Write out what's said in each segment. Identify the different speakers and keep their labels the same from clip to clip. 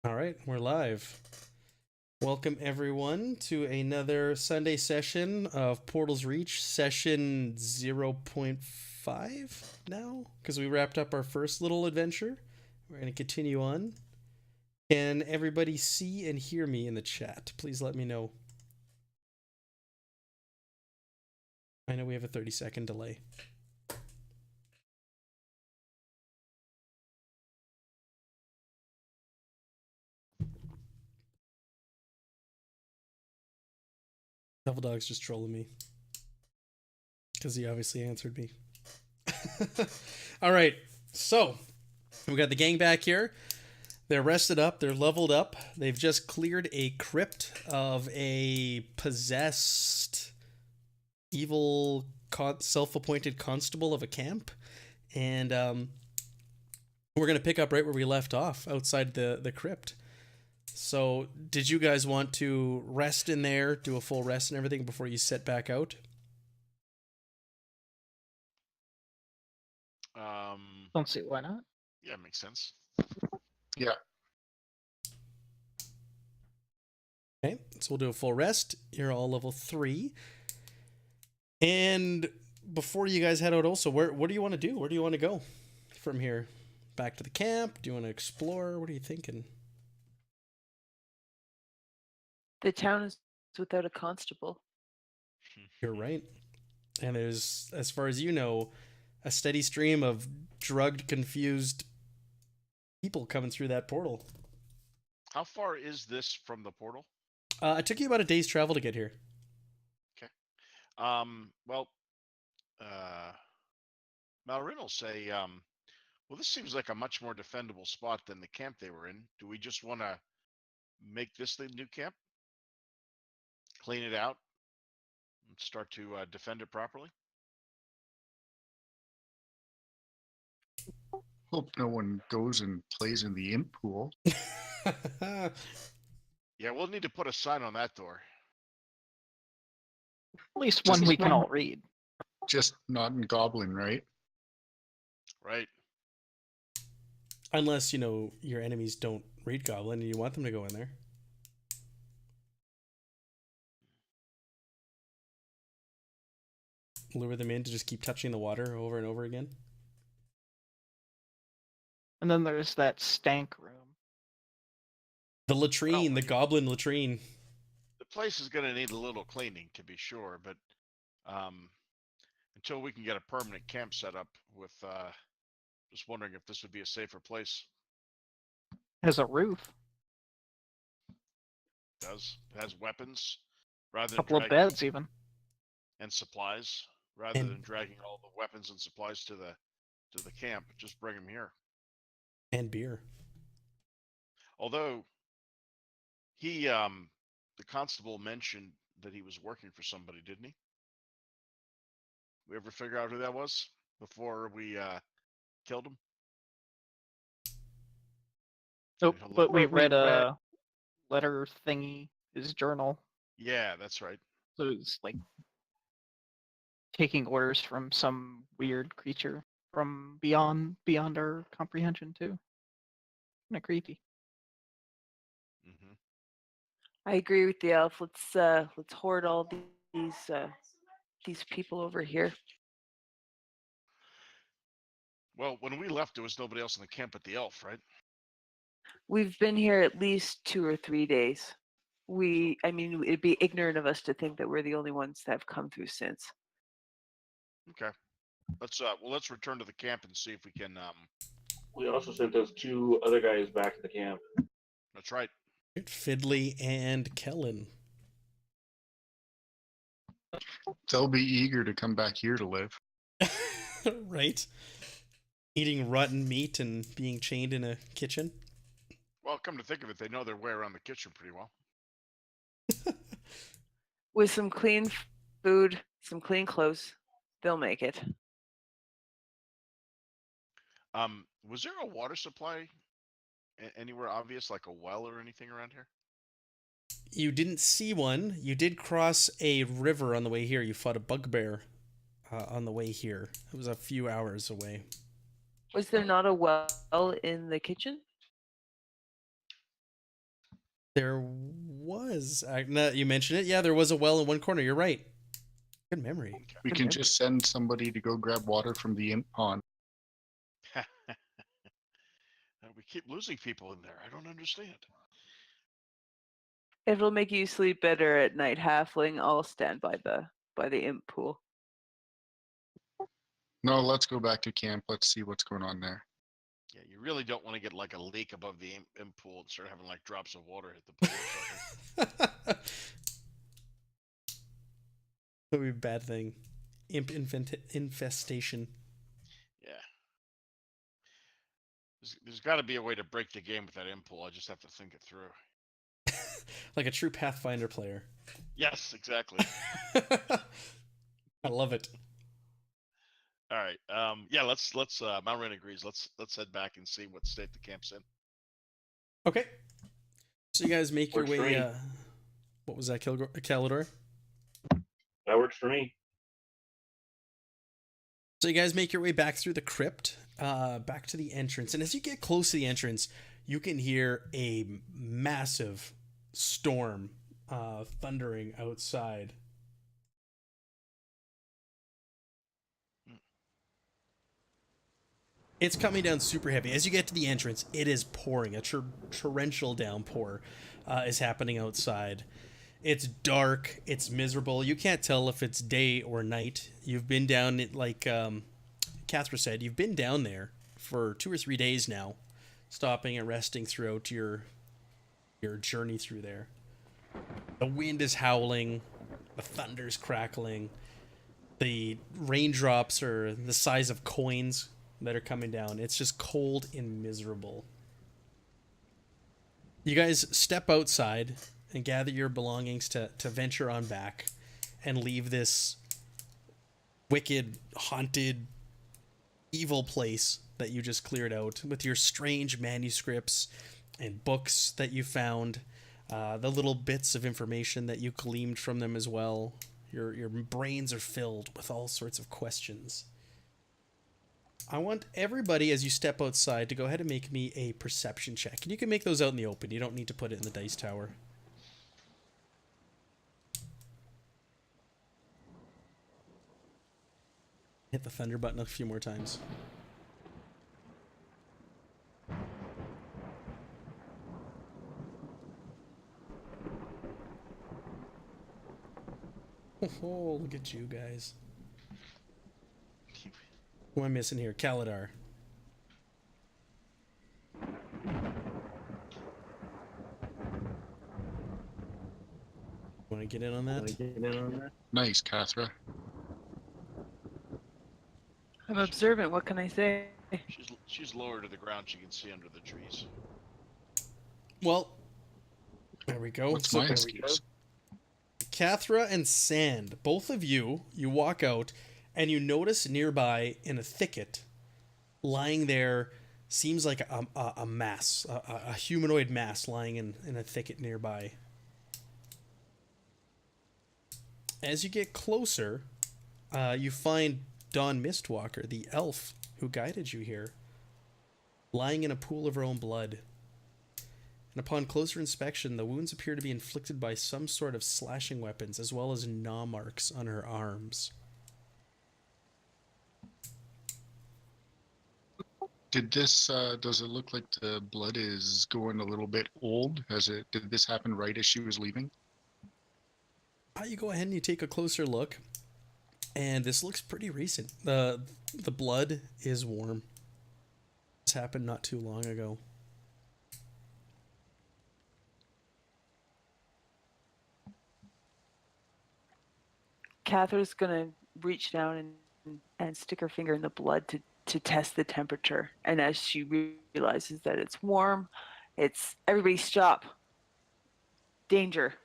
Speaker 1: All right, we're live. Welcome everyone to another Sunday session of Portal's Reach, session 0.5 now, because we wrapped up our first little adventure. We're going to continue on. Can everybody see and hear me in the chat? Please let me know. I know we have a 30-second delay. Devil Dog's just trolling me because he obviously answered me. All right, so we got the gang back here. They're rested up. They're leveled up. They've just cleared a crypt of a possessed, evil, self-appointed constable of a camp, and we're gonna pick up right where we left off outside the crypt. So, did you guys want to rest in there, do a full rest and everything before you set back out?
Speaker 2: Don't see why not.
Speaker 3: Yeah, makes sense.
Speaker 4: Yeah.
Speaker 1: Okay, so we'll do a full rest. You're all level 3. And before you guys head out also, what do you want to do? Where do you want to go from here? Back to the camp? Do you want to explore? What are you thinking?
Speaker 5: The town is without a constable.
Speaker 1: You're right. And there's, as far as you know, a steady stream of drugged, confused people coming through that portal.
Speaker 3: How far is this from the portal?
Speaker 1: It took you about a day's travel to get here.
Speaker 3: Okay. Well, Malrin will say, well, this seems like a much more defendable spot than the camp they were in. Do we just want to make this the new camp? Clean it out? And start to defend it properly?
Speaker 4: Hope no one goes and plays in the imp pool.
Speaker 3: Yeah, we'll need to put a sign on that door.
Speaker 2: At least one we can all read.
Speaker 4: Just not in Goblin, right?
Speaker 3: Right.
Speaker 1: Unless, your enemies don't read Goblin and you want them to go in there. Lure them in to just keep touching the water over and over again.
Speaker 2: And then there's that stank room.
Speaker 1: The latrine,
Speaker 3: Well,
Speaker 1: the Goblin latrine.
Speaker 3: The place is going to need a little cleaning, to be sure, but until we can get a permanent camp set up with, just wondering if this would be a safer place.
Speaker 2: Has a roof.
Speaker 3: It has weapons rather
Speaker 2: A
Speaker 3: than
Speaker 2: couple of
Speaker 3: dragging,
Speaker 2: beds even.
Speaker 3: and supplies rather
Speaker 1: And-
Speaker 3: than dragging all the weapons and supplies to the camp. Just bring them here.
Speaker 1: And beer.
Speaker 3: Although he, the constable mentioned that he was working for somebody, didn't he? We ever figure out who that was before we killed him?
Speaker 2: Nope,
Speaker 3: Hello?
Speaker 2: but we read a letter thingy, his journal.
Speaker 3: Yeah, that's right.
Speaker 2: So it's like taking orders from some weird creature from beyond our comprehension too. Kinda creepy.
Speaker 3: Hmm.
Speaker 5: I agree with the elf. Let's hoard all these people over here.
Speaker 3: Well, when we left, there was nobody else in the camp but the elf, right?
Speaker 5: We've been here at least 2 or 3 days. It'd be ignorant of us to think that we're the only ones that have come through since.
Speaker 3: Okay. Let's return to the camp and see if we can.
Speaker 6: We also sent those 2 other guys back to the camp.
Speaker 3: That's right.
Speaker 1: Fiddly and Kellen.
Speaker 4: They'll be eager to come back here to live.
Speaker 1: Right? Eating rotten meat and being chained in a kitchen.
Speaker 3: Well, come to think of it, they know their way around the kitchen pretty well.
Speaker 5: With some clean food, some clean clothes, they'll make it.
Speaker 3: Was there a water supply anywhere obvious, like a well or anything around here?
Speaker 1: You didn't see one. You did cross a river on the way here. You fought a bugbear on the way here. It was a few hours away.
Speaker 5: Was there not a well in the kitchen?
Speaker 1: There was. Now that you mentioned it, yeah, there was a well in one corner. You're right. Good memory.
Speaker 4: We can just send somebody to go grab water from the imp pond.
Speaker 3: We keep losing people in there. I don't understand.
Speaker 5: It'll make you sleep better at night, halfling. I'll stand by the imp pool.
Speaker 4: No, let's go back to camp. Let's see what's going on there.
Speaker 3: Yeah, you really don't want to get like a leak above the imp pool and start having like drops of water hit the pool or something.
Speaker 1: That would be a bad thing. Imp infestation.
Speaker 3: Yeah. There's got to be a way to break the game with that imp pool. I just have to think it through.
Speaker 1: Like a true Pathfinder player.
Speaker 3: Yes, exactly.
Speaker 1: I love it.
Speaker 3: All right. Yeah. Let's. Mount Rain agrees. Let's head back and see what state the camp's in.
Speaker 1: Okay. So you guys make your
Speaker 6: Works for
Speaker 1: way.
Speaker 6: me.
Speaker 1: What was that, Calidor?
Speaker 6: That works for me.
Speaker 1: So you guys make your way back through the crypt, back to the entrance, and as you get close to the entrance, you can hear a massive storm thundering outside. It's coming down super heavy. As you get to the entrance, it is pouring. A torrential downpour is happening outside. It's dark. It's miserable. You can't tell if it's day or night. You've been down, like Cathra said, you've been down there for 2 or 3 days now, stopping and resting throughout your journey through there. The wind is howling. The thunder's crackling. The raindrops are the size of coins that are coming down. It's just cold and miserable. You guys step outside and gather your belongings to venture on back and leave this wicked, haunted, evil place that you just cleared out with your strange manuscripts and books that you found, the little bits of information that you gleaned from them as well. Your brains are filled with all sorts of questions. I want everybody, as you step outside, to go ahead and make me a perception check. And you can make those out in the open. You don't need to put it in the dice tower. Hit the thunder button a few more times. Oh, look at you guys. Who am I missing here? Kalidar. Want to get in on that?
Speaker 4: Nice, Cathra.
Speaker 5: I'm observant. What can I say?
Speaker 3: She's lower to the ground. She can see under the trees.
Speaker 1: Well, there we go.
Speaker 4: What's
Speaker 1: So,
Speaker 4: my excuse?
Speaker 1: Cathra and Sand, both of you walk out and you notice nearby in a thicket, lying there, seems like a mass, a humanoid mass lying in a thicket nearby. As you get closer, you find Dawn Mistwalker, the elf who guided you here, lying in a pool of her own blood. And upon closer inspection, the wounds appear to be inflicted by some sort of slashing weapons, as well as gnaw marks on her arms.
Speaker 4: Did this, does it look like the blood is going a little bit old? Did this happen right as she was leaving?
Speaker 1: You go ahead and you take a closer look, and this looks pretty recent. The blood is warm. This happened not too long ago.
Speaker 5: Catherine's gonna reach down and stick her finger in the blood to test the temperature. And as she realizes that it's warm, it's everybody stop. Danger.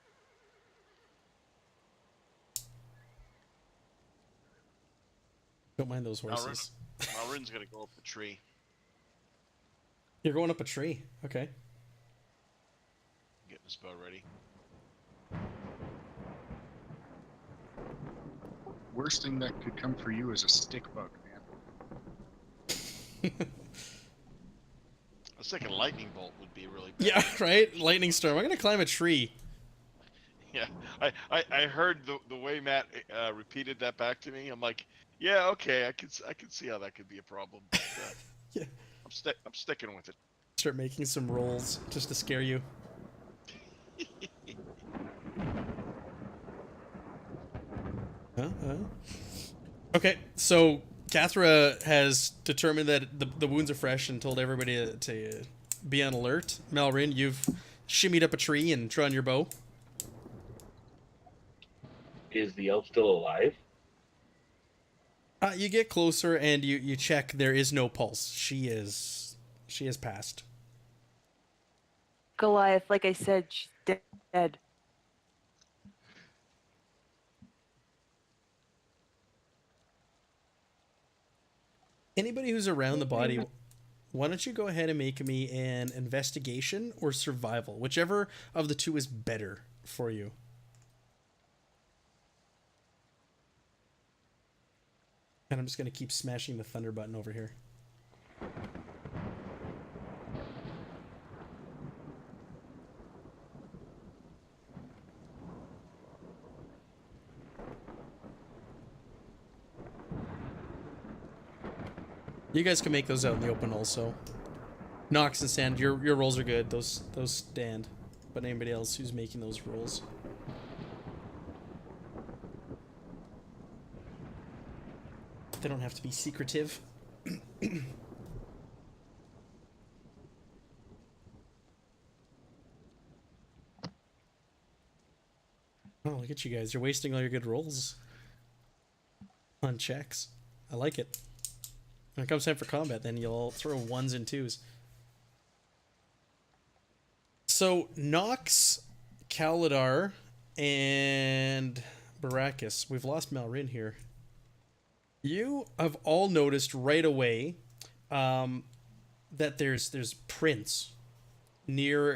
Speaker 1: Don't mind those horses.
Speaker 3: Malrin's gonna go up the tree.
Speaker 1: You're going up a tree. Okay.
Speaker 3: Getting his bow ready.
Speaker 4: Worst thing that could come for you is a stick bug, man.
Speaker 3: was thinking lightning bolt would be really bad.
Speaker 1: Yeah, right? Lightning storm. I'm gonna climb a tree.
Speaker 3: Yeah, I heard the way Matt repeated that back to me. I'm like, yeah, okay, I can see how that could be a problem. But,
Speaker 1: Yeah.
Speaker 3: I'm sticking with it.
Speaker 1: Start making some rolls just to scare you. Okay, so Cathra has determined that the wounds are fresh and told everybody to be on alert. Malrin, you've shimmied up a tree and drawn your bow.
Speaker 6: Is the elf still alive?
Speaker 1: You get closer and you check. There is no pulse. She has passed.
Speaker 5: Goliath, like I said, she's dead.
Speaker 1: Anybody who's around the body, why don't you go ahead and make me an investigation or survival, whichever of the two is better for you. And I'm just going to keep smashing the thunder button over here. You guys can make those out in the open also. Nox and Sand, your rolls are good. Those stand. But anybody else who's making those rolls. They don't have to be secretive. Oh, look at you guys. You're wasting all your good rolls on checks. I like it. When it comes time for combat, then you'll throw 1s and 2s. So, Nox, Kaladar, and Baracus. We've lost Malrin here. You have all noticed right away that there's prints near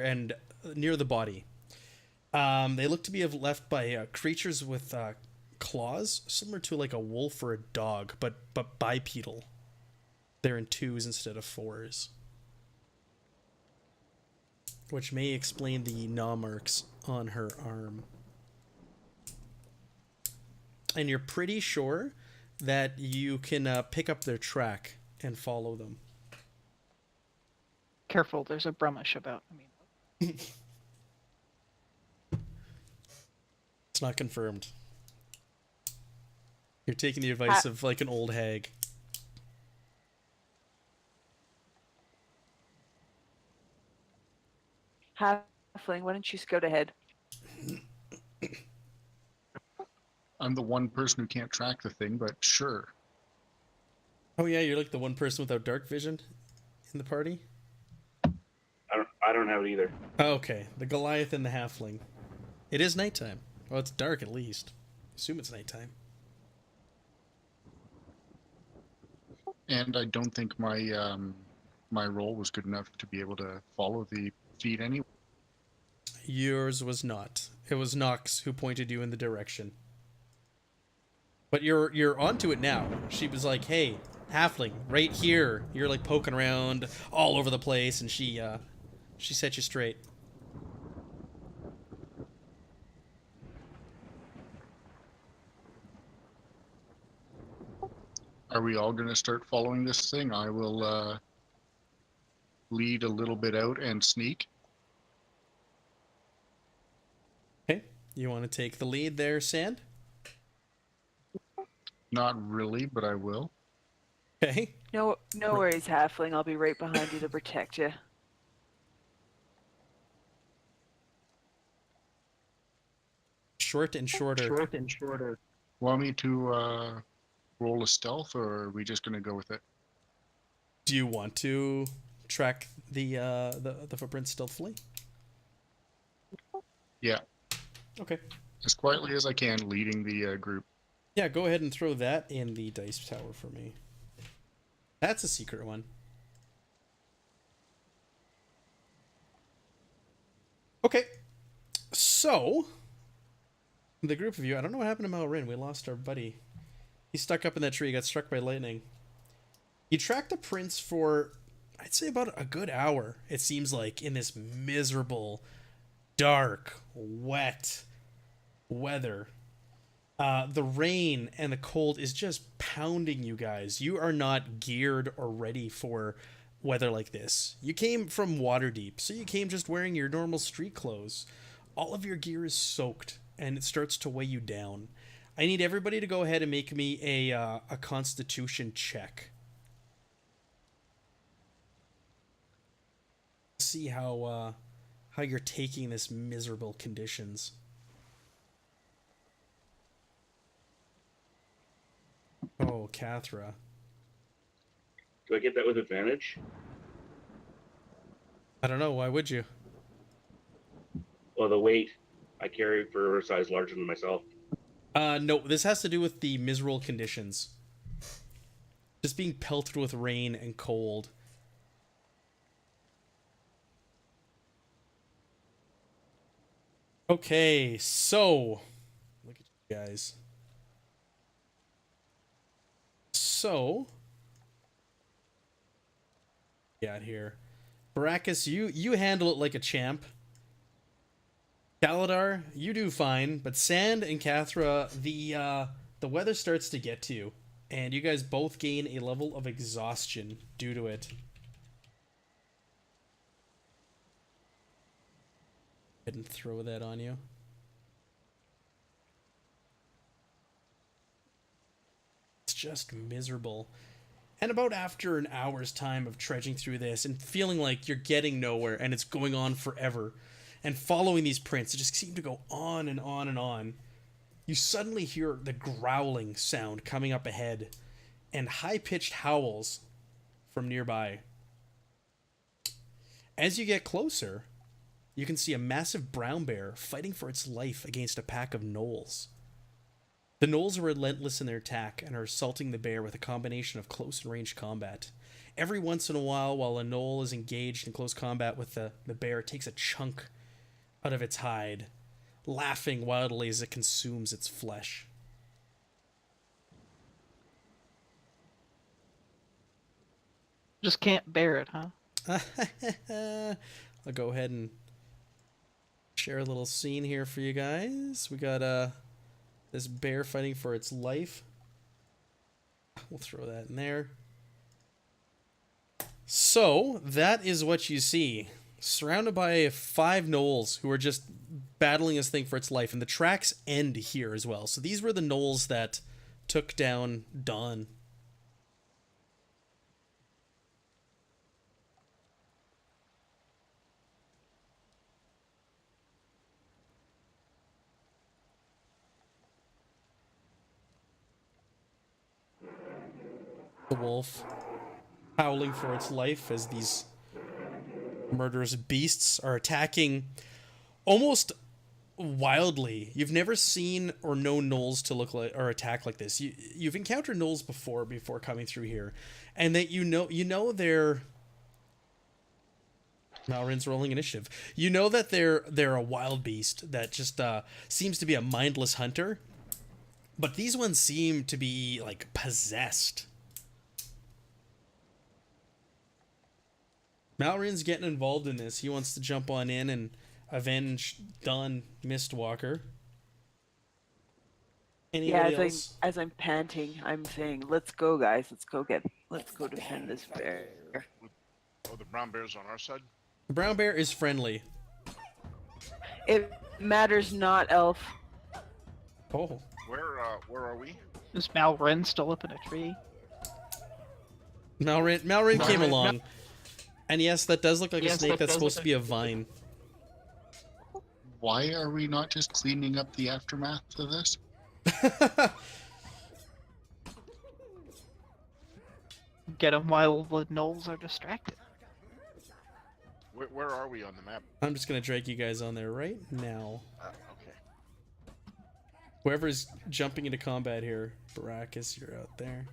Speaker 1: the body. They look to be left by creatures with claws, similar to like a wolf or a dog, but bipedal. They're in 2s instead of 4s. Which may explain the gnaw marks on her arm. And you're pretty sure that you can pick up their track and follow them.
Speaker 2: Careful, there's a Brumish about.
Speaker 1: It's not confirmed. You're taking the advice of like an old hag.
Speaker 5: Halfling, why don't you scout ahead?
Speaker 4: I'm the one person who can't track the thing, but sure.
Speaker 1: Oh yeah, you're like the one person without dark vision in the party?
Speaker 6: I don't have it either.
Speaker 1: Oh, okay, the Goliath and the halfling. It is nighttime. Well, it's dark at least. Assume it's nighttime.
Speaker 4: And I don't think my my roll was good enough to be able to follow the feed anyway.
Speaker 1: Yours was not. It was Nox who pointed you in the direction. But you're onto it now. She was like, "Hey, halfling, right here." You're like poking around all over the place, and she set you straight.
Speaker 4: Are we all going to start following this thing? I will lead a little bit out and sneak.
Speaker 1: Okay, you want to take the lead there, Sand?
Speaker 4: Not really, but I will.
Speaker 1: Okay.
Speaker 5: No worries, halfling. I'll be right behind you to protect you.
Speaker 1: Short and shorter.
Speaker 4: Want me to roll a stealth, or are we just going to go with it?
Speaker 1: Do you want to track the footprints stealthily?
Speaker 4: Yeah,
Speaker 1: Okay.
Speaker 4: as quietly as I can, leading the group.
Speaker 1: Yeah, go ahead and throw that in the dice tower for me. That's a secret one. Okay. So, the group of you, I don't know what happened to Malrin. We lost our buddy. He stuck up in that tree, got struck by lightning. You track the prints for I'd say about a good hour, it seems like, in this miserable, dark, wet weather. The rain and the cold is just pounding you guys. You are not geared or ready for weather like this. You came from Waterdeep, so you came just wearing your normal street clothes. All of your gear is soaked, and it starts to weigh you down. I need everybody to go ahead and make me a Constitution check. See how you're taking this miserable conditions. Oh, Cathra.
Speaker 6: Do I get that with advantage?
Speaker 1: I don't know. Why would you?
Speaker 6: Well, the weight I carry for a size larger than myself.
Speaker 1: No. This has to do with the miserable conditions. Just being pelted with rain and cold. Okay, so look at you guys. So, got here, Baracus, you handle it like a champ. Kaladar, you do fine, but Sand and Cathra, the weather starts to get to you, and you guys both gain a level of exhaustion due to it. Go ahead and throw that on you. It's just miserable. And about after an hour's time of trudging through this and feeling like you're getting nowhere and it's going on forever, and following these prints, it just seemed to go on and on and on, you suddenly hear the growling sound coming up ahead and high-pitched howls from nearby. As you get closer, you can see a massive brown bear fighting for its life against a pack of gnolls. The gnolls are relentless in their attack and are assaulting the bear with a combination of close and range combat. Every once in a while a gnoll is engaged in close combat with the bear, it takes a chunk out of its hide, laughing wildly as it consumes its flesh.
Speaker 2: Just can't bear it, huh?
Speaker 1: I'll go ahead and share a little scene here for you guys. We got this bear fighting for its life. We'll throw that in there. So, that is what you see. Surrounded by 5 gnolls who are just battling this thing for its life. And the tracks end here as well. So these were the gnolls that took down Dawn. The wolf howling for its life as these murderous beasts are attacking almost wildly. You've never seen or known gnolls to look like or attack like this. You've encountered gnolls before coming through here, and that you know they're Malrin's rolling initiative. You know that they're a wild beast that just seems to be a mindless hunter, but these ones seem to be like possessed. Malrin's getting involved in this. He wants to jump on in and avenge Dawn Mistwalker. Anybody else?
Speaker 5: As I'm panting, I'm saying, "Let's go, guys. Let's go defend this bear."
Speaker 3: Oh, the brown bear's on our side?
Speaker 1: The brown bear is friendly.
Speaker 5: It matters not, Elf.
Speaker 1: Oh.
Speaker 3: Where are we?
Speaker 2: Is Malren still up in a tree?
Speaker 1: Malrin came along. And yes, that does look like a snake that's supposed to be a vine.
Speaker 4: Why are we not just cleaning up the aftermath of this?
Speaker 2: Get them while the gnolls are distracted.
Speaker 3: Where are we on the map?
Speaker 1: I'm just going to drag you guys on there right now.
Speaker 3: Okay.
Speaker 1: Whoever's jumping into combat here, Baracus, you're out there.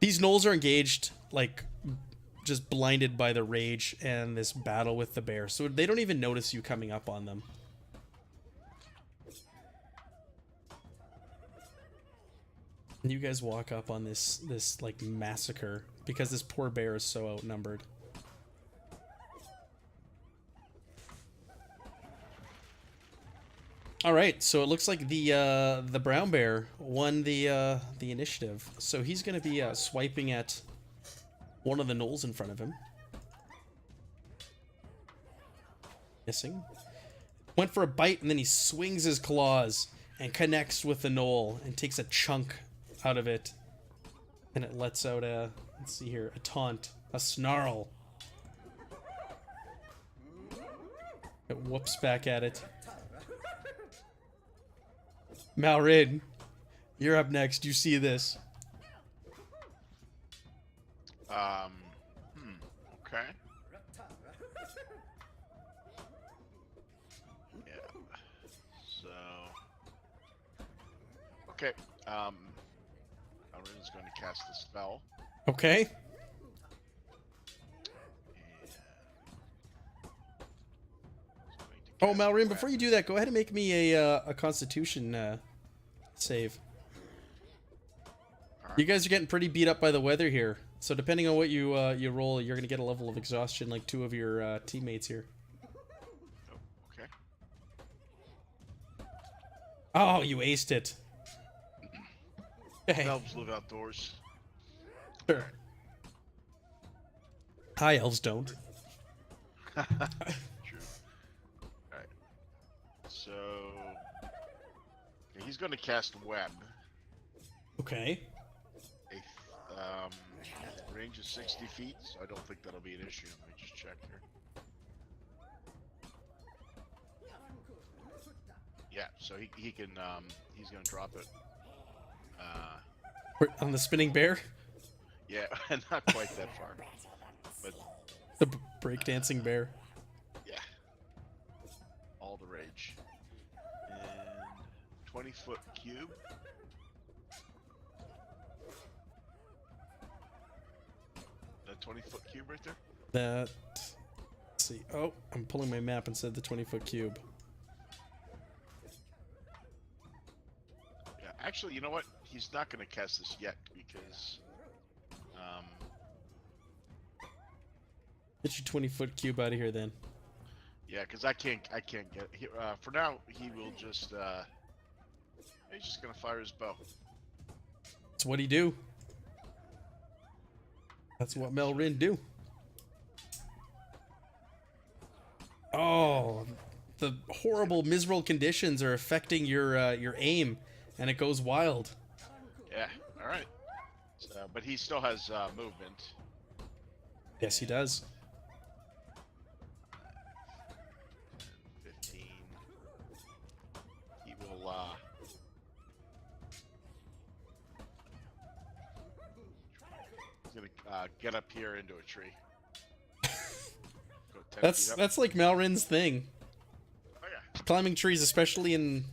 Speaker 1: These gnolls are engaged, like, just blinded by the rage and this battle with the bear, so they don't even notice you coming up on them. And you guys walk up on this like massacre because this poor bear is so outnumbered. All right, so it looks like the brown bear won the initiative. So he's going to be swiping at one of the gnolls in front of him. Missing. Went for a bite and then he swings his claws and connects with the gnoll and takes a chunk out of it. And it lets out a, let's see here, a taunt, a snarl. It whoops back at it. Malrin, you're up next. You see this.
Speaker 3: Okay. Yeah. So. Okay. Malrin's going to cast the spell.
Speaker 1: Okay. Oh, Malrin, before you do that, go ahead and make me a Constitution save. You guys are getting pretty beat up by the weather here, so depending on what you you roll, you're gonna get a level of exhaustion like two of your teammates here.
Speaker 3: Oh, okay.
Speaker 1: Oh, you aced it. Okay.
Speaker 3: Elves live outdoors.
Speaker 1: Sure. High elves don't.
Speaker 3: True. Alright. So. Yeah, he's going to cast Web.
Speaker 1: Okay.
Speaker 3: Range is 60 feet, so I don't think that'll be an issue. Let me just check here. Yeah, so he can, he's going to drop it.
Speaker 1: On the spinning bear?
Speaker 3: Yeah, not quite that far. But,
Speaker 1: The breakdancing bear.
Speaker 3: yeah. All the rage. And 20-foot cube. That 20-foot cube right there?
Speaker 1: That. Let's see. Oh, I'm pulling my map instead of the 20-foot cube.
Speaker 3: Yeah, actually, you know what? He's not going to cast this yet because,
Speaker 1: Get your 20-foot cube out of here then.
Speaker 3: yeah, because I can't get. For now, he will just. He's just going to fire his bow.
Speaker 1: That's what he do. That's what Melrin do. Oh, the horrible, miserable conditions are affecting your aim, and it goes wild.
Speaker 3: Yeah. All right. So, but he still has movement.
Speaker 1: Yes, he does.
Speaker 3: 15. He will. He's gonna get up here into a tree. Go 10 feet up.
Speaker 1: That's like Malrin's thing.
Speaker 3: Oh yeah.
Speaker 1: Climbing trees, especially in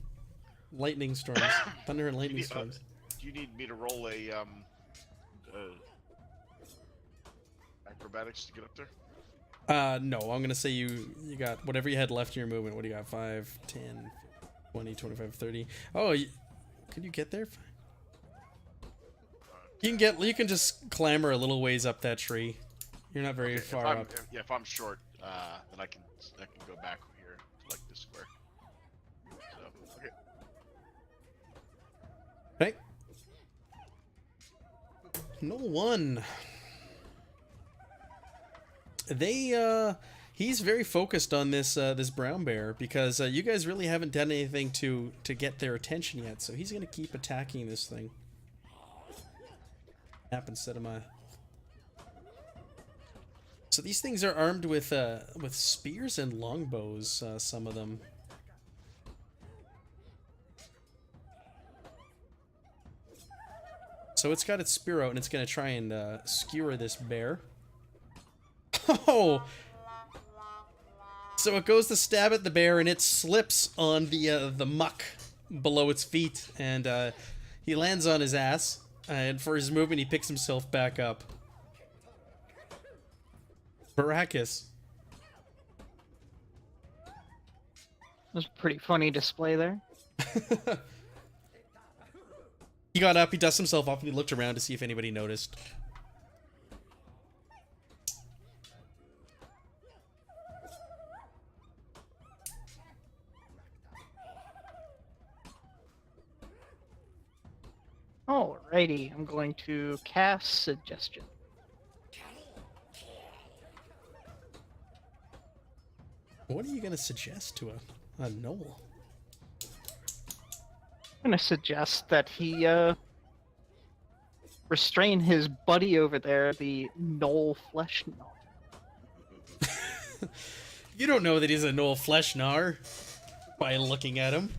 Speaker 1: lightning storms, thunder and lightning
Speaker 3: need,
Speaker 1: storms.
Speaker 3: Do you need me to roll a acrobatics to get up there?
Speaker 1: No, I'm gonna say you got whatever you had left in your movement. What do you got? 5, 10, 20, 25, 30. Oh, can you get there? You can just clamber a little ways up that tree. You're not very
Speaker 3: Okay,
Speaker 1: far up.
Speaker 3: If I'm short, then I can go back here to like this square. So okay.
Speaker 1: Right. No one. He's very focused on this this brown bear because you guys really haven't done anything to get their attention yet. So he's gonna keep attacking this thing. Map instead of my. So these things are armed with spears and longbows. Some of them. So it's got its spear out and it's gonna try and skewer this bear. Oh! So it goes to stab at the bear and it slips on the muck below its feet and he lands on his ass. And for his movement, he picks himself back up. Baracus.
Speaker 2: That was a pretty funny display there.
Speaker 1: He got up, he dusted himself off, and he looked around to see if anybody noticed.
Speaker 2: Alrighty, I'm going to cast Suggestion.
Speaker 1: What are you going to suggest to a Noel?
Speaker 2: I'm going to suggest that he restrain his buddy over there, the Knoll Flesh Gnaw.
Speaker 1: You don't know that he's a Noel Fleshnar by looking at him.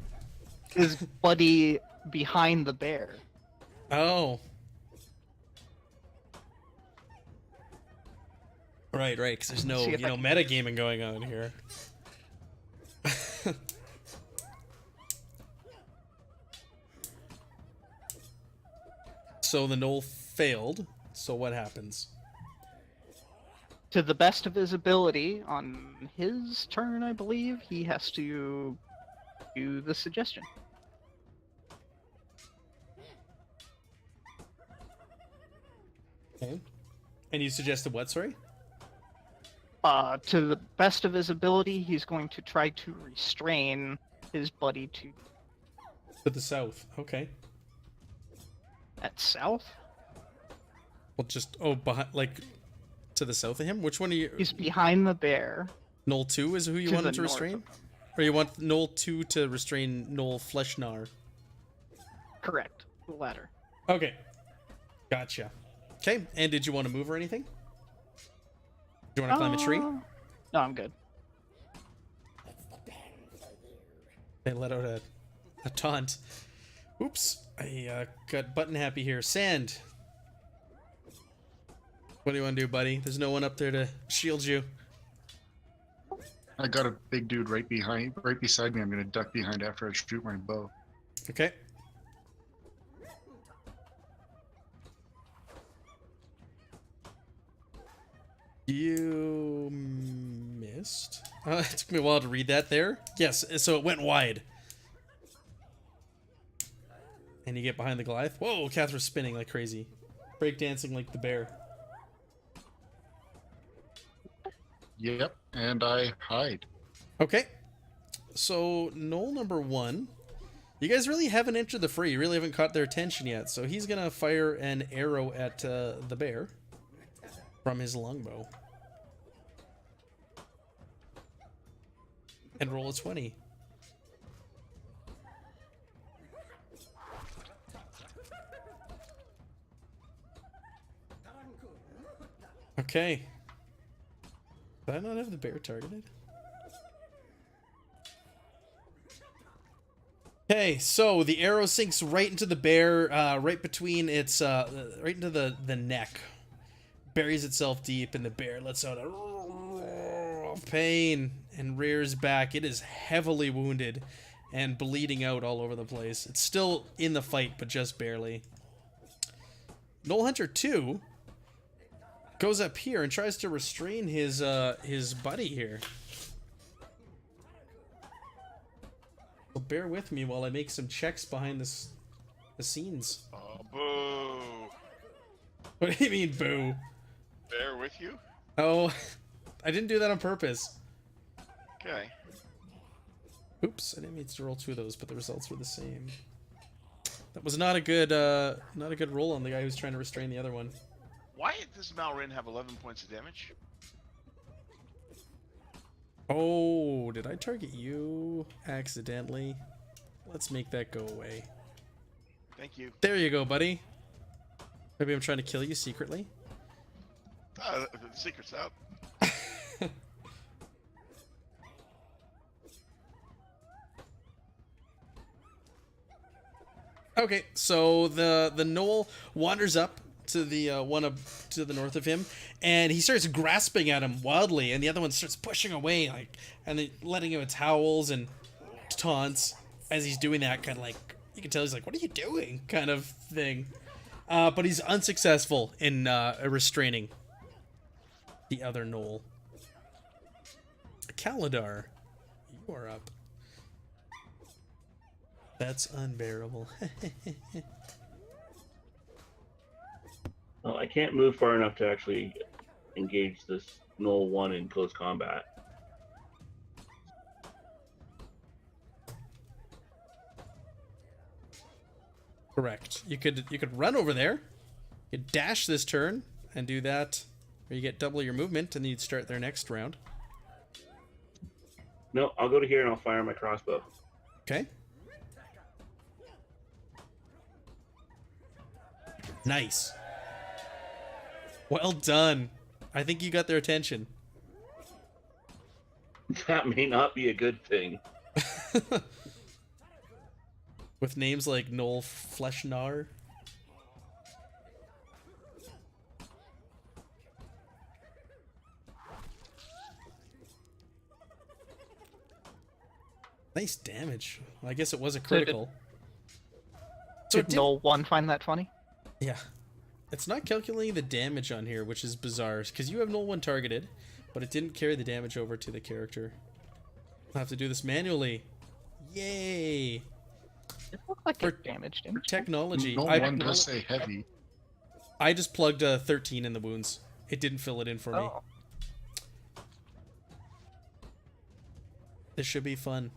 Speaker 2: His buddy behind the bear.
Speaker 1: Oh. Right, because there's no,
Speaker 2: See if I can-
Speaker 1: metagaming going on here. So the Knoll failed. So what happens?
Speaker 2: To the best of his ability, on his turn, I believe, he has to do the suggestion.
Speaker 1: Okay. And you suggested what, sorry?
Speaker 2: To the best of his ability, he's going to try to restrain his buddy
Speaker 1: To the south. Okay.
Speaker 2: at south.
Speaker 1: Well, just, behind, like, to the south of him? Which one are you?
Speaker 2: He's behind the bear.
Speaker 1: Knoll 2 is who you
Speaker 2: To
Speaker 1: wanted
Speaker 2: the
Speaker 1: to
Speaker 2: north
Speaker 1: restrain?
Speaker 2: of him.
Speaker 1: Or you want Knoll 2 to restrain Knoll Fleshnar?
Speaker 2: Correct. The latter.
Speaker 1: Okay. Gotcha. Okay, and did you want to move or anything? Do you want to climb a tree?
Speaker 2: No, I'm good.
Speaker 1: They let out a taunt. Oops, I got button happy here. Sand. What do you want to do, buddy? There's no one up there to shield you.
Speaker 4: I got a big dude right beside me. I'm gonna duck behind after I shoot my bow.
Speaker 1: Okay. You missed. It took me a while to read that there. Yes, so it went wide. And you get behind the Goliath. Whoa, Catherine's spinning like crazy. Breakdancing like the bear.
Speaker 4: Yep, and I hide.
Speaker 1: Okay. So, Knoll number 1. You guys really haven't entered the fray. You really haven't caught their attention yet. So he's going to fire an arrow at the bear from his longbow. And roll a 20. Okay. Did I not have the bear targeted? Okay, so the arrow sinks right into the bear, right between its, right into the neck. Buries itself deep, and the bear lets out a roar of pain and rears back. It is heavily wounded and bleeding out all over the place. It's still in the fight, but just barely. Knoll Hunter 2 goes up here and tries to restrain his buddy here. So bear with me while I make some checks behind the scenes.
Speaker 3: Oh, boo.
Speaker 1: What do you mean, boo?
Speaker 3: Bear with you?
Speaker 1: Oh, I didn't do that on purpose.
Speaker 3: Okay.
Speaker 1: Oops, I didn't mean to roll 2 of those, but the results were the same. That was not a good roll on the guy who's trying to restrain the other one.
Speaker 3: Why does Malrin have 11 points of damage?
Speaker 1: Oh, did I target you accidentally? Let's make that go away.
Speaker 3: Thank you.
Speaker 1: There you go, buddy. Maybe I'm trying to kill you secretly.
Speaker 3: The secret's out.
Speaker 1: Okay, so the Knoll wanders up to the one up to the north of him, and he starts grasping at him wildly, and the other one starts pushing away, like, and then letting out its howls and taunts as he's doing that, kind of like, you can tell he's like, "What are you doing?" kind of thing. But he's unsuccessful in restraining the other Knoll. Kalidar, you are up. That's unbearable.
Speaker 6: Well, I can't move far enough to actually engage this Null 1 in close combat.
Speaker 1: Correct. You could run over there. You could dash this turn and do that, or you get double your movement, and then you'd start their next round.
Speaker 6: No, I'll go to here and I'll fire my crossbow.
Speaker 1: Okay. Nice. Well done. I think you got their attention.
Speaker 6: That may not be a good thing.
Speaker 1: With names like Noel Fleshnar. Nice damage. Well, I guess it was a critical. So
Speaker 2: Did Null 1 find that funny?
Speaker 1: Yeah. It's not calculating the damage on here, which is bizarre, because you have Null 1 targeted, but it didn't carry the damage over to the character. I'll have to do this manually. Yay!
Speaker 2: It looked like
Speaker 1: For-
Speaker 2: it damaged him.
Speaker 1: Technology.
Speaker 4: No one does say heavy.
Speaker 1: I just plugged 13 in the wounds. It didn't fill it in for me.
Speaker 2: Oh.
Speaker 1: This should be fun.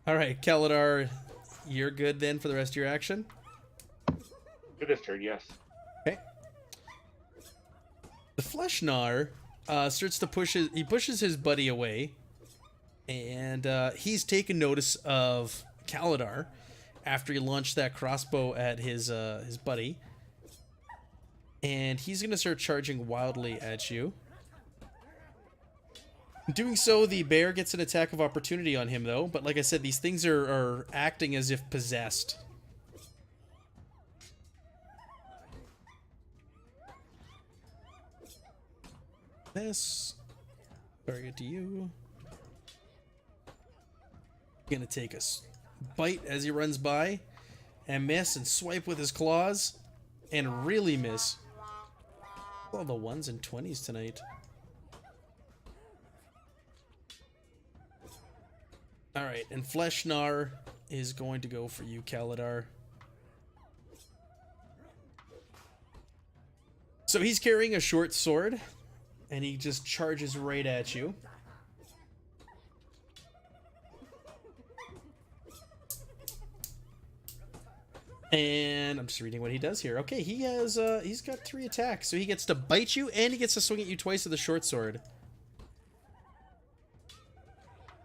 Speaker 1: Alright, Kaladar, you're good then for the rest of your action?
Speaker 6: For this turn, yes.
Speaker 1: Okay. The Fleshnar starts to pushes his buddy away, and he's taken notice of Kaladar after he launched that crossbow at his buddy, and he's gonna start charging wildly at you. Doing so, the bear gets an attack of opportunity on him, though. But like I said, these things are acting as if possessed. This. Target to you. Gonna take a bite as he runs by. And miss and swipe with his claws. And really miss. All the 1s and 20s tonight. Alright, and Fleshnar is going to go for you, Kaladar. So he's carrying a short sword, and he just charges right at you. And I'm just reading what he does here. Okay, he's got 3 attacks, so he gets to bite you, and he gets to swing at you twice with the short sword.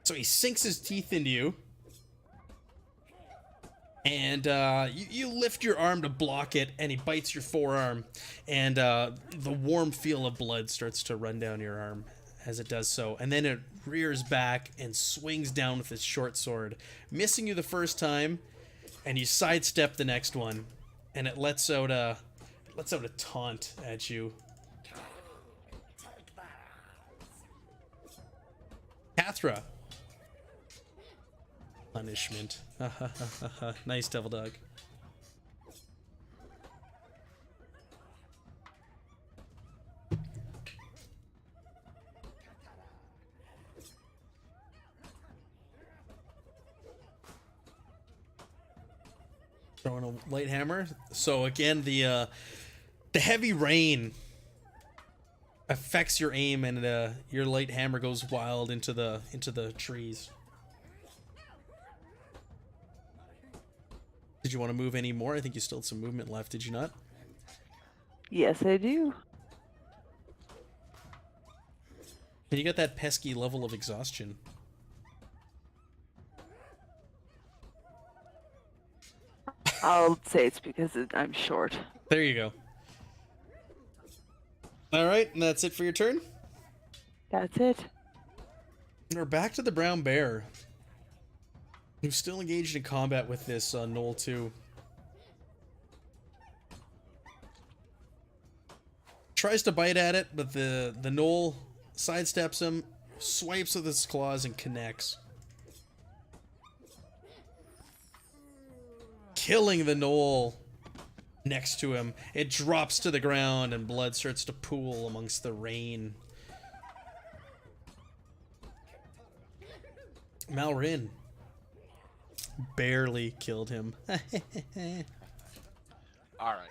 Speaker 1: So he sinks his teeth into you, and you lift your arm to block it, and he bites your forearm, and the warm feel of blood starts to run down your arm as it does so, and then it rears back and swings down with its short sword, missing you the first time, and you sidestep the next one, and it lets out a taunt at you. Kathra. Punishment. Nice, Devil Dog. Throwing a light hammer. So again, the heavy rain affects your aim, and your light hammer goes wild into the trees. Did you want to move any more? I think you still had some movement left, did you not?
Speaker 5: Yes, I do.
Speaker 1: And you got that pesky level of exhaustion.
Speaker 5: I'll say it's because I'm short.
Speaker 1: There you go. Alright, and that's it for your turn?
Speaker 5: That's it.
Speaker 1: We're back to the brown bear, who's still engaged in combat with this Knoll 2. Tries to bite at it, but the Knoll sidesteps him, swipes with his claws, and connects. Killing the Knoll next to him. It drops to the ground, and blood starts to pool amongst the rain. Malrin barely killed him.
Speaker 3: All right,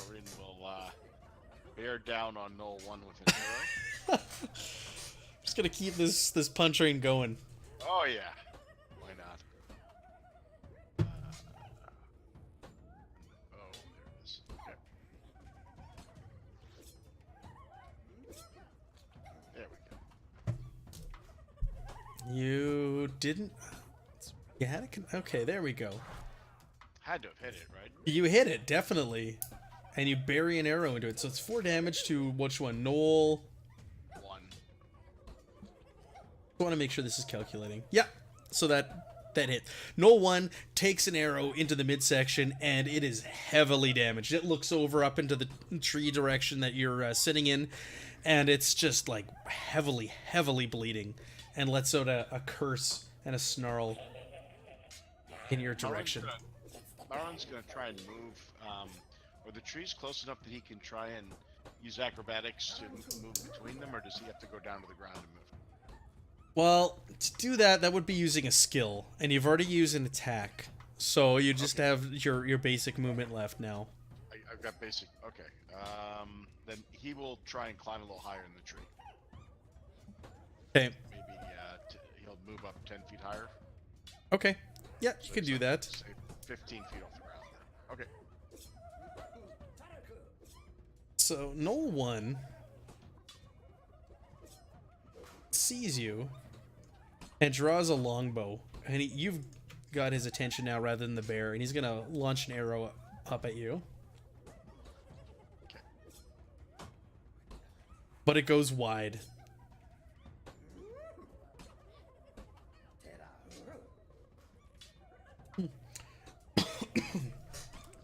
Speaker 3: Rin will bear down on Knoll 1 with an arrow.
Speaker 1: Just gonna keep this punch train going.
Speaker 3: Oh yeah, why not? Oh, there it is. Okay. There we go.
Speaker 1: You didn't. You had it. Okay, there we go.
Speaker 3: Had to have hit it, right?
Speaker 1: You hit it definitely, and you bury an arrow into it. So it's 4 damage to which one? Knoll.
Speaker 3: 1.
Speaker 1: I want to make sure this is calculating. Yeah. So that hit. Knoll 1 takes an arrow into the midsection, and it is heavily damaged. It looks over up into the tree direction that you're sitting in, and it's just like heavily bleeding, and lets out a curse and a snarl in your direction.
Speaker 3: Marlon's gonna try and move. Are the trees close enough that he can try and use acrobatics to move between them, or does he have to go down to the ground and move?
Speaker 1: Well, to do that, that would be using a skill, and you've already used an attack, so you just have your basic movement left now.
Speaker 3: I've got basic. Okay. Then he will try and climb a little higher in the tree.
Speaker 1: Okay.
Speaker 3: Maybe he'll move up 10 feet higher.
Speaker 1: Okay. Yeah, you
Speaker 3: So
Speaker 1: can
Speaker 3: he's
Speaker 1: do
Speaker 3: like,
Speaker 1: that.
Speaker 3: Say 15 feet off the ground. There. Okay.
Speaker 1: So Knoll 1 sees you and draws a longbow, and you've got his attention now rather than the bear, and he's gonna launch an arrow up at you. But it goes wide.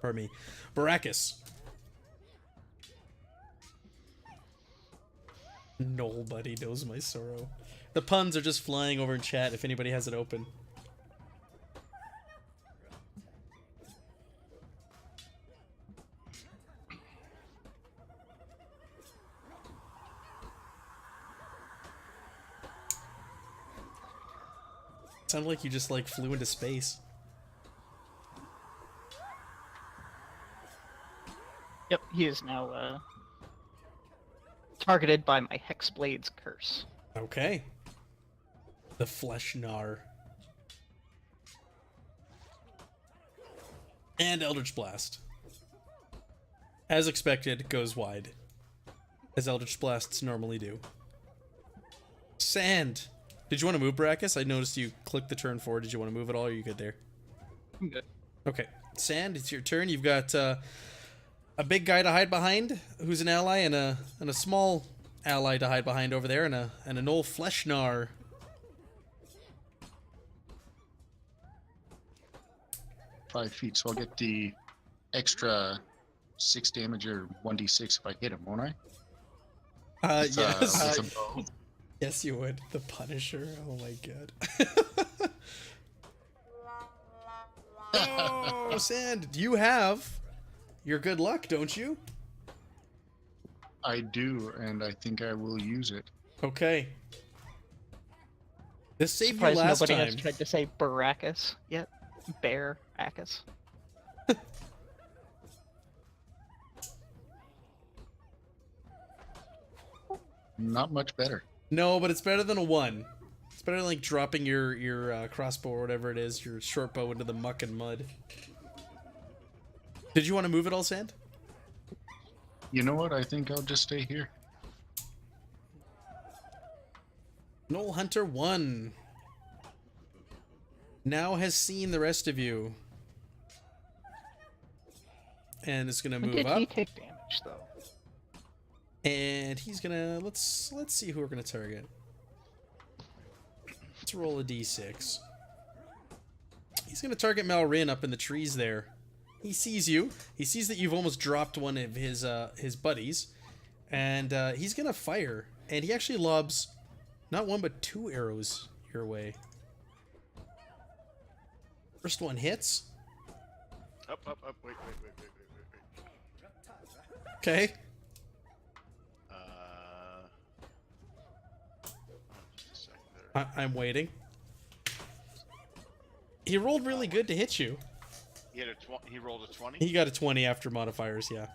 Speaker 1: Pardon me. Baracus. Nobody knows my sorrow. The puns are just flying over in chat if anybody has it open. Sounded like you just like flew into space.
Speaker 2: Yep, he is now targeted by my Hexblade's curse.
Speaker 1: Okay. The flesh gnar. And Eldritch Blast. As expected, goes wide. As Eldritch Blasts normally do. Sand. Did you want to move, Brackus? I noticed you clicked the turn forward. Did you want to move at all, or are you good there?
Speaker 2: I'm good.
Speaker 1: Okay. Sand, it's your turn. You've got a big guy to hide behind, who's an ally, and a small ally to hide behind over there, and an old flesh gnar.
Speaker 4: Five feet, so I'll get the extra 6 damage or 1d6 if I hit him, won't I? With,
Speaker 1: Yes.
Speaker 4: with a bow.
Speaker 1: Yes, you would. The Punisher. Oh my god. Oh, Sand, you have your good luck, don't you?
Speaker 4: I do, and I think I will use it.
Speaker 1: Okay. This saved you
Speaker 2: Surprised
Speaker 1: last
Speaker 2: nobody
Speaker 1: time.
Speaker 2: has tried to say Baracus yet. Bear-acus.
Speaker 4: Not much better.
Speaker 1: No, but it's better than a 1. It's better than like dropping your crossbow or whatever it is, your short bow into the muck and mud. Did you want to move it all, Sand?
Speaker 4: You know what? I think I'll just stay here.
Speaker 1: Knoll Hunter 1 now has seen the rest of you. And is gonna
Speaker 2: When
Speaker 1: move
Speaker 2: did
Speaker 1: up.
Speaker 2: he take damage, though?
Speaker 1: And he's gonna let's see who we're gonna target. Let's roll a d6. He's gonna target Malrin up in the trees there. He sees you. He sees that you've almost dropped one of his buddies, and he's gonna fire. And he actually lobs not 1 but 2 arrows your way. First one hits.
Speaker 3: Up. Wait.
Speaker 1: Okay.
Speaker 3: Just a sec there.
Speaker 1: I'm waiting. He rolled really good to hit you.
Speaker 3: He rolled a 20.
Speaker 1: He got a 20 after modifiers, yeah.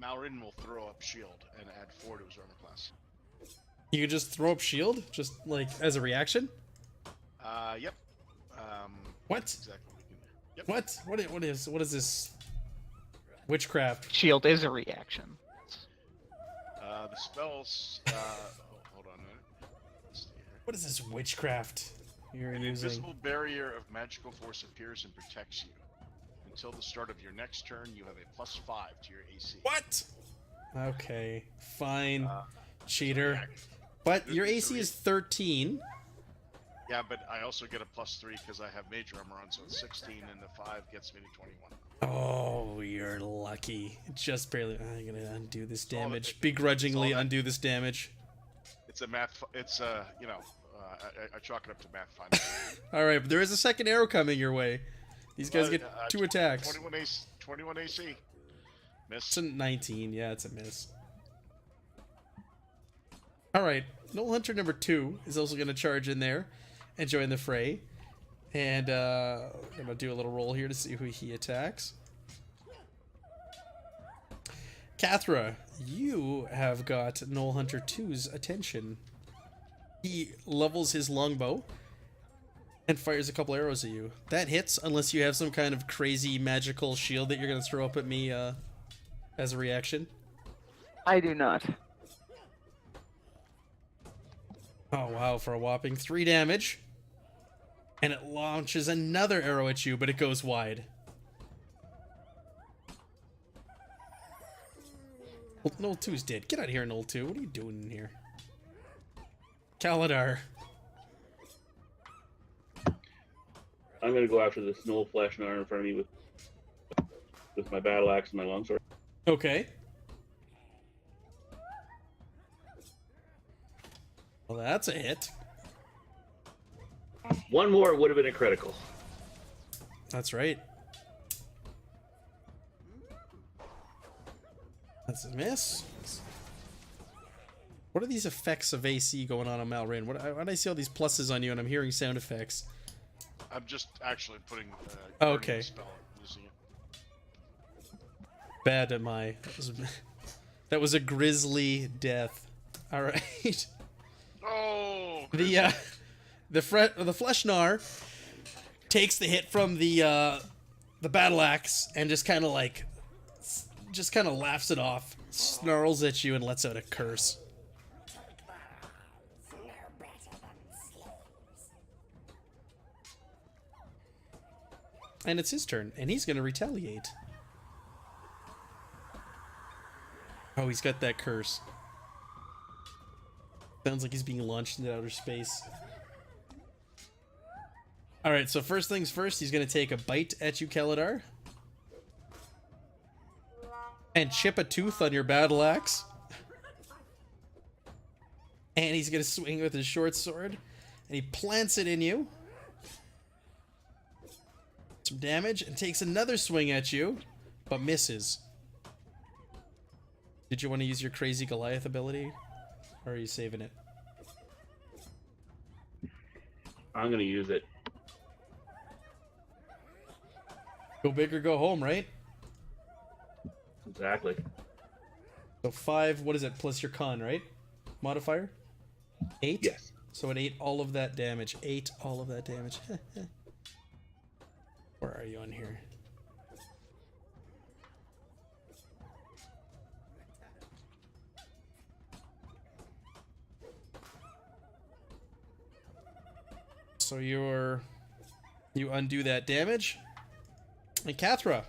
Speaker 3: Malrin will throw up shield and add 4 to his armor class.
Speaker 1: You can just throw up shield, just like as a reaction.
Speaker 3: Yep.
Speaker 1: What?
Speaker 3: That's exactly what we can do. Yep.
Speaker 1: What is this? Witchcraft.
Speaker 2: Shield is a reaction.
Speaker 3: The spells. Hold on a minute. Let's see here.
Speaker 1: What is this witchcraft you're
Speaker 3: An
Speaker 1: using?
Speaker 3: invisible barrier of magical force appears and protects you. Until the start of your next turn, you have a +5 to your AC.
Speaker 1: What? Okay, fine, cheater.
Speaker 3: Yeah,
Speaker 1: But
Speaker 3: This
Speaker 1: your
Speaker 3: is
Speaker 1: AC
Speaker 3: the
Speaker 1: is 13.
Speaker 3: yeah, but I also get a +3 because I have major armor on, so it's 16, and the 5 gets me to 21.
Speaker 1: Oh, you're lucky. Just barely. I'm gonna undo this
Speaker 3: all that-
Speaker 1: damage. Begrudgingly
Speaker 3: it's all that-
Speaker 1: undo this damage.
Speaker 3: It's a math. It's you know, I chalk it up to math fun.
Speaker 1: All right, but there is a second arrow coming your way. These guys get 2 attacks.
Speaker 3: 21 AC. 21 AC. Miss.
Speaker 1: It's a 19. Yeah, it's a miss. All right, Knoll Hunter number 2 is also gonna charge in there and join the fray. And I'm gonna do a little roll here to see who he attacks. Kathra, you have got Knoll Hunter 2's attention. He levels his longbow and fires a couple arrows at you. That hits unless you have some kind of crazy magical shield that you're gonna throw up at me as a reaction.
Speaker 5: I do not.
Speaker 1: Oh wow, for a whopping 3 damage. And it launches another arrow at you, but it goes wide. Well, Knoll 2's dead. Get out of here, Knoll 2. What are you doing in here? Kaladar.
Speaker 6: I'm gonna go after this Snow Flash Gnar in front of me with my battle axe and my longsword.
Speaker 1: Okay. Well, that's a hit.
Speaker 6: One more would have been a critical.
Speaker 1: That's right. That's a miss. What are these effects of AC going on Malrin? Why do I see all these pluses on you and I'm hearing sound effects?
Speaker 3: I'm just actually putting.
Speaker 1: Oh, okay.
Speaker 3: Guardian Spell, using it.
Speaker 1: Bad at my. That was a grisly death. All right.
Speaker 3: Oh.
Speaker 1: The Flesh Gnar takes the hit from the battle axe and just kind of laughs it off, snarls at you, and lets out a curse. And it's his turn, and he's gonna retaliate. Oh, he's got that curse. Sounds like he's being launched into outer space. Alright, so first things first, he's gonna take a bite at you, Kaladar. And chip a tooth on your battle axe. And he's gonna swing with his short sword. And he plants it in you. Some damage, and takes another swing at you, but misses. Did you want to use your crazy Goliath ability? Or are you saving it?
Speaker 6: I'm gonna use it.
Speaker 1: Go big or go home, right?
Speaker 6: Exactly.
Speaker 1: So 5, what is it, plus your con, right? Modifier? 8?
Speaker 6: Yes.
Speaker 1: So it ate all of that damage. 8 all of that damage. Where are you on here? So you undo that damage. And Kathra,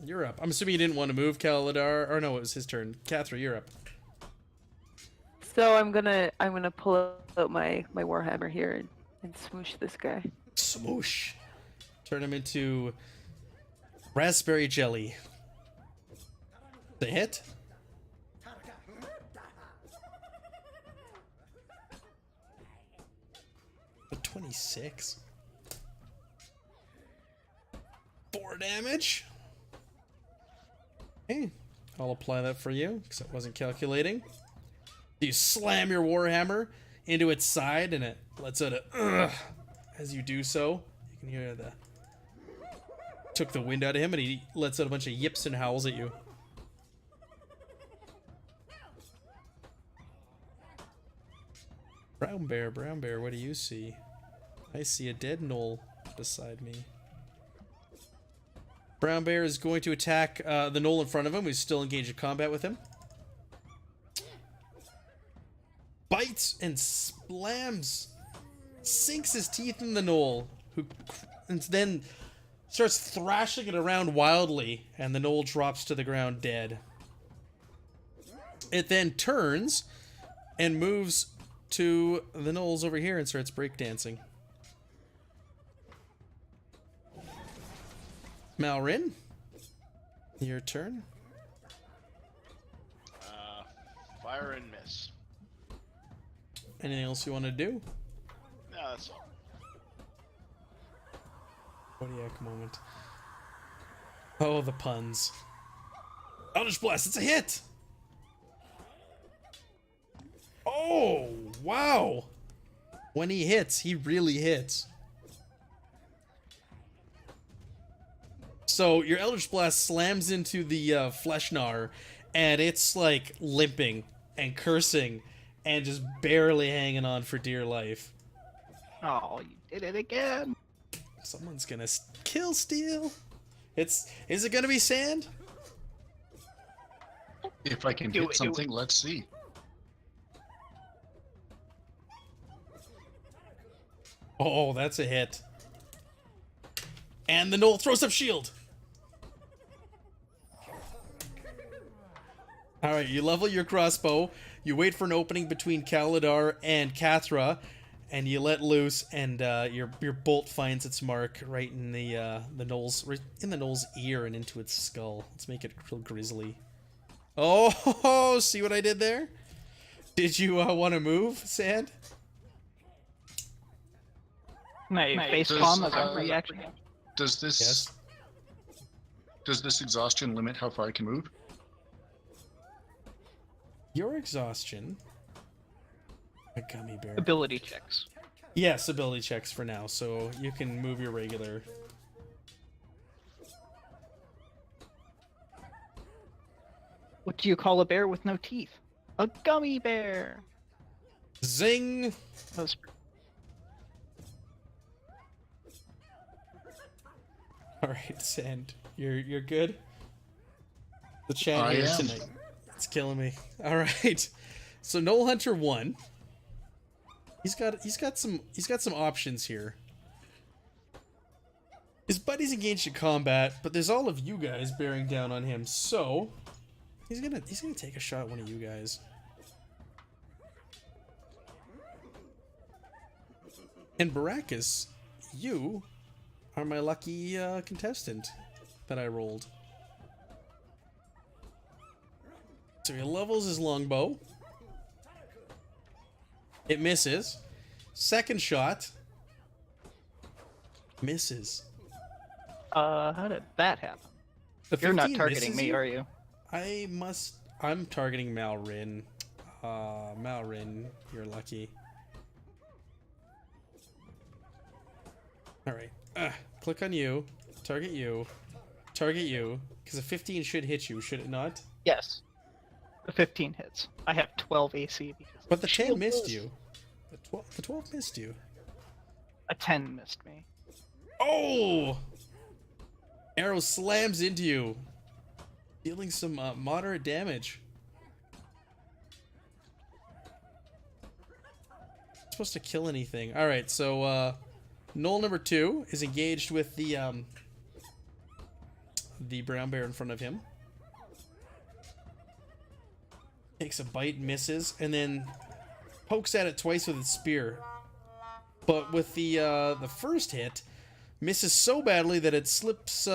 Speaker 1: you're up. I'm assuming you didn't want to move, Kaladar. Or no, it was his turn. Kathra, you're up.
Speaker 5: So I'm gonna pull out my warhammer here and smoosh this guy.
Speaker 1: Smoosh. Turn him into raspberry jelly. The hit? The 26. 4 damage. Okay, I'll apply that for you because I wasn't calculating. You slam your warhammer into its side and it lets out a ugh as you do so. You can hear the took the wind out of him and he lets out a bunch of yips and howls at you. Brown bear, what do you see? I see a dead gnoll beside me. Brown bear is going to attack the gnoll in front of him, who's still engaged in combat with him. Bites and slams, sinks his teeth in the gnoll, who and then starts thrashing it around wildly, and the gnoll drops to the ground dead. It then turns and moves to the gnolls over here and starts breakdancing. Malrin, your turn.
Speaker 3: Fire and miss.
Speaker 1: Anything else you want to do?
Speaker 3: No, that's all.
Speaker 1: Kodiak moment. Oh, the puns. Eldritch Blast, it's a hit! Oh, wow! When he hits, he really hits. So your Eldritch Blast slams into the Fleshnar, and it's like limping and cursing and just barely hanging on for dear life.
Speaker 2: Oh, you did it again.
Speaker 1: Someone's gonna kill Steel. Is it gonna be Sand?
Speaker 4: If I can hit something, let's see.
Speaker 1: Oh, that's a hit. And the gnoll throws up shield. Alright, you level your crossbow, you wait for an opening between Kaladar and Kathra, and you let loose, and your bolt finds its mark right in the gnoll's ear and into its skull. Let's make it real grisly. Oh, see what I did there? Did you want to move, Sand?
Speaker 2: My face palm as a reaction.
Speaker 4: Does this
Speaker 1: Yes.
Speaker 4: does this exhaustion limit how far I can move?
Speaker 1: Your exhaustion. A gummy bear.
Speaker 2: Ability checks.
Speaker 1: Yes, ability checks for now, so you can move your regular.
Speaker 2: What do you call a bear with no teeth? A gummy bear.
Speaker 1: Zing!
Speaker 2: That was
Speaker 1: Alright, Sand. You're good? The chat
Speaker 4: I
Speaker 1: here
Speaker 4: am.
Speaker 1: tonight. It's killing me. Alright. So Knoll Hunter 1. He's got some options here. His buddy's engaged in combat, but there's all of you guys bearing down on him, so he's gonna take a shot at one of you guys. And Baracus, you are my lucky contestant that I rolled. So he levels his longbow. It misses. Second shot. Misses.
Speaker 2: how did that happen?
Speaker 1: The
Speaker 2: You're not
Speaker 1: 15
Speaker 2: targeting
Speaker 1: misses
Speaker 2: me,
Speaker 1: you?
Speaker 2: are you?
Speaker 1: I'm targeting Malrin. Malrin, you're lucky. Alright. Click on you. Target you. Target you. Because a 15 should hit you, should it not?
Speaker 2: Yes. The 15 hits. I have 12 AC because
Speaker 1: But the 10
Speaker 2: shield
Speaker 1: missed
Speaker 2: was-
Speaker 1: you. The 12 missed you.
Speaker 2: A 10 missed me.
Speaker 1: Oh! Arrow slams into you, dealing some moderate damage. Not supposed to kill anything. All right, so Knoll number 2 is engaged with the brown bear in front of him. Takes a bite, misses, and then pokes at it twice with its spear. But with the first hit, misses so badly that it slips,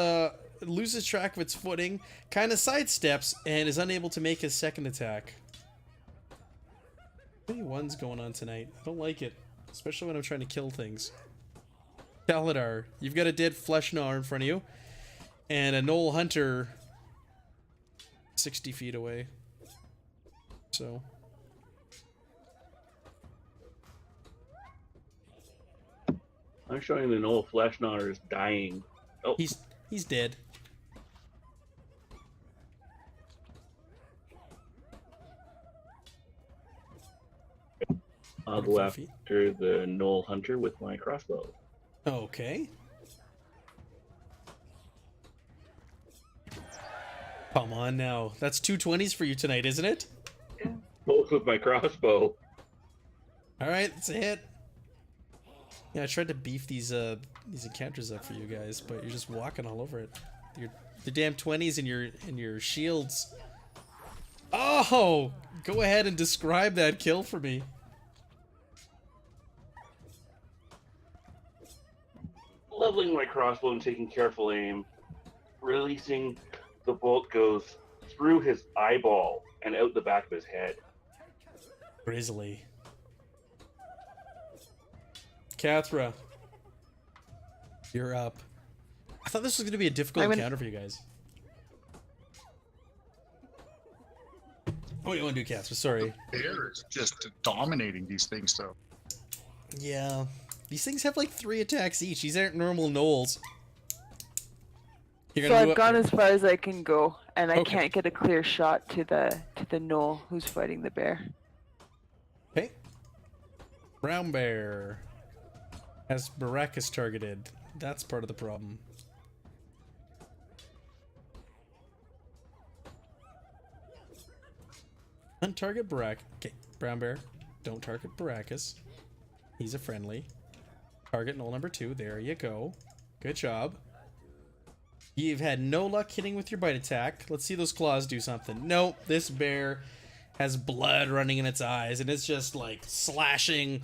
Speaker 1: loses track of its footing, kind of sidesteps, and is unable to make his second attack. How many ones going on tonight? I don't like it, especially when I'm trying to kill things. Kaladar, you've got a dead Fleshnar in front of you, and a Knoll Hunter 60 feet away. So...
Speaker 6: I'm showing the Knoll Fleshnar is dying. Oh,
Speaker 1: He's dead.
Speaker 6: I'll go
Speaker 1: 45 feet.
Speaker 6: after the Knoll Hunter with my crossbow.
Speaker 1: Okay. Come on now. That's 220s for you tonight, isn't it?
Speaker 6: Both with my crossbow.
Speaker 1: All right, it's a hit. Yeah, I tried to beef these encounters up for you guys, but you're just walking all over it. The damn 20s and your shields. Oh, go ahead and describe that kill for me.
Speaker 6: Leveling my crossbow and taking careful aim, releasing the bolt goes through his eyeball and out the back of his head.
Speaker 1: Grizzly. Kathra, you're up. I thought this was going to be a difficult encounter for you guys. What do you want to do, Kathra? Sorry.
Speaker 4: Bear is just dominating these things, though.
Speaker 1: Yeah. These things have like 3 attacks each. These aren't normal gnolls. You're
Speaker 5: So
Speaker 1: gonna
Speaker 5: I've gone as far as I can go, and I
Speaker 1: Okay.
Speaker 5: can't get a clear shot to the gnoll who's fighting the bear.
Speaker 1: Okay. Brown bear has Baracus targeted. That's part of the problem. Untarget Baracus. Okay, brown bear. Don't target Baracus. He's a friendly. Target Knoll number 2. There you go. Good job. You've had no luck hitting with your bite attack. Let's see those claws do something. Nope, this bear has blood running in its eyes, and it's just like slashing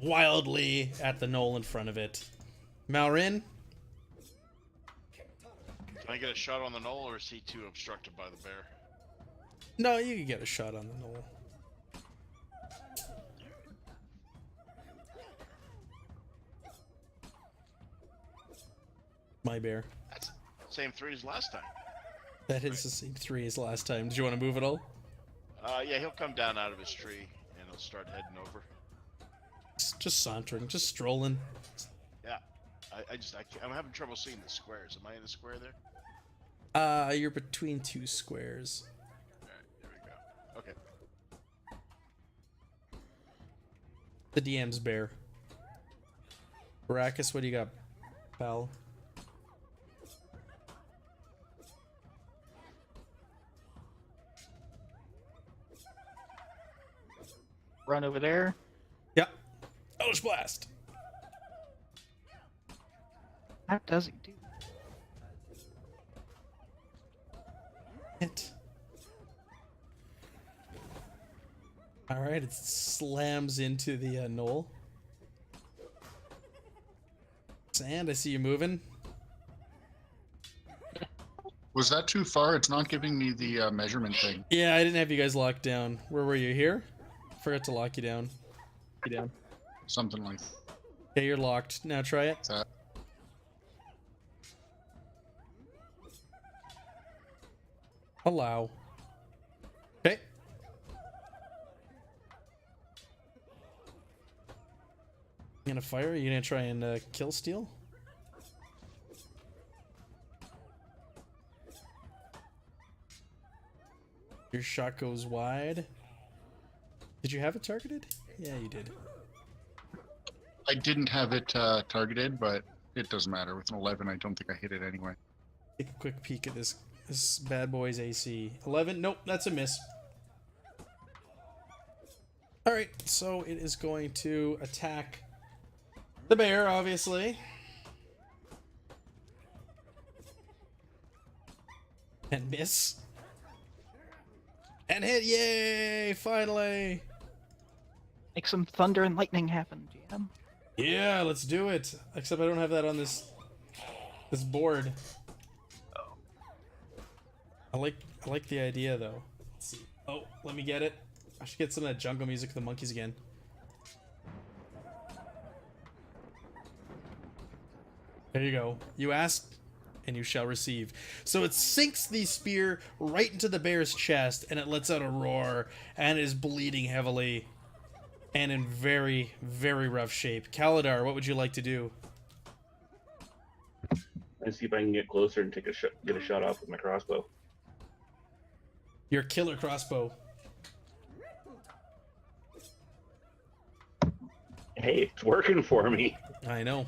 Speaker 1: wildly at the knoll in front of it. Malrin?
Speaker 3: Can I get a shot on the knoll, or is he too obstructed by the bear?
Speaker 1: No, you can get a shot on the knoll. My bear.
Speaker 3: That's same 3 as last time.
Speaker 1: That is the same 3 as last time. Did you want to move at all?
Speaker 3: Yeah, he'll come down out of his tree and he'll start heading over.
Speaker 1: Just sauntering, just strolling.
Speaker 3: Yeah, I'm having trouble seeing the squares. Am I in the square there?
Speaker 1: You're between 2 squares.
Speaker 3: Alright, there we go. Okay.
Speaker 1: The DM's bear. Baracus, what do you got, pal?
Speaker 2: Run over there.
Speaker 1: Yeah. Eldritch Blast.
Speaker 2: How does he do?
Speaker 1: Hit. Alright, it slams into the knoll. Sand, I see you moving.
Speaker 4: Was that too far? It's not giving me the measurement thing.
Speaker 1: Yeah, I didn't have you guys locked down. Where were you? Here? Forgot to lock you down. You down.
Speaker 4: Something like
Speaker 1: Okay, you're locked. Now try it.
Speaker 4: that.
Speaker 1: Allow. Okay. You gonna fire? Are you gonna try and kill steal? Your shot goes wide. Did you have it targeted? Yeah, you did.
Speaker 4: I didn't have it targeted, but it doesn't matter. With an 11, I don't think I hit it anyway.
Speaker 1: Take a quick peek at this bad boy's AC. 11? Nope, that's a miss. Alright, so it is going to attack the bear, obviously. And miss. And hit, yay! Finally!
Speaker 2: Make some thunder and lightning happen, GM.
Speaker 1: Yeah, let's do it. Except I don't have that on this board. I like the idea though. Let's see. Oh, let me get it. I should get some of that jungle music of the monkeys again. There you go. You asked, and you shall receive. So it sinks the spear right into the bear's chest, and it lets out a roar, and it is bleeding heavily, and in very, very rough shape. Kaladar, what would you like to do?
Speaker 6: And see if I can get closer and get a shot off with my crossbow.
Speaker 1: Your killer crossbow.
Speaker 6: Hey, it's working for me.
Speaker 1: I know.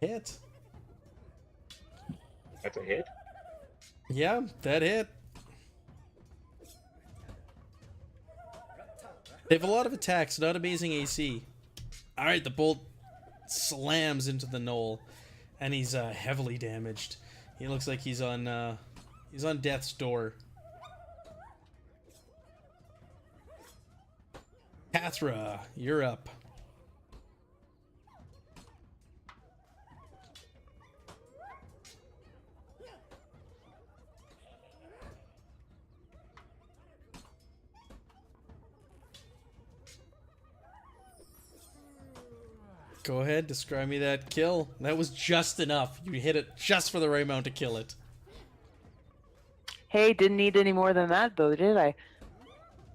Speaker 1: Hit.
Speaker 6: That's a hit.
Speaker 1: Yeah, that hit. They have a lot of attacks, not amazing AC. Alright, the bolt slams into the knoll, and he's heavily damaged. He looks like he's on death's door. Kathra, you're up. Go ahead, describe me that kill. That was just enough. You hit it just for the right amount to kill it.
Speaker 5: Hey, didn't need any more than that though, did I?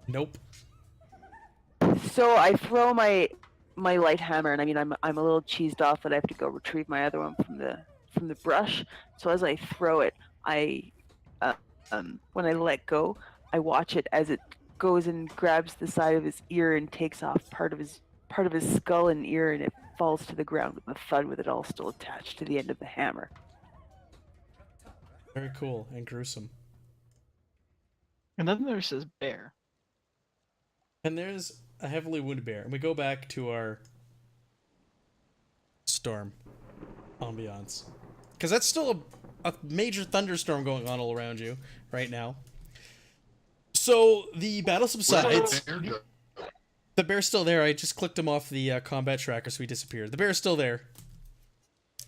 Speaker 1: Nope.
Speaker 5: So I throw my light hammer, and I mean I'm a little cheesed off that I have to go retrieve my other one from the brush. So as I throw it, when I let go, I watch it as it goes and grabs the side of his ear and takes off part of his skull and ear, and it falls to the ground with a thud, with it all still attached to the end of the hammer.
Speaker 1: Very cool and gruesome.
Speaker 2: And then there's this bear.
Speaker 1: And there's a heavily wounded bear. And we go back to our storm ambiance. Because that's still a major thunderstorm going on all around you right now. So the battle subsides.
Speaker 4: Where'd the bear go?
Speaker 1: The bear's still there. I just clicked him off the combat tracker, so he disappeared. The bear's still there.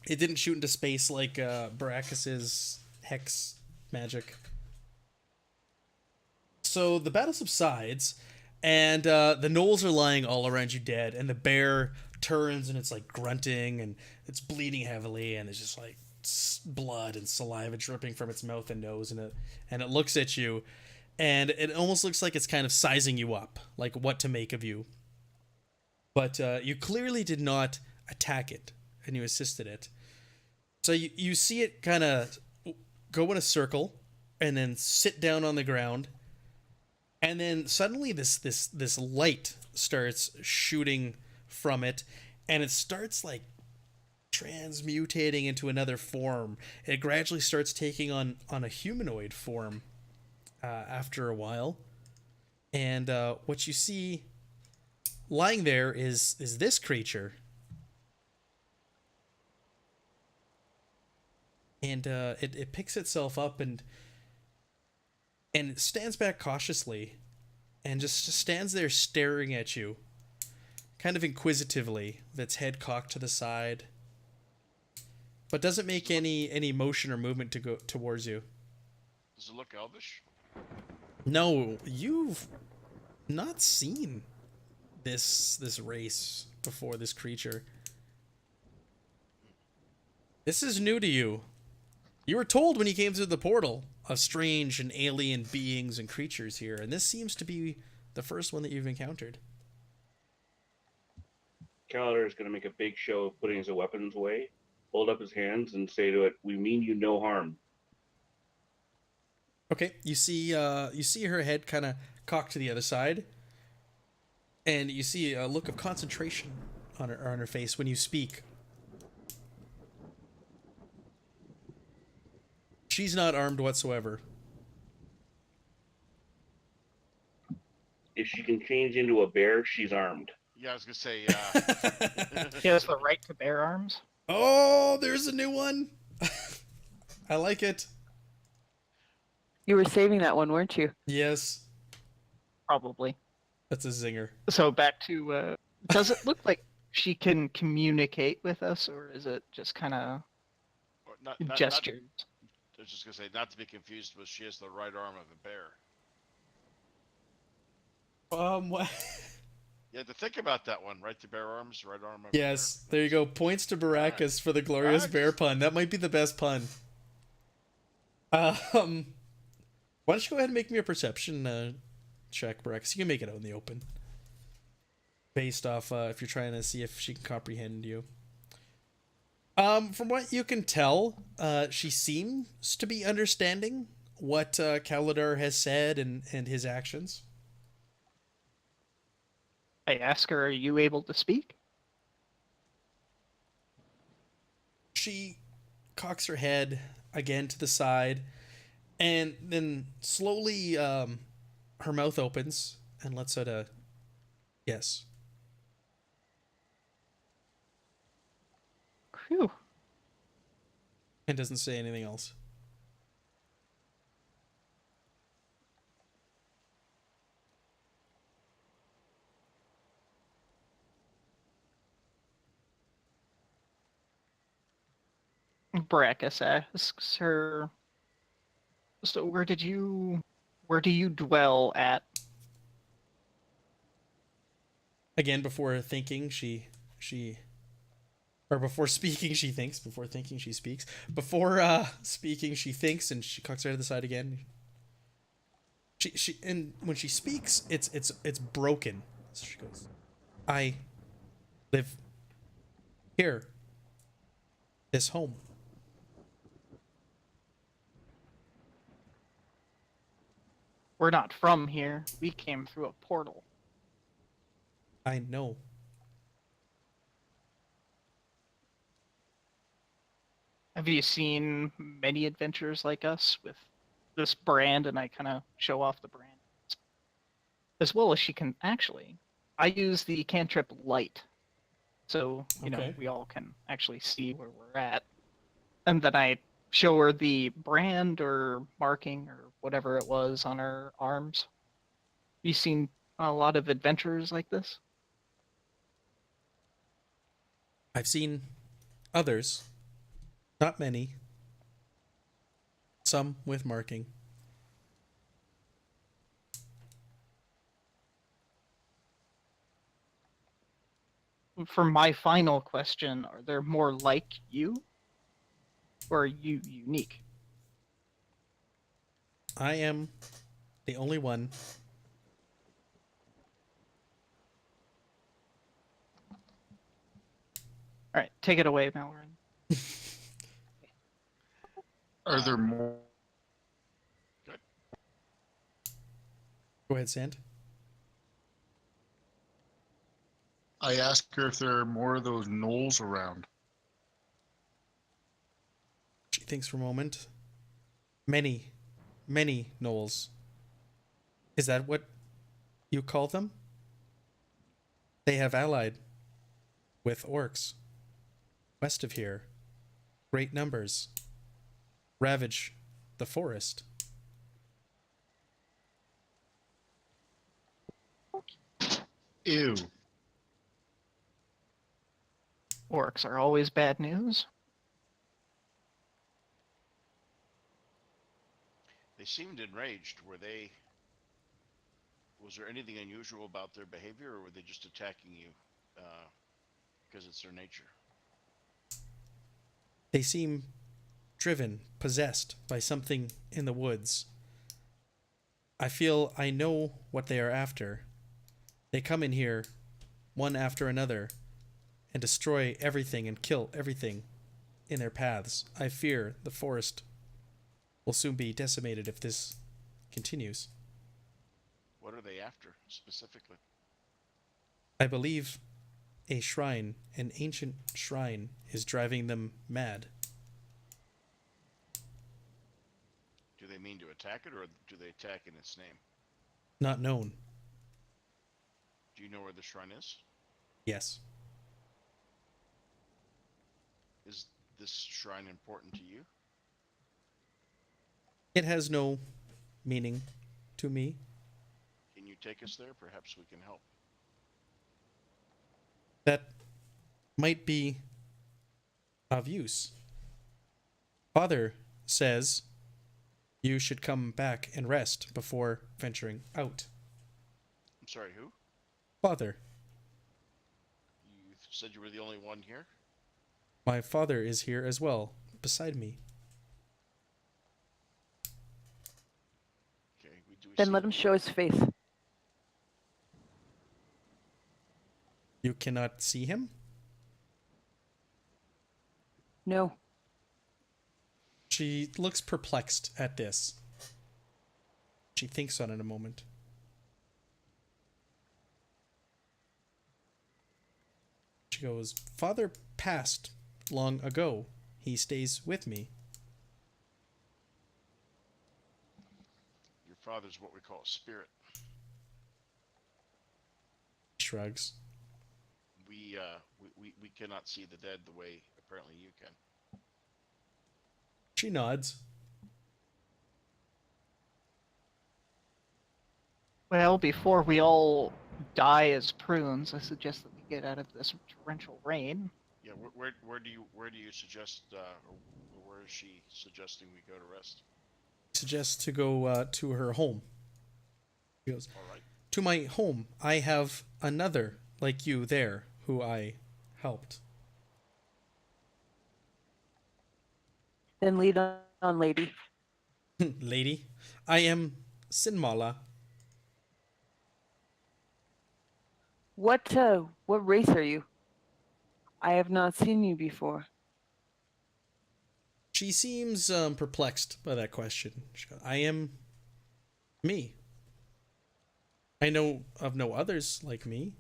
Speaker 1: It didn't shoot into space like Baracus's hex magic. So the battle subsides, and the gnolls are lying all around you dead, and the bear turns and it's like grunting and it's bleeding heavily, and it's just like blood and saliva dripping from its mouth and nose, and it looks at you. And it almost looks like it's kind of sizing you up, like what to make of you. But you clearly did not attack it, and you assisted it. So you see it kind of go in a circle, and then sit down on the ground. And then suddenly this light starts shooting from it, and it starts like transmutating into another form. It gradually starts taking on a humanoid form. After a while, and what you see lying there is this creature, and it picks itself up and it stands back cautiously, and just stands there staring at you, kind of inquisitively, with its head cocked to the side, but doesn't make any motion or movement to go towards you.
Speaker 3: Does it look elvish?
Speaker 1: No, you've not seen this race before, this creature. This is new to you. You were told when you came through the portal of strange and alien beings and creatures here, and this seems to be the first one that you've encountered.
Speaker 6: Calendar is going to make a big show of putting his weapons away, hold up his hands, and say to it, "We mean you no harm."
Speaker 1: Okay, you see her head kind of cocked to the other side, and you see a look of concentration on her face when you speak. She's not armed whatsoever.
Speaker 6: If she can change into a bear, she's armed.
Speaker 3: Yeah, I was gonna say.
Speaker 2: She has the right to bear arms.
Speaker 1: Oh, there's a new one. I like it.
Speaker 5: You were saving that one, weren't you?
Speaker 1: Yes,
Speaker 2: Probably.
Speaker 1: that's a zinger.
Speaker 2: So back to, does it look like she can communicate with us, or is it just kind of gestures?
Speaker 3: I was just gonna say, not to be confused with, she has the right arm of a bear.
Speaker 1: What?
Speaker 3: You had to think about that one, right? The bear arms, right arm of
Speaker 1: Yes, there you go. Points to Baracus for the glorious bear pun. That might be the best pun. Why don't you go ahead and make me a perception check, Baracus? You can make it out in the open, based off if you're trying to see if she can comprehend you. From what you can tell, she seems to be understanding what Kaladar has said and his actions.
Speaker 2: I ask her, "Are you able to speak?"
Speaker 1: She cocks her head again to the side, and then slowly her mouth opens and lets out a yes.
Speaker 2: Phew.
Speaker 1: And doesn't say anything else.
Speaker 2: Brackus asks her, "So where do you dwell at?"
Speaker 1: Again, before thinking, or before speaking, she thinks. Before thinking, she speaks. Before speaking, she thinks, and she cocks her head to the side again. And when she speaks, it's broken. So she goes, "I live here. This home."
Speaker 2: We're not from here. We came through a portal.
Speaker 1: I know.
Speaker 2: Have you seen many adventures like us with this brand? And I kind of show off the brand. As well as she can actually. I use the cantrip light. So,
Speaker 1: Okay.
Speaker 2: we all can actually see where we're at. And then I show her the brand or marking or whatever it was on her arms. You seen a lot of adventures like this?
Speaker 1: I've seen others, not many. Some with marking.
Speaker 2: For my final question, are there more like you? Or are you unique?
Speaker 1: I am the only one.
Speaker 2: All right, take it away, Mallory.
Speaker 4: Are there more?
Speaker 1: Go ahead, Sand.
Speaker 4: I ask her if there are more of those gnolls around.
Speaker 1: She thinks for a moment. Many, many gnolls. Is that what you call them? They have allied with orcs west of here. Great numbers. Ravage the forest.
Speaker 4: Ew.
Speaker 2: Orcs are always bad news.
Speaker 3: They seemed enraged. Was there anything unusual about their behavior, or were they just attacking you because it's their nature?
Speaker 1: They seem driven, possessed by something in the woods. I feel I know what they are after. They come in here, one after another, and destroy everything and kill everything in their paths. I fear the forest will soon be decimated if this continues.
Speaker 3: What are they after specifically?
Speaker 1: I believe a shrine, an ancient shrine, is driving them mad.
Speaker 3: Do they mean to attack it, or do they attack in its name?
Speaker 1: Not known.
Speaker 3: Do you know where the shrine is?
Speaker 1: Yes.
Speaker 3: Is this shrine important to you?
Speaker 1: It has no meaning to me.
Speaker 3: Can you take us there? Perhaps we can help.
Speaker 1: That might be of use. Father says you should come back and rest before venturing out.
Speaker 3: I'm sorry, who?
Speaker 1: Father.
Speaker 3: You said you were the only one here?
Speaker 1: My father is here as well, beside me.
Speaker 3: Okay,
Speaker 5: Then let him show his face.
Speaker 1: You cannot see him?
Speaker 5: No.
Speaker 1: She looks perplexed at this. She thinks on it a moment. She goes, "Father passed long ago. He stays with me."
Speaker 3: Your father's what we call a spirit.
Speaker 1: Shrugs.
Speaker 3: We cannot see the dead the way apparently you can.
Speaker 1: She nods.
Speaker 2: Well, before we all die as prunes, I suggest that we get out of this torrential rain.
Speaker 3: Yeah, where do you suggest, or where is she suggesting we go to rest?
Speaker 1: Suggests to go to her home. She goes,
Speaker 3: All right.
Speaker 1: "To my home. I have another like you there who I helped."
Speaker 5: Then lead on, lady.
Speaker 1: Lady, I am Sinmala.
Speaker 5: What race are you? I have not seen you before.
Speaker 1: She seems perplexed by that question. She goes, "I am me. I know of no others like me."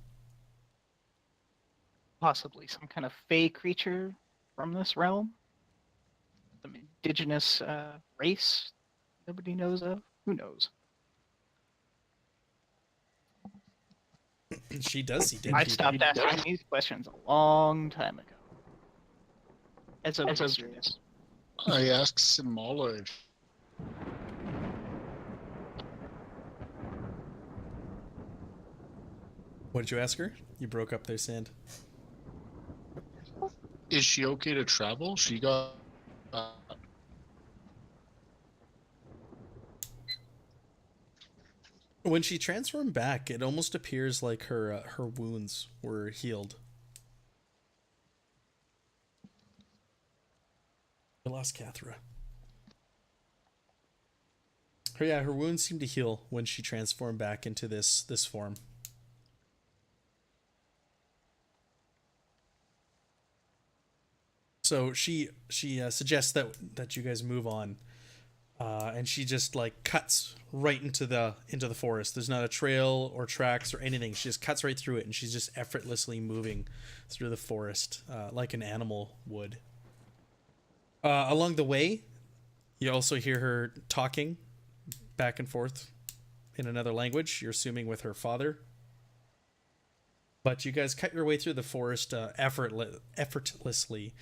Speaker 2: Possibly some kind of fey creature from this realm? Some indigenous race nobody knows of? Who knows?
Speaker 1: She does see dead
Speaker 2: I
Speaker 1: people.
Speaker 2: stopped asking these questions a long time ago. As of yesterday.
Speaker 4: I asked Simala if
Speaker 1: What did you ask her? You broke up there, Sand.
Speaker 4: is she okay to travel. She got
Speaker 1: When she transformed back, it almost appears like her wounds were healed. I lost Cathra. Her wounds seemed to heal when she transformed back into this form. So she suggests that you guys move on, and she just like cuts right into the forest. There's not a trail or tracks or anything. She just cuts right through it, and she's just effortlessly moving through the forest like an animal would. Along the way, you also hear her talking back and forth in another language. You're assuming with her father. But you guys cut your way through the forest effortlessly,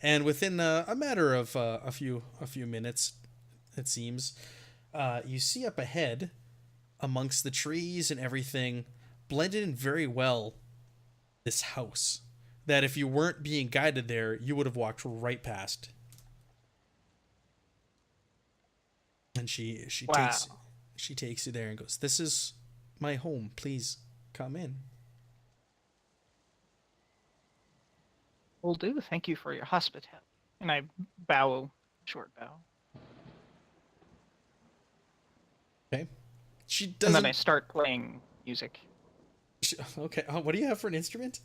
Speaker 1: and within a matter of a few minutes, it seems, you see up ahead, amongst the trees and everything, blended in very well, this house that if you weren't being guided there, you would have walked right past. And she
Speaker 2: Wow.
Speaker 1: takes you there and goes, "This is my home. Please come in."
Speaker 2: Will do. Thank you for your hospitality. And I bow, short bow.
Speaker 1: Okay. She
Speaker 2: And
Speaker 1: doesn't.
Speaker 2: then I start playing music.
Speaker 1: Okay. What do you have for an instrument?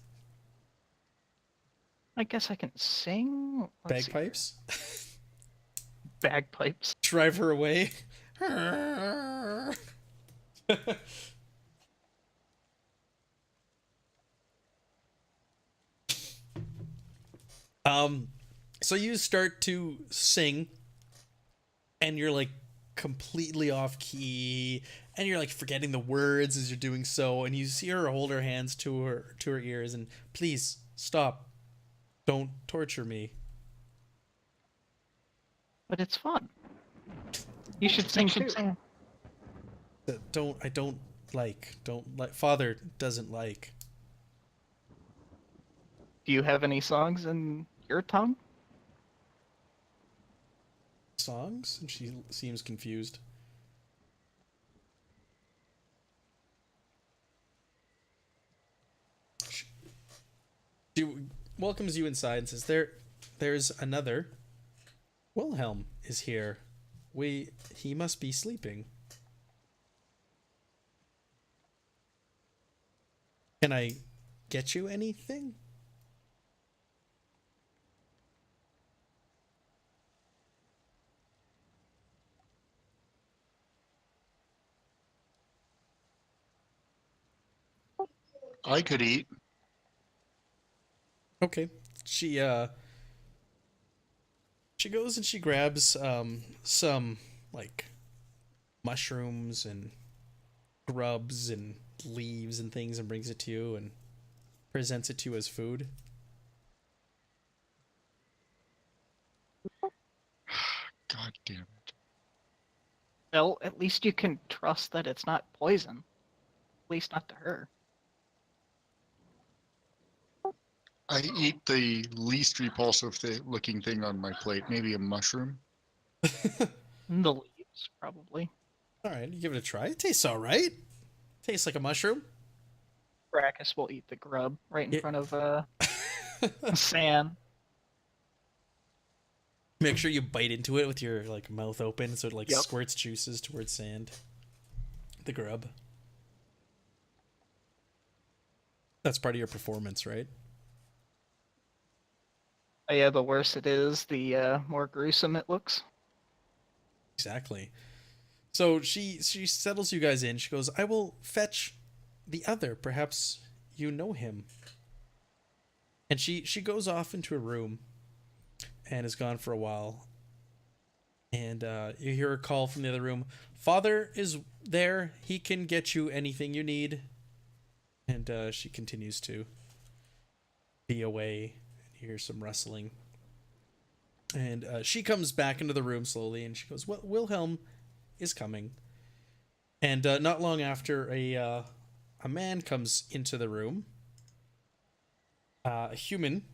Speaker 2: I guess I can sing. Let's see here.
Speaker 1: Bagpipes.
Speaker 2: Bagpipes.
Speaker 1: Drive her away. So you start to sing, and you're like completely off key, and you're like forgetting the words as you're doing so, and you see her hold her hands to her ears and, "Please stop, don't torture me."
Speaker 2: But it's fun. You should sing too.
Speaker 1: I don't like Father doesn't like
Speaker 2: Do you have any songs in your tongue?
Speaker 1: songs, and she seems confused. She welcomes you inside and says, "There's another. Wilhelm is here. He must be sleeping. Can I get you anything?"
Speaker 4: I could eat.
Speaker 1: Okay. She goes and she grabs some like mushrooms and grubs and leaves and things and brings it to you and presents it to you as food.
Speaker 4: God damn it.
Speaker 2: Well, at least you can trust that it's not poison. At least not to her.
Speaker 4: I eat the least repulsive looking thing on my plate. Maybe a mushroom.
Speaker 2: And the leaves, probably.
Speaker 1: All right, you give it a try. It tastes all right. Tastes like a mushroom.
Speaker 2: Brackus will eat the grub right in
Speaker 1: Yeah.
Speaker 2: front of San.
Speaker 1: Make sure you bite into it with your like mouth open so it like
Speaker 2: Yep.
Speaker 1: squirts juices towards sand. The grub. That's part of your performance, right?
Speaker 2: Yeah, the worse it is, the more gruesome it looks.
Speaker 1: Exactly. So she settles you guys in. She goes, "I will fetch the other. Perhaps you know him." And she goes off into a room and is gone for a while. And you hear a call from the other room. "Father is there. He can get you anything you need." And she continues to be away. And you hear some rustling. And she comes back into the room slowly, and she goes, "Well, Wilhelm is coming." And not long after, a man comes into the room. A human.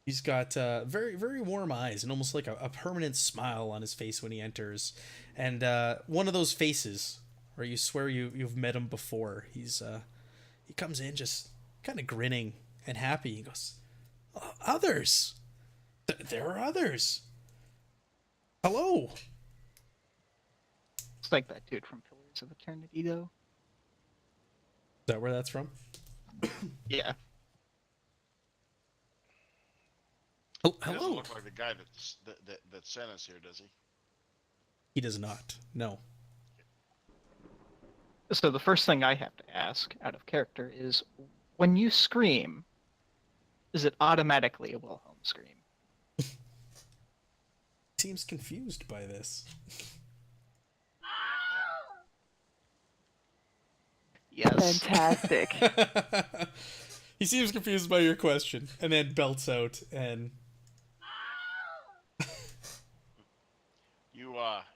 Speaker 1: He's got very, very warm eyes and almost like a permanent smile on his face when he enters. And one of those faces where you swear you've met him before. He comes in just kind of grinning and happy. He goes, "Others! There are others! Hello!"
Speaker 2: It's like that dude from Pillars of Eternity, though.
Speaker 1: Is that where that's from?
Speaker 2: Yeah.
Speaker 3: He doesn't
Speaker 1: Hello!
Speaker 3: look like the guy that sent us here, does he?
Speaker 1: He does not. No.
Speaker 2: So the first thing I have to ask out of character is, when you scream, is it automatically a Wilhelm scream?
Speaker 1: Seems confused by this.
Speaker 2: Yes.
Speaker 5: Fantastic.
Speaker 1: He seems confused by your question and then belts out and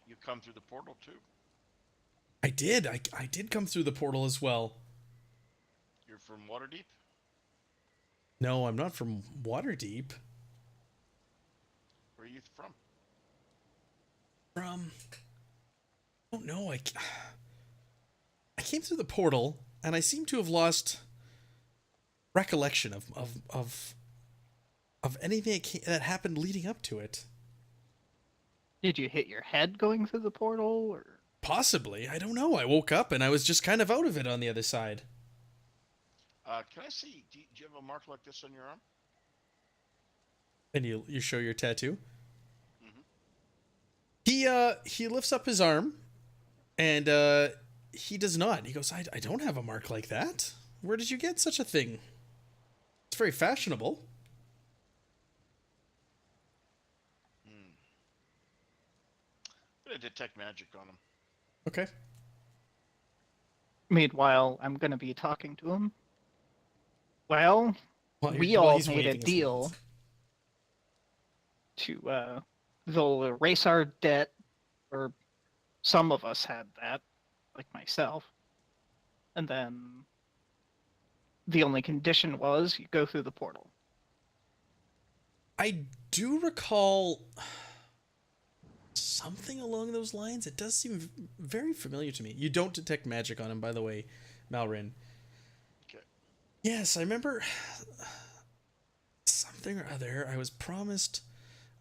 Speaker 3: You come through the portal too.
Speaker 1: I did come through the portal as well.
Speaker 3: You're from Waterdeep?
Speaker 1: No, I'm not from Waterdeep.
Speaker 3: Where are you from?
Speaker 1: From I don't know. I came through the portal and I seem to have lost recollection of anything that happened leading up to it.
Speaker 2: Did you hit your head going through the portal, or?
Speaker 1: Possibly. I don't know. I woke up and I was just kind of out of it on the other side.
Speaker 3: Can I see? Do you have a mark like this on your arm?
Speaker 1: And you show your tattoo?
Speaker 3: Mm-hmm.
Speaker 1: He lifts up his arm and he does not. He goes, I don't have a mark like that. Where did you get such a thing? It's very fashionable.
Speaker 3: I'm gonna detect magic on him.
Speaker 1: Okay.
Speaker 2: Meanwhile, I'm going to be talking to him. Well, we
Speaker 1: While
Speaker 2: all
Speaker 1: he's
Speaker 2: made a
Speaker 1: waving his
Speaker 2: deal
Speaker 1: hands.
Speaker 2: to, they'll erase our debt, or some of us had that, like myself. And then the only condition was you go through the portal.
Speaker 1: I do recall something along those lines. It does seem very familiar to me. You don't detect magic on him, by the way, Malrin.
Speaker 3: Okay.
Speaker 1: Yes, I remember something or other. I was promised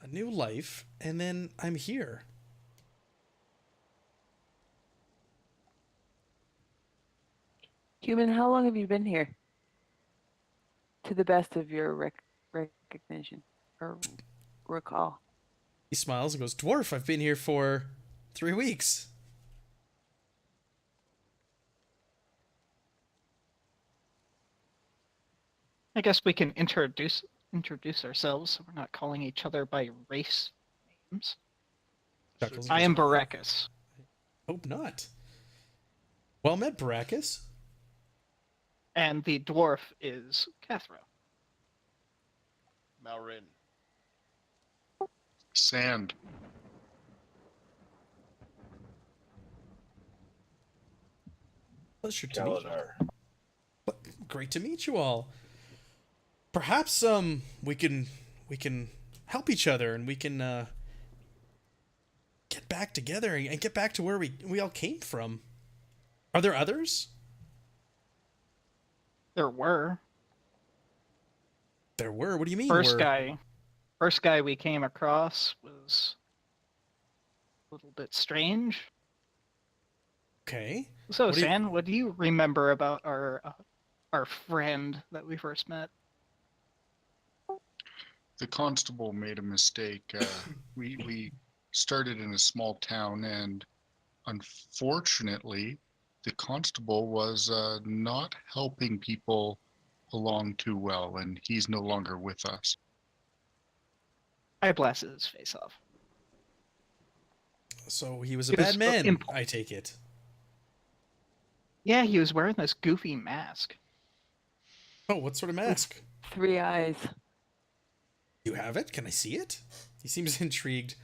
Speaker 1: a new life, and then I'm here.
Speaker 5: Human, how long have you been here? To the best of your recognition or recall.
Speaker 1: He smiles and goes, "Dwarf, I've been here for 3 weeks."
Speaker 2: I guess we can introduce ourselves so we're not calling each other by race names.
Speaker 1: Chuckles.
Speaker 2: I am Barakas.
Speaker 1: Hope not. Well met, Baracus.
Speaker 2: And the dwarf is Cathro.
Speaker 3: Malrin.
Speaker 4: Sand.
Speaker 1: Pleasure to meet you.
Speaker 6: Kaladar.
Speaker 1: Great to meet you all. Perhaps we can help each other and we can get back together and get back to where we all came from. Are there others?
Speaker 2: There were.
Speaker 1: There were. What do you mean?
Speaker 2: First
Speaker 1: were?
Speaker 2: guy we came across was a little bit strange.
Speaker 1: Okay.
Speaker 2: So,
Speaker 1: What do you-
Speaker 2: San, what do you remember about our friend that we first met?
Speaker 4: The constable made a mistake. We started in a small town, and unfortunately, the constable was not helping people along too well, and he's no longer with us.
Speaker 2: I blasted his face off.
Speaker 1: So he was a
Speaker 2: It was
Speaker 1: bad man,
Speaker 2: impulse.
Speaker 1: I take it.
Speaker 2: Yeah, he was wearing this goofy mask.
Speaker 1: Oh, what sort of mask?
Speaker 5: 3 eyes.
Speaker 1: You have it? Can I see it? He seems intrigued.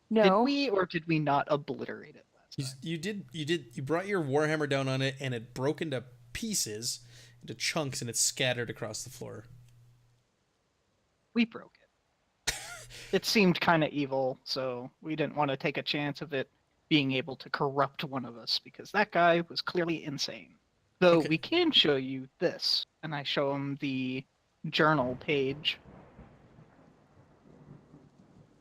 Speaker 5: No.
Speaker 2: Did we or did we not obliterate it last time?
Speaker 1: You brought your warhammer down on it and it broke into pieces, into chunks, and it scattered across the floor.
Speaker 2: We broke it. It seemed kind of evil, so we didn't want to take a chance of it being able to corrupt one of us because that guy was clearly insane. Though
Speaker 1: Okay.
Speaker 2: we can show you this, and I show him the journal page,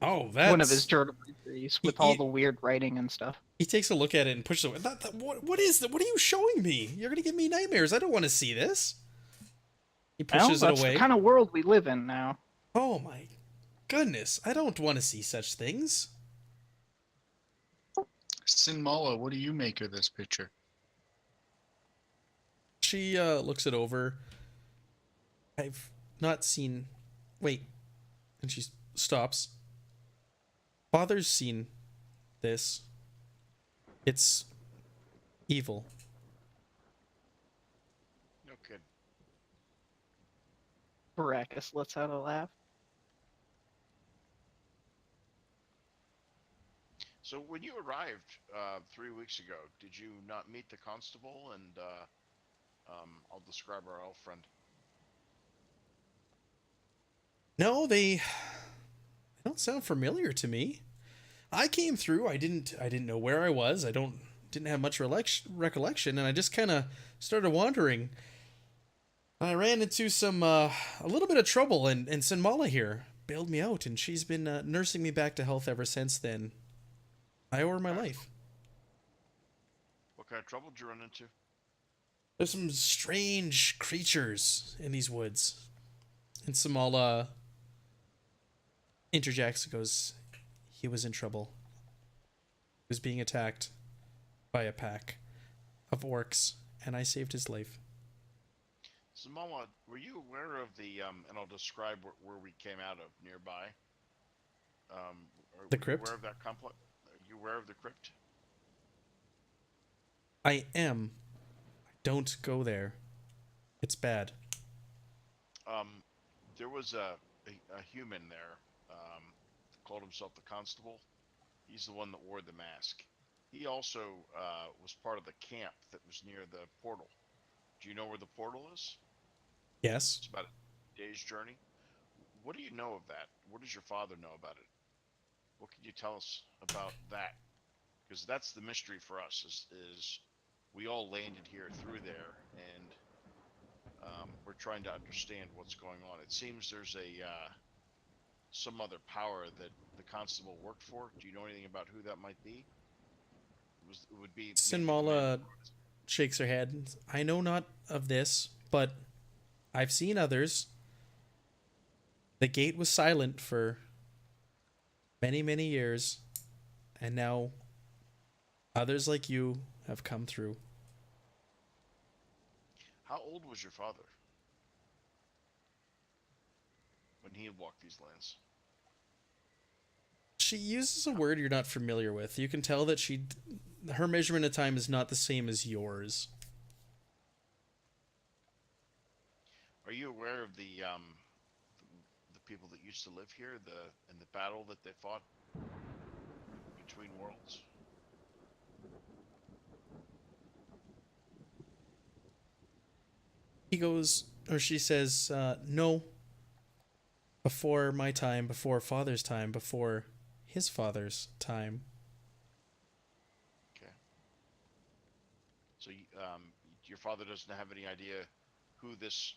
Speaker 1: Oh, that's
Speaker 2: one of his journal entries with all the weird writing and stuff.
Speaker 1: He takes a look at it and pushes it away. What is that? What are you showing me? You're gonna give me nightmares. I don't want to see this. He
Speaker 2: Well,
Speaker 1: pushes it
Speaker 2: that's
Speaker 1: away.
Speaker 2: the kind of world we live in now.
Speaker 1: Oh my goodness! I don't want to see such things.
Speaker 4: Sinmala, what do you make of this picture?
Speaker 1: She looks it over. I've not seen. Wait, and she stops. Father's seen this. It's evil.
Speaker 3: No kidding.
Speaker 2: Baracus lets out a laugh.
Speaker 3: So when you arrived 3 weeks ago, did you not meet the constable? And I'll describe our elf friend.
Speaker 1: No, they don't sound familiar to me. I came through. I didn't know where I was. Didn't have much recollection, and I just kind of started wandering. I ran into some a little bit of trouble, and Sinmala here bailed me out, and she's been nursing me back to health ever since then. I owe her my life.
Speaker 3: What kind of trouble did you run into?
Speaker 1: There's some strange creatures in these woods, and Sinmala interjects and goes, he was in trouble. He was being attacked by a pack of orcs, and I saved his life.
Speaker 3: So, Mama, were you aware of the, and I'll describe where we came out of nearby?
Speaker 1: The
Speaker 3: were you
Speaker 1: crypt?
Speaker 3: aware of that complex? Are you aware of the crypt?
Speaker 1: I am. Don't go there. It's bad.
Speaker 3: There was a human there, called himself the Constable. He's the one that wore the mask. He also was part of the camp that was near the portal. Do you know where the portal is?
Speaker 1: Yes.
Speaker 3: It's about a day's journey. What do you know of that? What does your father know about it? What can you tell us about that? Because that's the mystery for us. Is we all landed here through there, and we're trying to understand what's going on. It seems there's a some other power that the constable worked for. Do you know anything about who that might be? It would be
Speaker 1: Sinmala shakes her head. I know not of this, but I've seen others. The gate was silent for many, many years, and now others like you have come through.
Speaker 3: How old was your father? when he walked these lands?
Speaker 1: She uses a word you're not familiar with. You can tell that her measurement of time is not the same as yours.
Speaker 3: Are you aware of the people that used to live here, in the battle that they fought between worlds?
Speaker 1: He goes, or she says, no. Before my time, before father's time, before his father's time.
Speaker 3: Okay. So your father doesn't have any idea who this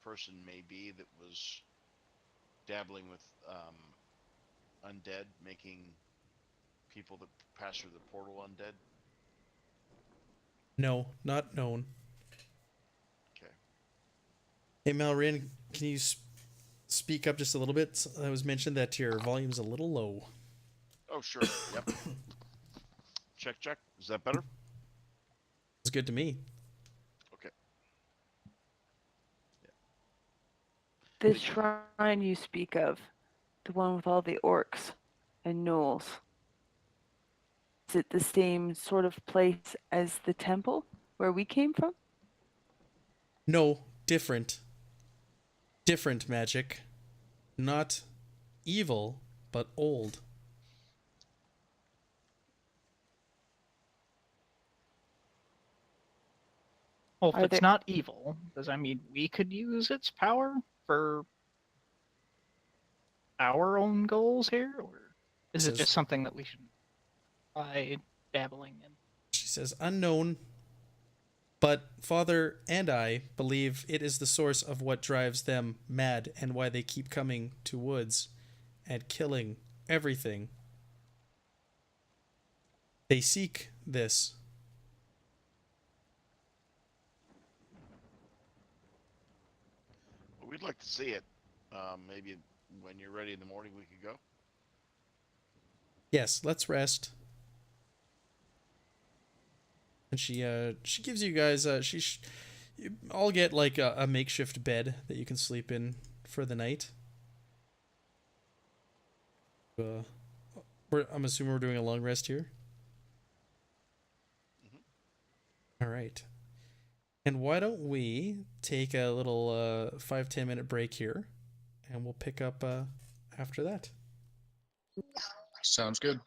Speaker 3: person may be that was dabbling with undead, making people that pass through the portal undead?
Speaker 1: No, not known.
Speaker 3: Okay.
Speaker 1: Hey, Malrin, can you speak up just a little bit? I was mentioned that your volume's a little low.
Speaker 3: Oh, sure. Yep. Check, check. Is that better?
Speaker 1: It's good to me.
Speaker 3: Okay.
Speaker 5: The
Speaker 3: The-
Speaker 5: shrine you speak of, the one with all the orcs and gnolls, is it the same sort of place as the temple where we came from?
Speaker 1: No, different. Different magic. Not evil, but old.
Speaker 2: Well, if
Speaker 5: Are
Speaker 2: it's
Speaker 5: there
Speaker 2: not evil, does that mean we could use its power for our own goals here, or is it
Speaker 1: Says
Speaker 2: just something that we should by dabbling in?
Speaker 1: She says unknown, but father and I believe it is the source of what drives them mad and why they keep coming to woods and killing everything. They seek this.
Speaker 3: Well, we'd like to see it. Maybe when you're ready in the morning, we could go.
Speaker 1: Yes, let's rest. And she gives you guys you all get like a makeshift bed that you can sleep in for the night. I'm assuming we're doing a long rest here.
Speaker 3: Mhm.
Speaker 1: All right. And why don't we take a little 5-10 minute break here, and we'll pick up after that.
Speaker 4: Sounds good.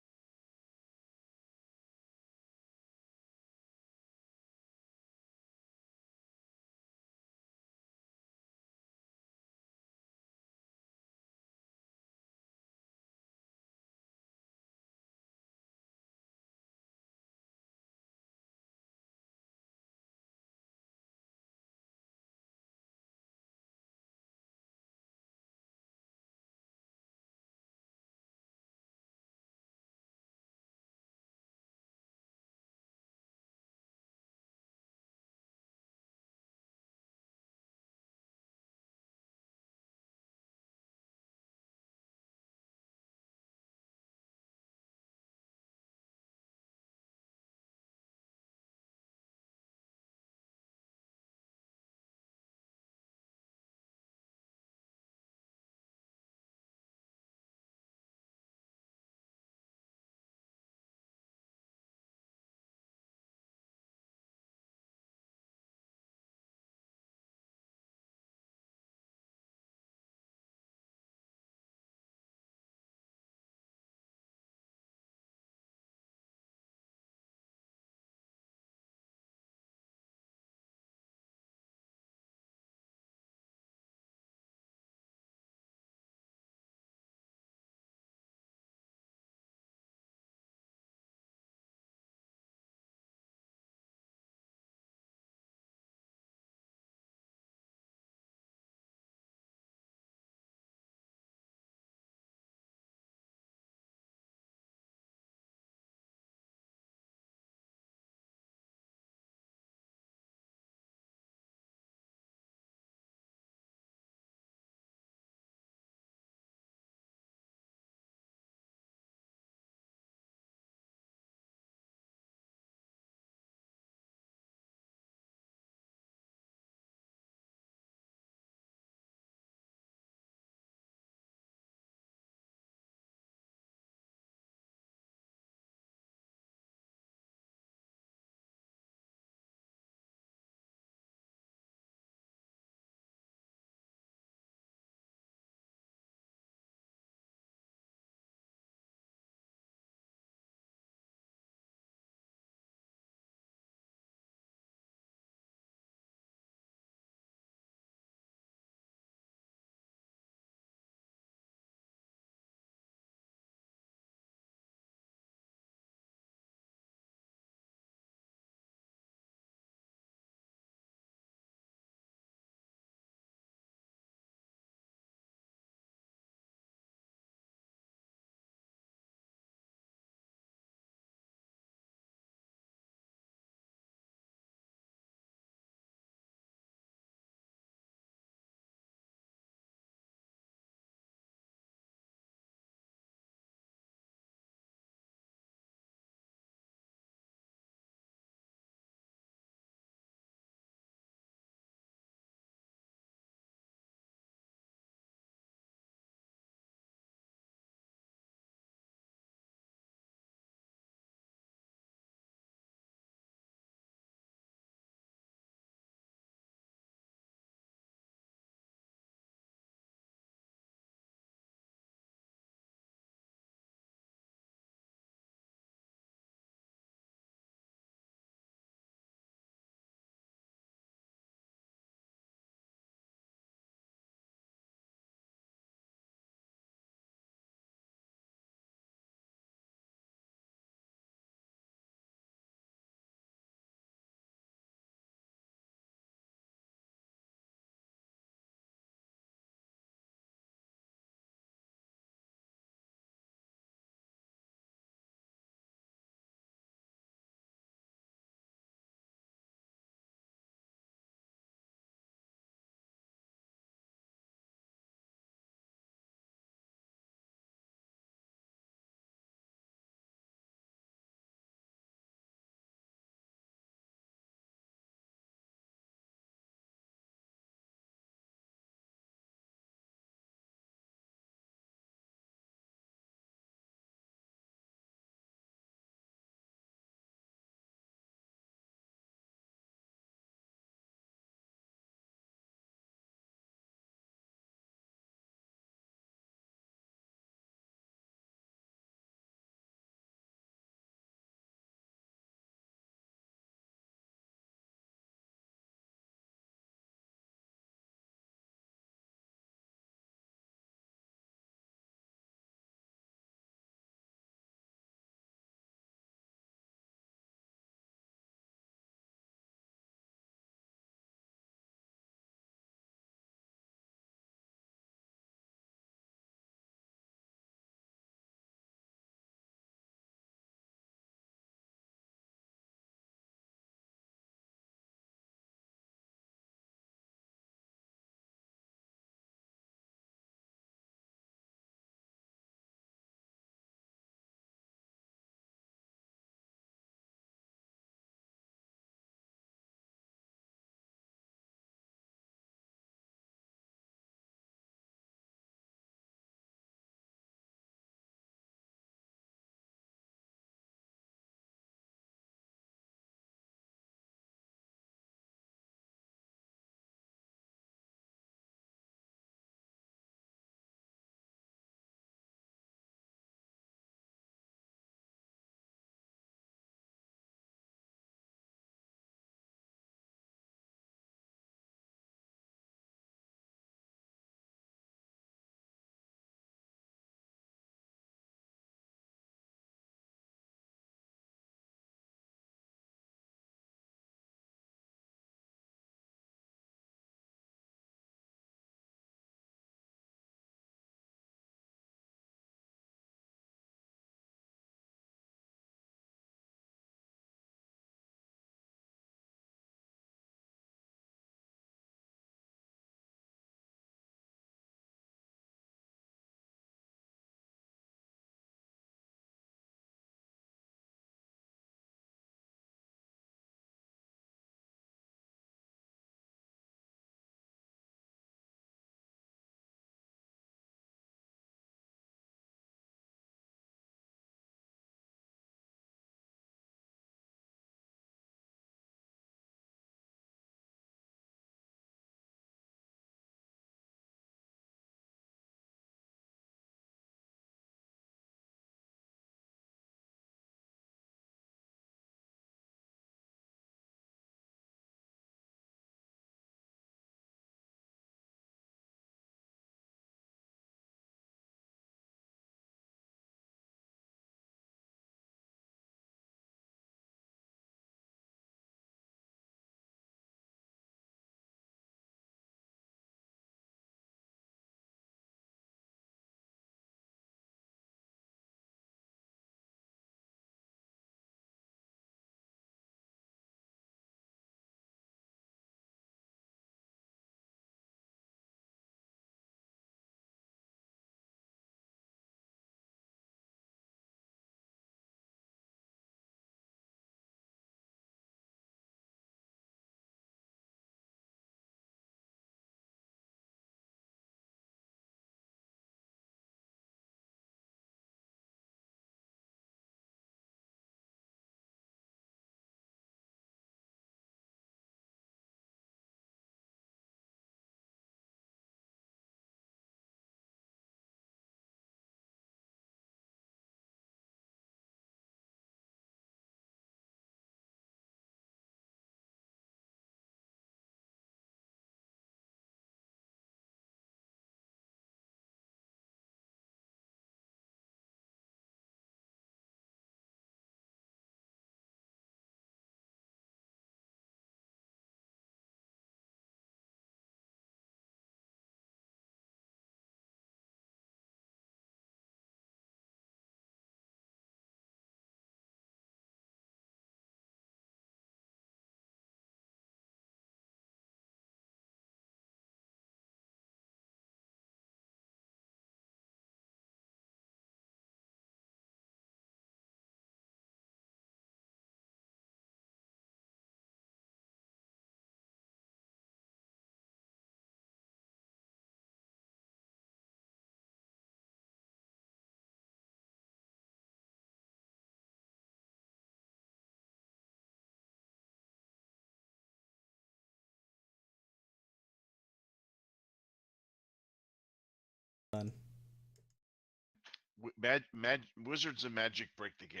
Speaker 3: Wizards and Magic break the game.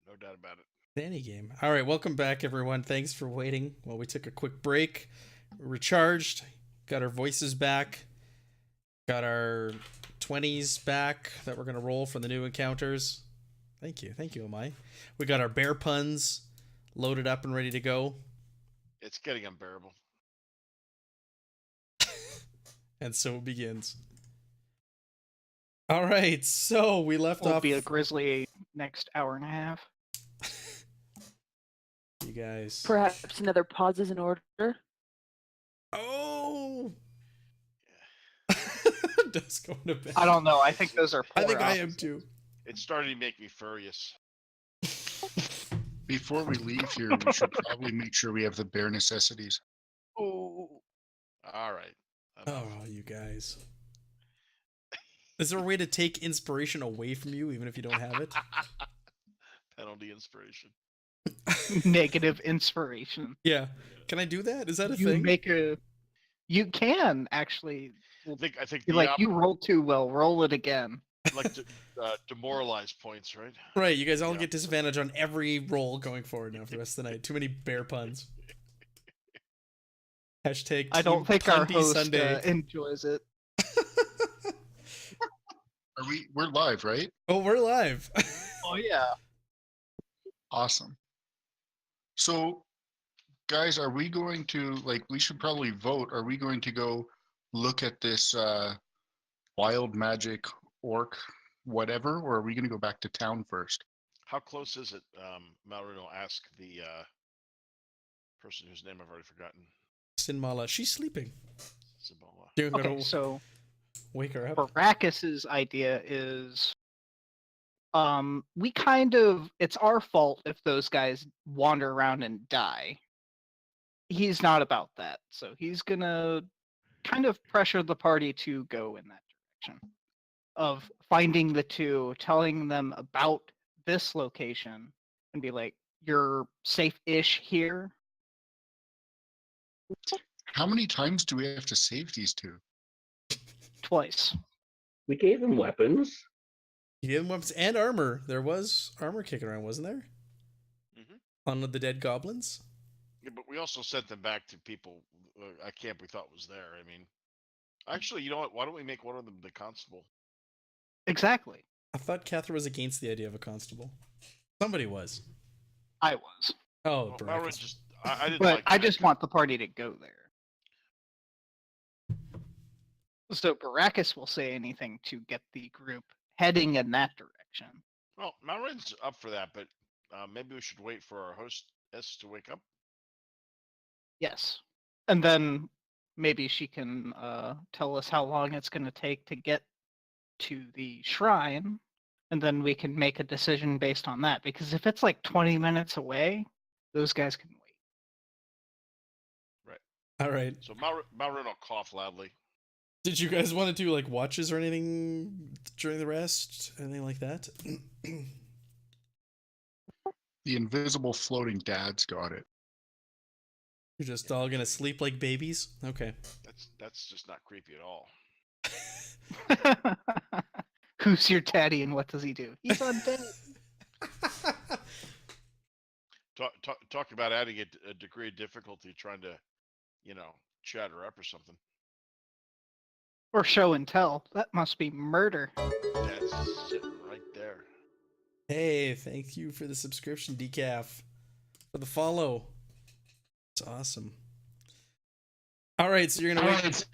Speaker 3: No doubt about it.
Speaker 1: Any game. All right, welcome back, everyone. Thanks for waiting while we took a quick break. Recharged, got our voices back, got our 20s back that we're going to roll for the new encounters. Thank you, Omai. We got our bear puns loaded up and ready to go.
Speaker 3: It's getting unbearable.
Speaker 1: And so it begins. All right, so we left
Speaker 2: Will
Speaker 1: off.
Speaker 2: be a grizzly next hour and a half.
Speaker 1: You guys.
Speaker 5: Perhaps another pause is in order.
Speaker 1: Oh. Does go to bed.
Speaker 2: I don't know. I think those are.
Speaker 1: I think
Speaker 2: polar
Speaker 1: I am
Speaker 2: opposites.
Speaker 1: too.
Speaker 3: It's starting to make me furious.
Speaker 4: Before we leave here, we should probably make sure we have the bare necessities.
Speaker 2: Ooh.
Speaker 3: All right. I'm off.
Speaker 1: Oh, you guys. Is there a way to take inspiration away from you, even if you don't have it?
Speaker 3: Penalty inspiration.
Speaker 2: Negative inspiration.
Speaker 1: Yeah. Can I do that? Is that a
Speaker 2: You
Speaker 1: thing?
Speaker 2: make a. You can actually.
Speaker 3: I think
Speaker 2: You're
Speaker 3: the
Speaker 2: like, you rolled too well. Roll it again.
Speaker 3: like demoralize points, right?
Speaker 1: Right, you guys all
Speaker 3: Yeah.
Speaker 1: get disadvantage on every roll going forward now for the rest of the night. Too many bear puns. Hashtag
Speaker 2: I don't
Speaker 1: Team
Speaker 2: think our
Speaker 1: Pundy
Speaker 2: host
Speaker 1: Sunday.
Speaker 2: enjoys it.
Speaker 4: We're live, right?
Speaker 1: Oh, we're live.
Speaker 2: Oh yeah.
Speaker 4: Awesome. So, guys, are we going to, like, we should probably vote. Are we going to go look at this wild magic orc whatever, or are we going to go back to town first?
Speaker 3: How close is it? Malrin will ask the person whose name I've already forgotten.
Speaker 1: Sinmala, she's sleeping.
Speaker 3: Cibola.
Speaker 1: You're
Speaker 2: Okay,
Speaker 1: gonna
Speaker 2: so
Speaker 1: wake her up.
Speaker 2: Baracus's idea is we kind of, it's our fault if those guys wander around and die. He's not about that. So he's gonna kind of pressure the party to go in that direction of finding the two, telling them about this location and be like, you're safe-ish here.
Speaker 4: How many times do we have to save these two?
Speaker 2: Twice.
Speaker 6: We gave them weapons.
Speaker 1: You gave him weapons and armor. There was armor kicking around, wasn't there?
Speaker 3: Mhm.
Speaker 1: On the dead goblins?
Speaker 3: Yeah, but we also sent them back to people, a camp we thought was there. I mean, actually, you know what? Why don't we make one of them the constable?
Speaker 2: Exactly.
Speaker 1: I thought Catherine was against the idea of a constable. Somebody was.
Speaker 2: I was.
Speaker 1: Oh,
Speaker 3: Well,
Speaker 1: Baracus.
Speaker 3: Malrin just, I didn't
Speaker 2: But
Speaker 3: like.
Speaker 2: I
Speaker 3: the
Speaker 2: just
Speaker 3: idea.
Speaker 2: want the party to go there. So Baracus will say anything to get the group heading in that direction.
Speaker 3: Well, Malrin's up for that, but maybe we should wait for our hostess to wake up.
Speaker 2: Yes. And then maybe she can tell us how long it's going to take to get to the shrine. And then we can make a decision based on that. Because if it's like 20 minutes away, those guys can wait.
Speaker 1: All right.
Speaker 3: So Malrin will cough loudly.
Speaker 1: Did you guys want to do like watches or anything during the rest? Anything like that?
Speaker 4: The invisible floating dad's got it.
Speaker 1: You're just all gonna sleep like babies? Okay.
Speaker 3: That's just not creepy at all.
Speaker 2: Who's your daddy and what does he do? He's undead.
Speaker 3: Talk about adding a degree of difficulty trying to, chat her up or something.
Speaker 2: Or show and tell. That must be murder.
Speaker 3: That's sitting right there.
Speaker 1: Hey, thank you for the subscription, Decaf. For the follow. It's awesome. All right, so you're gonna wait.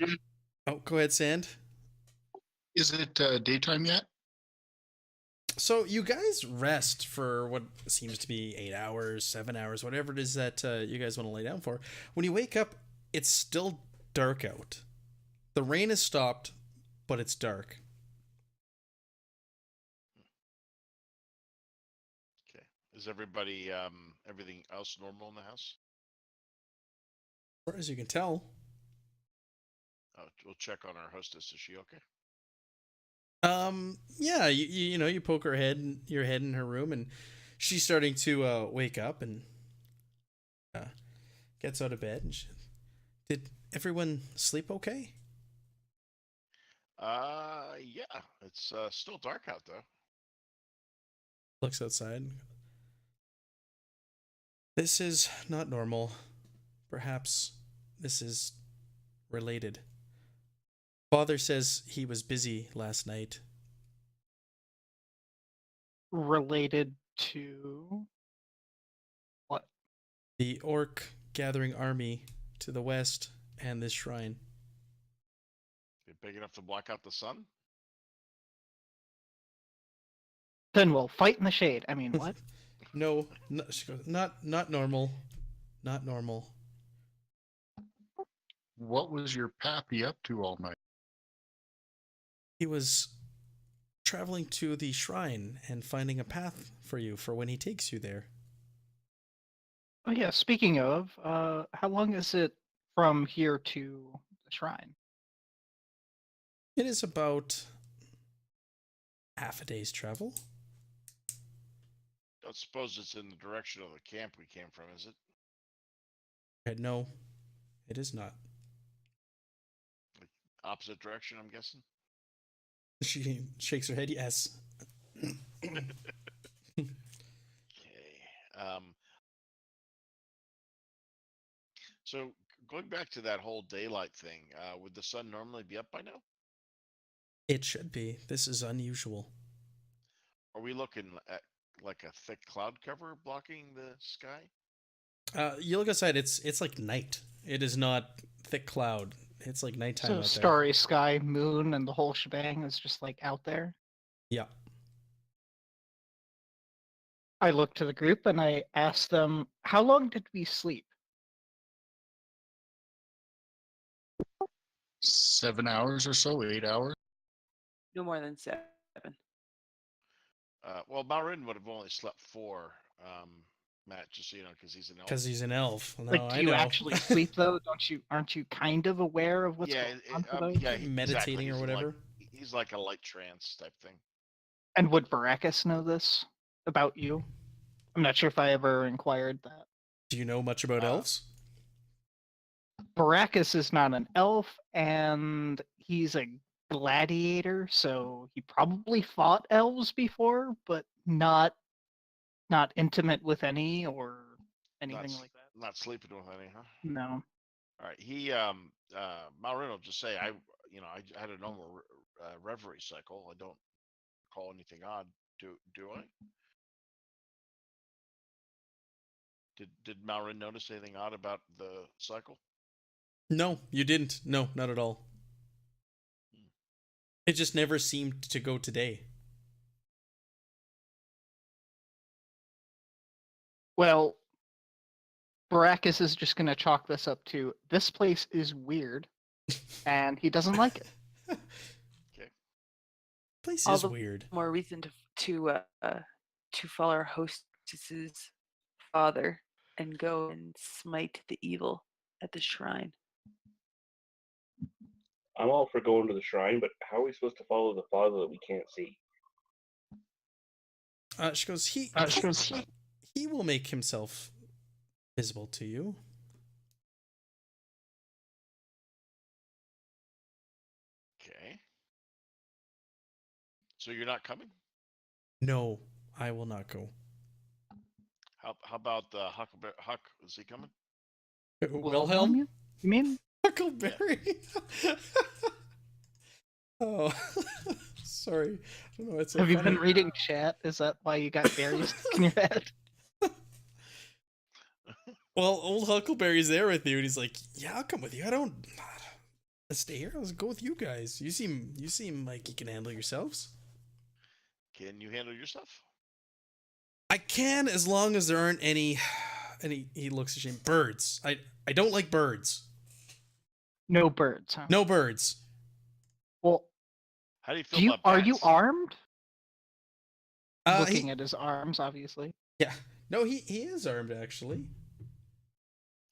Speaker 1: Oh, go ahead, Sand.
Speaker 4: Is it daytime yet?
Speaker 1: So you guys rest for what seems to be 8 hours, 7 hours, whatever it is that you guys want to lay down for. When you wake up, it's still dark out. The rain has stopped, but it's dark.
Speaker 3: Okay. Is everybody everything else normal in the house?
Speaker 1: As far as you can tell.
Speaker 3: We'll check on our hostess. Is she okay?
Speaker 1: Yeah, you poke your head in her room, and she's starting to wake up and gets out of bed. And did everyone sleep okay?
Speaker 3: Yeah. It's still dark out though.
Speaker 1: Looks outside. This is not normal. Perhaps this is related. Father says he was busy last night.
Speaker 2: Related to what?
Speaker 1: The orc gathering army to the west and this shrine.
Speaker 3: They're big enough to block out the sun?
Speaker 2: Then we'll fight in the shade. I mean, what?
Speaker 1: No, she goes, not normal. Not normal.
Speaker 4: What was your pappy up to all night?
Speaker 1: He was traveling to the shrine and finding a path for you for when he takes you there.
Speaker 2: Oh yeah. Speaking of, how long is it from here to the shrine?
Speaker 1: It is about half a day's travel.
Speaker 3: Don't suppose it's in the direction of the camp we came from, is it?
Speaker 1: No, it is not.
Speaker 3: Opposite direction, I'm guessing?
Speaker 1: She shakes her head, yes.
Speaker 3: Okay. So going back to that whole daylight thing, would the sun normally be up by now?
Speaker 1: It should be. This is unusual.
Speaker 3: Are we looking at like a thick cloud cover blocking the sky?
Speaker 1: You look outside, it's like night. It is not thick cloud. It's like nighttime
Speaker 2: So
Speaker 1: out there.
Speaker 2: starry sky, moon, and the whole shebang is just like out there.
Speaker 1: Yeah.
Speaker 2: I look to the group and I ask them, "How long did we sleep?"
Speaker 4: 7 hours or so, 8 hours.
Speaker 5: No more than 7.
Speaker 3: Well, Malrin would have only slept 4, Matt, just so you know, because he's an elf.
Speaker 1: Because he's an elf. No,
Speaker 2: Like, do
Speaker 1: I
Speaker 2: you
Speaker 1: know.
Speaker 2: actually sleep though? Aren't you kind of aware of what's going on for those?
Speaker 3: yeah,
Speaker 1: Meditating
Speaker 3: exactly.
Speaker 1: or whatever.
Speaker 3: He's like a light trance type thing.
Speaker 2: And would Baracus know this about you? I'm not sure if I ever inquired that.
Speaker 1: Do you know much about elves?
Speaker 2: Baracus is not an elf, and he's a gladiator, so he probably fought elves before, but not intimate with any or anything like that.
Speaker 3: Not sleeping with any, huh?
Speaker 2: No.
Speaker 3: All right. He Malrin will just say I had a normal reverie cycle. I don't call anything odd. Do I? Did Malrin notice anything odd about the cycle?
Speaker 1: No, you didn't. No, not at all. It just never seemed to go today.
Speaker 2: Well, Baracus is just going to chalk this up to this place is weird, and he doesn't like it.
Speaker 3: Okay.
Speaker 1: Place
Speaker 5: All
Speaker 1: is
Speaker 5: the
Speaker 1: weird.
Speaker 5: More reason to follow our hostess's father and go and smite the evil at the shrine.
Speaker 6: I'm all for going to the shrine, but how are we supposed to follow the father that we can't see?
Speaker 1: She goes, he will make himself visible to you.
Speaker 3: Okay. So you're not coming?
Speaker 1: No, I will not go.
Speaker 3: How about Huck? Is he coming?
Speaker 1: Wilhelm?
Speaker 2: You mean?
Speaker 1: Huckleberry? Oh, sorry. I don't know. It's so
Speaker 2: Have you
Speaker 1: funny.
Speaker 2: been reading chat? Is that why you got berries in your head?
Speaker 1: Well, old Huckleberry's there with you, and he's like, "Yeah, I'll come with you. I don't stay here. Let's go with you guys. You seem like you can handle yourselves."
Speaker 3: Can you handle yourself?
Speaker 1: I can, as long as there aren't any. And he looks ashamed. Birds. I don't like birds.
Speaker 2: No birds, huh?
Speaker 1: No birds.
Speaker 2: Well,
Speaker 3: How do you feel about
Speaker 2: are you
Speaker 3: bats?
Speaker 2: armed?
Speaker 1: Uh,
Speaker 2: Looking
Speaker 1: he-
Speaker 2: at his arms, obviously.
Speaker 1: Yeah. No, he is armed actually.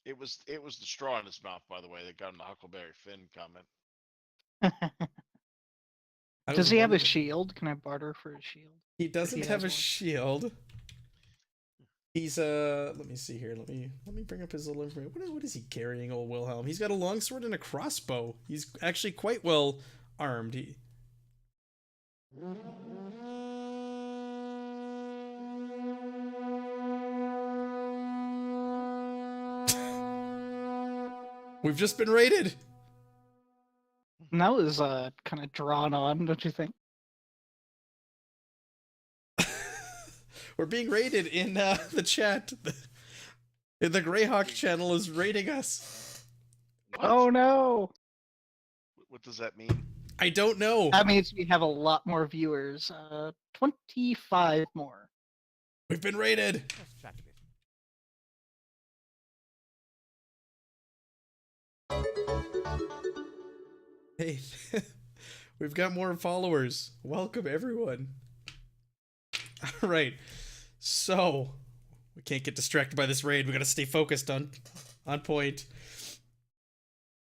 Speaker 3: It was the straw in his mouth, by the way, that got him the Huckleberry Finn comment.
Speaker 1: I
Speaker 2: Does
Speaker 1: was
Speaker 2: he have a
Speaker 1: wondering-
Speaker 2: shield? Can I barter for a shield?
Speaker 1: He doesn't
Speaker 2: he
Speaker 1: have a
Speaker 2: has one?
Speaker 1: shield. He's let me see here. Let me bring up his little information. What is he carrying, old Wilhelm? He's got a longsword and a crossbow. He's actually quite well armed. We've just been raided.
Speaker 2: And that was kind of drawn on, don't you think?
Speaker 1: We're being raided in the chat. The Greyhawk channel is raiding us.
Speaker 3: What?
Speaker 2: Oh no!
Speaker 3: What does that mean?
Speaker 1: I don't know.
Speaker 2: That means we have a lot more viewers. 25 more.
Speaker 1: We've been raided. Hey, we've got more followers. Welcome, everyone. All right. So, we can't get distracted by this raid. We got to stay focused on point.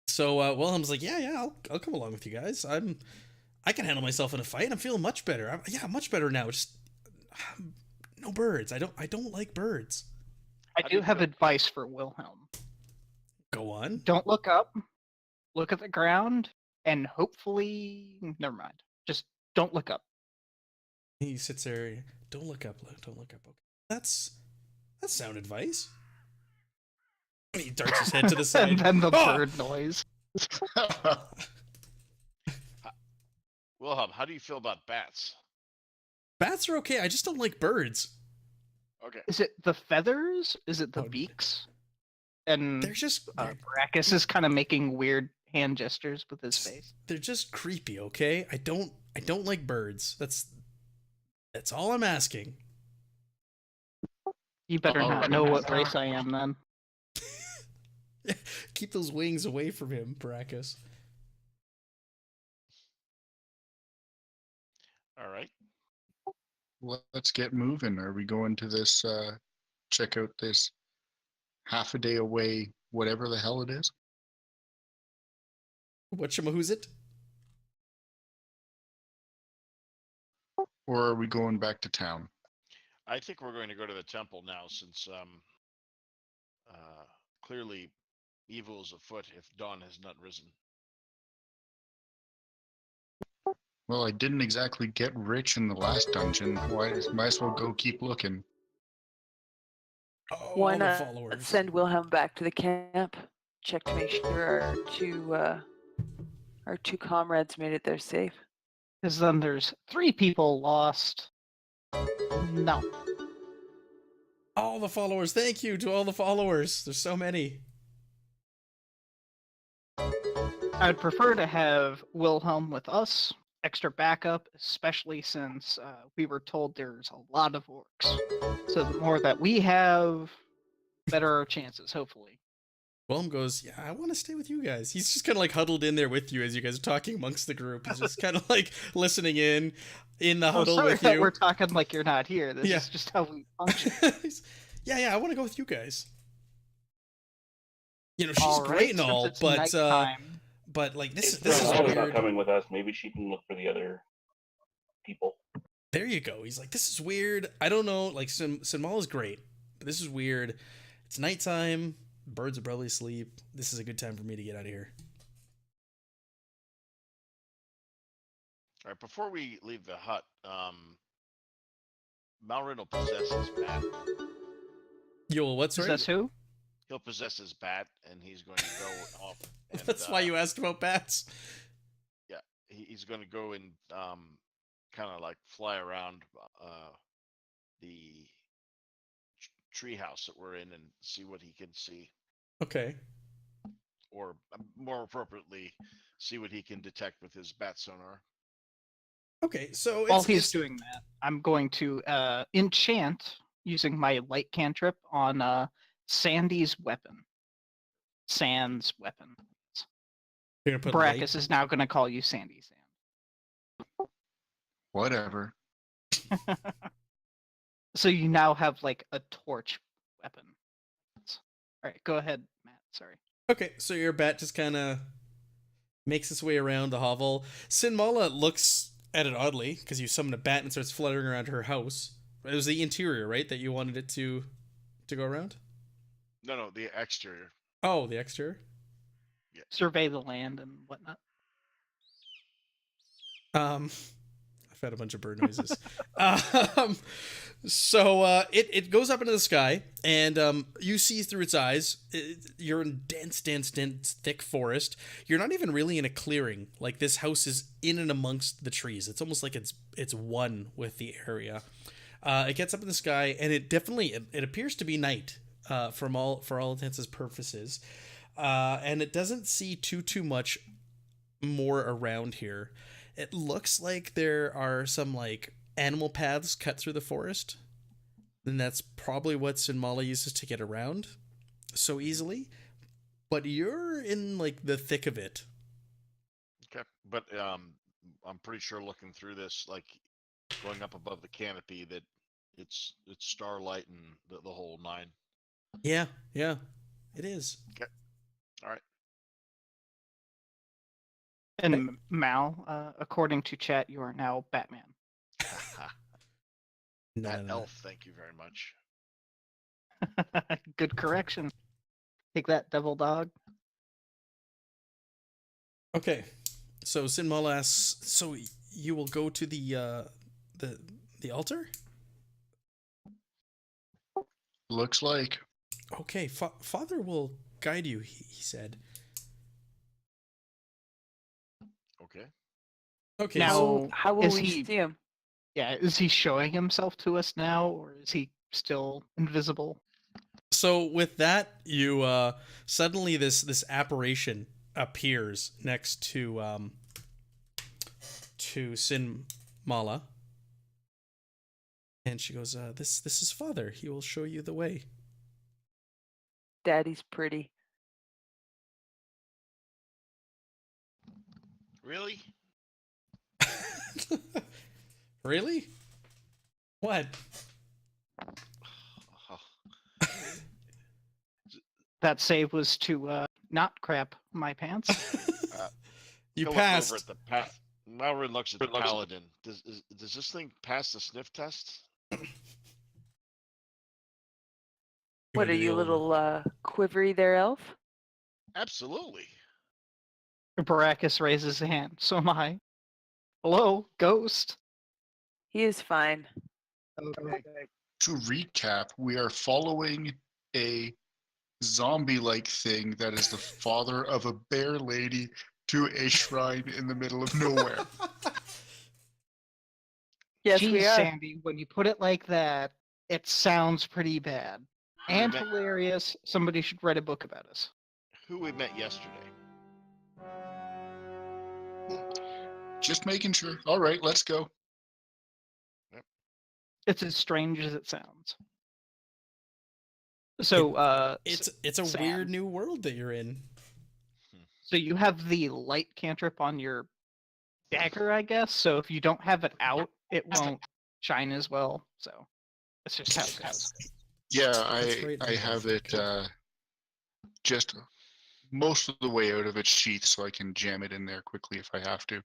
Speaker 1: So, Wilhelm's like, yeah, I'll come along with you guys. I can handle myself in a fight. I'm feeling much better. I'm much better now. Just no birds. I don't like birds.
Speaker 2: I
Speaker 3: How do
Speaker 2: do
Speaker 3: you
Speaker 2: have
Speaker 3: feel?
Speaker 2: advice for Wilhelm.
Speaker 1: Go on.
Speaker 2: Don't look up. Look at the ground, and hopefully, never mind. Just don't look up.
Speaker 1: He sits there. Don't look up. Don't look up. Okay. That's sound advice. He darts his head to the side.
Speaker 2: And then the
Speaker 1: Oh!
Speaker 2: bird noise.
Speaker 3: Wilhelm, how do you feel about bats?
Speaker 1: Bats are okay. I just don't like birds.
Speaker 3: Okay.
Speaker 2: Is it the feathers? Is it the
Speaker 1: Oh,
Speaker 2: beaks? And
Speaker 1: They're just
Speaker 2: Brachus is kind of making weird hand gestures with his face.
Speaker 1: they're just creepy. Okay. I don't like birds. That's all I'm asking.
Speaker 2: You better
Speaker 4: Oh,
Speaker 2: not know what race I am then.
Speaker 1: Keep those wings away from him, Brachus.
Speaker 3: All right.
Speaker 4: Let's get moving. Are we going to this, check out this half a day away, whatever the hell it is?
Speaker 1: Who's it?
Speaker 4: Or are we going back to town?
Speaker 3: I think we're going to go to the temple now, since clearly evil is afoot if dawn has not risen.
Speaker 4: Well, I didn't exactly get rich in the last dungeon. Might as well go keep looking.
Speaker 1: Oh,
Speaker 5: Why
Speaker 1: all the
Speaker 5: not
Speaker 1: followers.
Speaker 5: send Wilhelm back to the camp? Check to make sure our two comrades made it there safe.
Speaker 2: Because then there's 3 people lost. No.
Speaker 1: All the followers. Thank you to all the followers. There's so many.
Speaker 2: I'd prefer to have Wilhelm with us, extra backup, especially since we were told there's a lot of orcs. So the more that we have, better our chances, hopefully.
Speaker 1: Willem goes, yeah, I want to stay with you guys. He's just kind of like huddled in there with you as you guys are talking amongst the group. He's just kind of like listening in the
Speaker 2: I'm
Speaker 1: huddle
Speaker 2: sorry
Speaker 1: with
Speaker 2: that
Speaker 1: you.
Speaker 2: we're talking like you're not here. This
Speaker 1: Yeah.
Speaker 2: is just how we function.
Speaker 1: yeah, I want to go with you guys. You know, she's
Speaker 2: All
Speaker 1: great
Speaker 2: right,
Speaker 1: and
Speaker 2: since
Speaker 1: all,
Speaker 2: it's
Speaker 1: but
Speaker 2: nighttime,
Speaker 1: like this
Speaker 6: If
Speaker 1: is
Speaker 6: Fernanda's not
Speaker 1: weird.
Speaker 6: coming with us, maybe she can look for the other people.
Speaker 1: There you go. He's like, this is weird. I don't know. Like, Sinmal is great, but this is weird. It's nighttime. Birds are probably asleep. This is a good time for me to get out of here.
Speaker 3: All right. Before we leave the hut, Malrin will possess his bat.
Speaker 1: Yo, what's
Speaker 2: is
Speaker 1: right?
Speaker 2: this who?
Speaker 3: He'll possess his bat, and he's going to go off. And,
Speaker 1: That's why you asked about bats.
Speaker 3: Yeah, he's going to go and kind of like fly around the tree house that we're in and see what he can see,
Speaker 1: Okay.
Speaker 3: or more appropriately, see what he can detect with his bat sonar.
Speaker 1: Okay, so
Speaker 2: While
Speaker 1: it's,
Speaker 2: he's
Speaker 1: it's
Speaker 2: doing that, I'm going to enchant using my light cantrip on Sandy's weapon. Sand's weapon.
Speaker 1: you're gonna put
Speaker 2: Brachus is now going to call you Sandy Sand.
Speaker 4: Whatever.
Speaker 2: So you now have like a torch weapon. All right, go ahead, Matt. Sorry.
Speaker 1: Okay, so your bat just kind of makes its way around the hovel. Sinmala looks at it oddly because you summon a bat and it starts fluttering around her house. It was the interior, right, that you wanted it to go around?
Speaker 3: No, the exterior.
Speaker 1: Oh, the exterior.
Speaker 2: Survey the land and whatnot.
Speaker 1: I I've had a bunch of bird noises. So it goes up into the sky, and you see through its eyes. You're in dense, thick forest. You're not even really in a clearing. Like, this house is in and amongst the trees. It's almost like it's one with the area. It gets up in the sky, and it appears to be night. For all intents and purposes, and it doesn't see too much more around here. It looks like there are some like animal paths cut through the forest, and that's probably what Sinmala uses to get around so easily. But you're in like the thick of it.
Speaker 3: Okay, but I'm pretty sure looking through this, like going up above the canopy, that it's starlight and the whole nine.
Speaker 1: Yeah, it is.
Speaker 3: Okay, all right.
Speaker 2: And Mal, according to chat, you are now Batman.
Speaker 3: That elf, thank you very much.
Speaker 2: Good correction. Take that, devil dog.
Speaker 1: Okay, so Sinmala asks, so you will go to the altar?
Speaker 4: Looks like.
Speaker 1: Okay, Father will guide you, he said.
Speaker 3: Okay.
Speaker 1: Okay.
Speaker 2: Now,
Speaker 5: How will
Speaker 2: is
Speaker 5: we
Speaker 2: he-
Speaker 5: see him?
Speaker 2: Yeah, is he showing himself to us now, or is he still invisible?
Speaker 1: So with that, you suddenly this apparition appears next to Sinmala, and she goes, "This is Father. He will show you the way."
Speaker 5: Daddy's pretty.
Speaker 3: Really?
Speaker 1: Really? What?
Speaker 2: That save was to not crap my pants.
Speaker 1: You
Speaker 3: Go look
Speaker 1: passed.
Speaker 3: over at the Malrin looks at the paladin. Does this thing pass the sniff test?
Speaker 5: What are you, little quivery there, elf?
Speaker 3: Absolutely.
Speaker 2: Baracus raises a hand. So am I. Hello, ghost.
Speaker 5: He is fine.
Speaker 2: Okay.
Speaker 4: To recap, we are following a zombie-like thing that is the father of a bear lady to a shrine in the middle of nowhere.
Speaker 5: Yes,
Speaker 2: Jeez,
Speaker 5: we are.
Speaker 2: Sandy, when you put it like that, it sounds pretty bad. And
Speaker 3: met-
Speaker 2: hilarious. Somebody should write a book about us.
Speaker 3: Who we met yesterday.
Speaker 4: Just making sure. All right, let's go.
Speaker 2: It's as strange as it sounds. So,
Speaker 1: It's a
Speaker 2: Sam.
Speaker 1: weird new world that you're in.
Speaker 2: So you have the light cantrip on your dagger, I guess. So if you don't have it out, it won't shine as well. So that's just how it goes.
Speaker 4: Yeah,
Speaker 1: That's right,
Speaker 4: I
Speaker 1: Lord.
Speaker 4: have it just most of the way out of its sheath so I can jam it in there quickly if I have to.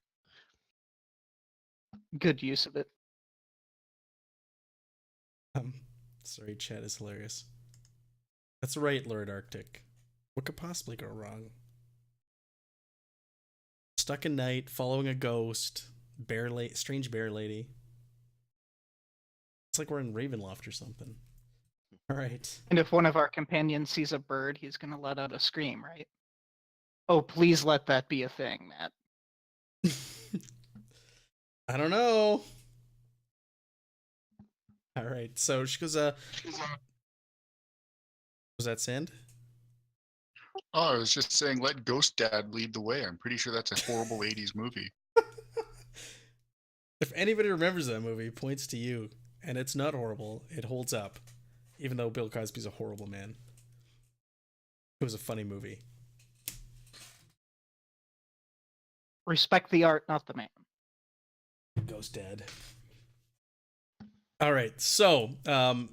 Speaker 2: Good use of it.
Speaker 1: Sorry, chat is hilarious. That's right, Lord Arctic. What could possibly go wrong? Stuck in night, following a ghost, strange bear lady. It's like we're in Ravenloft or something. All right.
Speaker 2: And if one of our companions sees a bird, he's going to let out a scream, right? Oh, please let that be a thing, Matt.
Speaker 1: I don't know. All right. So she goes, was that Sand?
Speaker 4: Oh, I was just saying, let Ghost Dad lead the way. I'm pretty sure that's a horrible 80s movie.
Speaker 1: If anybody remembers that movie, points to you. And it's not horrible. It holds up. Even though Bill Cosby's a horrible man. It was a funny movie.
Speaker 2: Respect the art, not the man.
Speaker 1: Ghost Dad. All right. So, the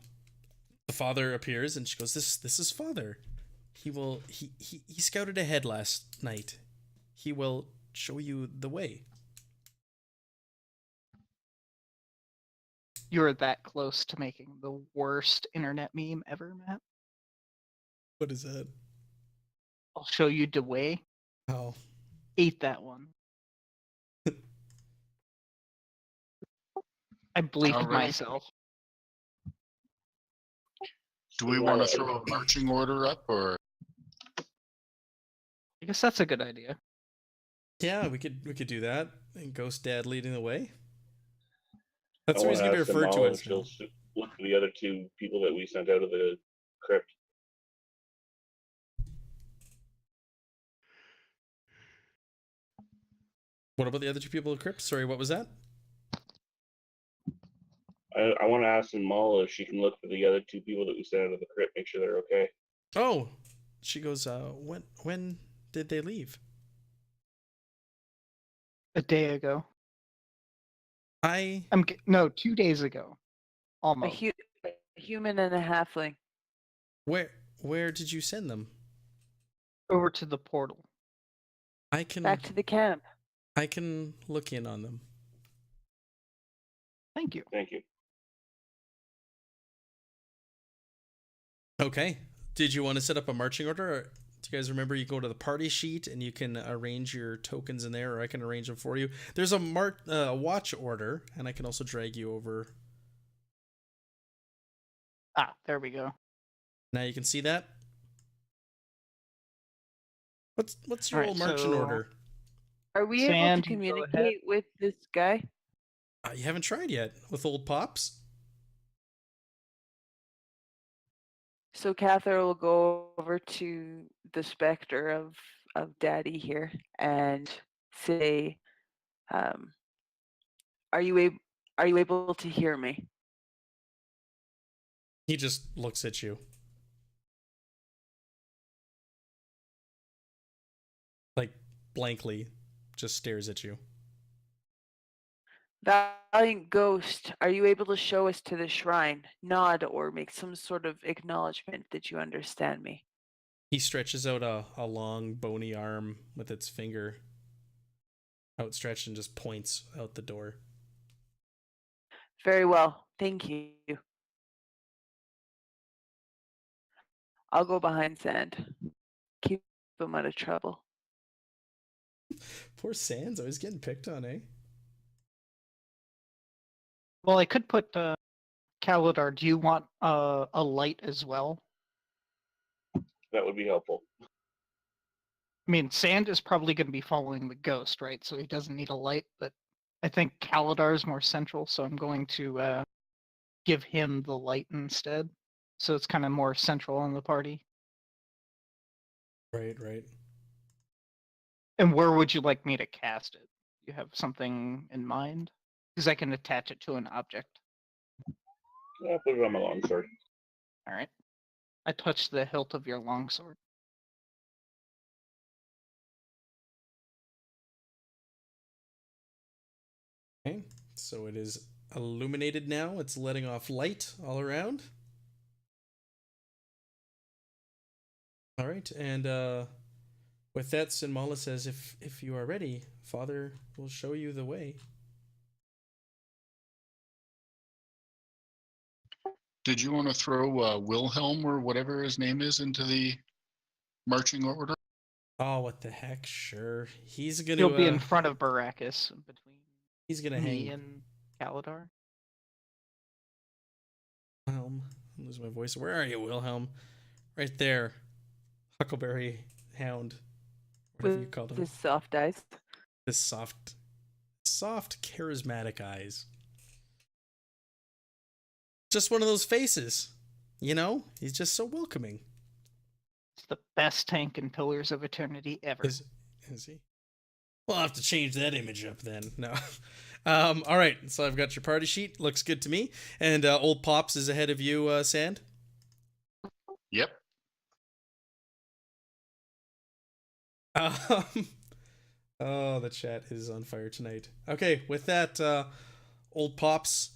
Speaker 1: father appears and she goes, This is Father. He scouted ahead last night. He will show you the way.
Speaker 2: You're that close to making the worst internet meme ever, Matt.
Speaker 1: What is that?
Speaker 2: I'll show you the way.
Speaker 1: Oh.
Speaker 2: Ate that one. I bleeped
Speaker 4: Alright.
Speaker 2: myself.
Speaker 4: Do we want to throw a marching order up, or
Speaker 2: I guess that's a good idea.
Speaker 1: Yeah, we could do that. And Ghost Dad leading the way.
Speaker 6: I
Speaker 1: That's what
Speaker 6: want
Speaker 1: he's
Speaker 6: to
Speaker 1: gonna be
Speaker 6: ask
Speaker 1: referred to
Speaker 6: Amala
Speaker 1: as
Speaker 6: if she'll
Speaker 1: now.
Speaker 6: look for the other two people that we sent out of the crypt.
Speaker 1: What about the other two people in the crypt? Sorry, what was that?
Speaker 6: I want to ask Amala if she can look for the other two people that we sent out of the crypt, make sure they're okay.
Speaker 1: Oh, she goes. When did they leave?
Speaker 2: A day ago.
Speaker 1: I
Speaker 2: No, 2 days ago.
Speaker 5: A,
Speaker 2: Almost.
Speaker 5: a human and a halfling.
Speaker 1: where did you send them?
Speaker 2: Over to the portal.
Speaker 1: I can
Speaker 5: Back to the camp.
Speaker 1: I can look in on them.
Speaker 2: Thank you.
Speaker 6: Thank you.
Speaker 1: Okay. Did you want to set up a marching order? Or do you guys remember you go to the party sheet and you can arrange your tokens in there, or I can arrange them for you? There's a watch order, and I can also drag you over.
Speaker 2: Ah, there we go.
Speaker 1: Now you can see that. What's your
Speaker 2: Alright,
Speaker 1: old marching
Speaker 2: so-
Speaker 1: order?
Speaker 5: Are we
Speaker 2: Sand,
Speaker 5: able to
Speaker 2: you go ahead.
Speaker 5: communicate with this guy?
Speaker 1: You haven't tried yet with old Pops.
Speaker 5: So Cather will go over to the specter of Daddy here and say, "Are you able to hear me?"
Speaker 1: He just looks at you. Like blankly, just stares at you.
Speaker 5: Valiant Ghost, are you able to show us to the shrine? Nod or make some sort of acknowledgement that you understand me.
Speaker 1: He stretches out a long, bony arm with its finger outstretched and just points out the door.
Speaker 5: Very well, thank you. I'll go behind Sand. Keep him out of trouble.
Speaker 1: Poor Sans always getting picked on, eh?
Speaker 2: Well, I could put Kalidar. Do you want a light as well?
Speaker 6: That would be helpful.
Speaker 2: I mean, Sand is probably going to be following the ghost, right? So he doesn't need a light, but I think Kalidar is more central, so I'm going to give him the light instead. So it's kind of more central on the party.
Speaker 1: Right.
Speaker 2: And where would you like me to cast it? You have something in mind? Because I can attach it to an object.
Speaker 6: I'll put it on my longsword.
Speaker 2: All right. I touch the hilt of your longsword.
Speaker 1: Okay, so it is illuminated now. It's letting off light all around. All right, and with that, Sinmala says, if you are ready, Father will show you the way.
Speaker 4: did you want to throw Wilhelm or whatever his name is into the marching order?
Speaker 1: Oh, what the heck? Sure, he's gonna.
Speaker 2: He'll be in front of Baracus between
Speaker 1: He's gonna
Speaker 2: me
Speaker 1: hang.
Speaker 2: and Kalidar.
Speaker 1: Wilhelm. I lose my voice. Where are you, Wilhelm? Right there. Huckleberry Hound. Whatever you called him.
Speaker 5: This soft eyes.
Speaker 1: This soft, charismatic eyes. Just one of those faces. You know? He's just so welcoming.
Speaker 2: It's the best tank in Pillars of Eternity ever.
Speaker 1: Is he? We'll have to change that image up then. No. All right. So I've got your party sheet. Looks good to me. And old Pops is ahead of you, Sand.
Speaker 4: Yep.
Speaker 1: Oh, the chat is on fire tonight. Okay, with that, old Pops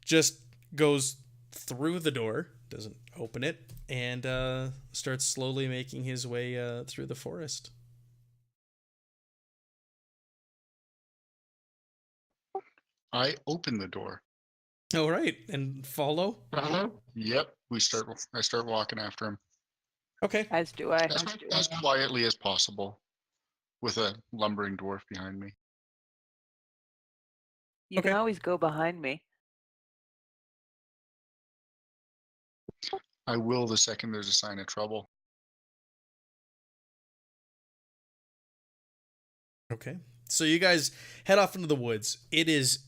Speaker 1: just goes through the door, doesn't open it, and starts slowly making his way through the forest.
Speaker 4: I open the door.
Speaker 1: All right, and follow.
Speaker 4: Yep. I start walking after him
Speaker 1: Okay.
Speaker 5: As do I.
Speaker 4: as quietly as possible, with a lumbering dwarf behind me.
Speaker 5: You
Speaker 1: Okay.
Speaker 5: can always go behind me.
Speaker 4: I will the second there's a sign of trouble.
Speaker 1: Okay. So you guys head off into the woods. It is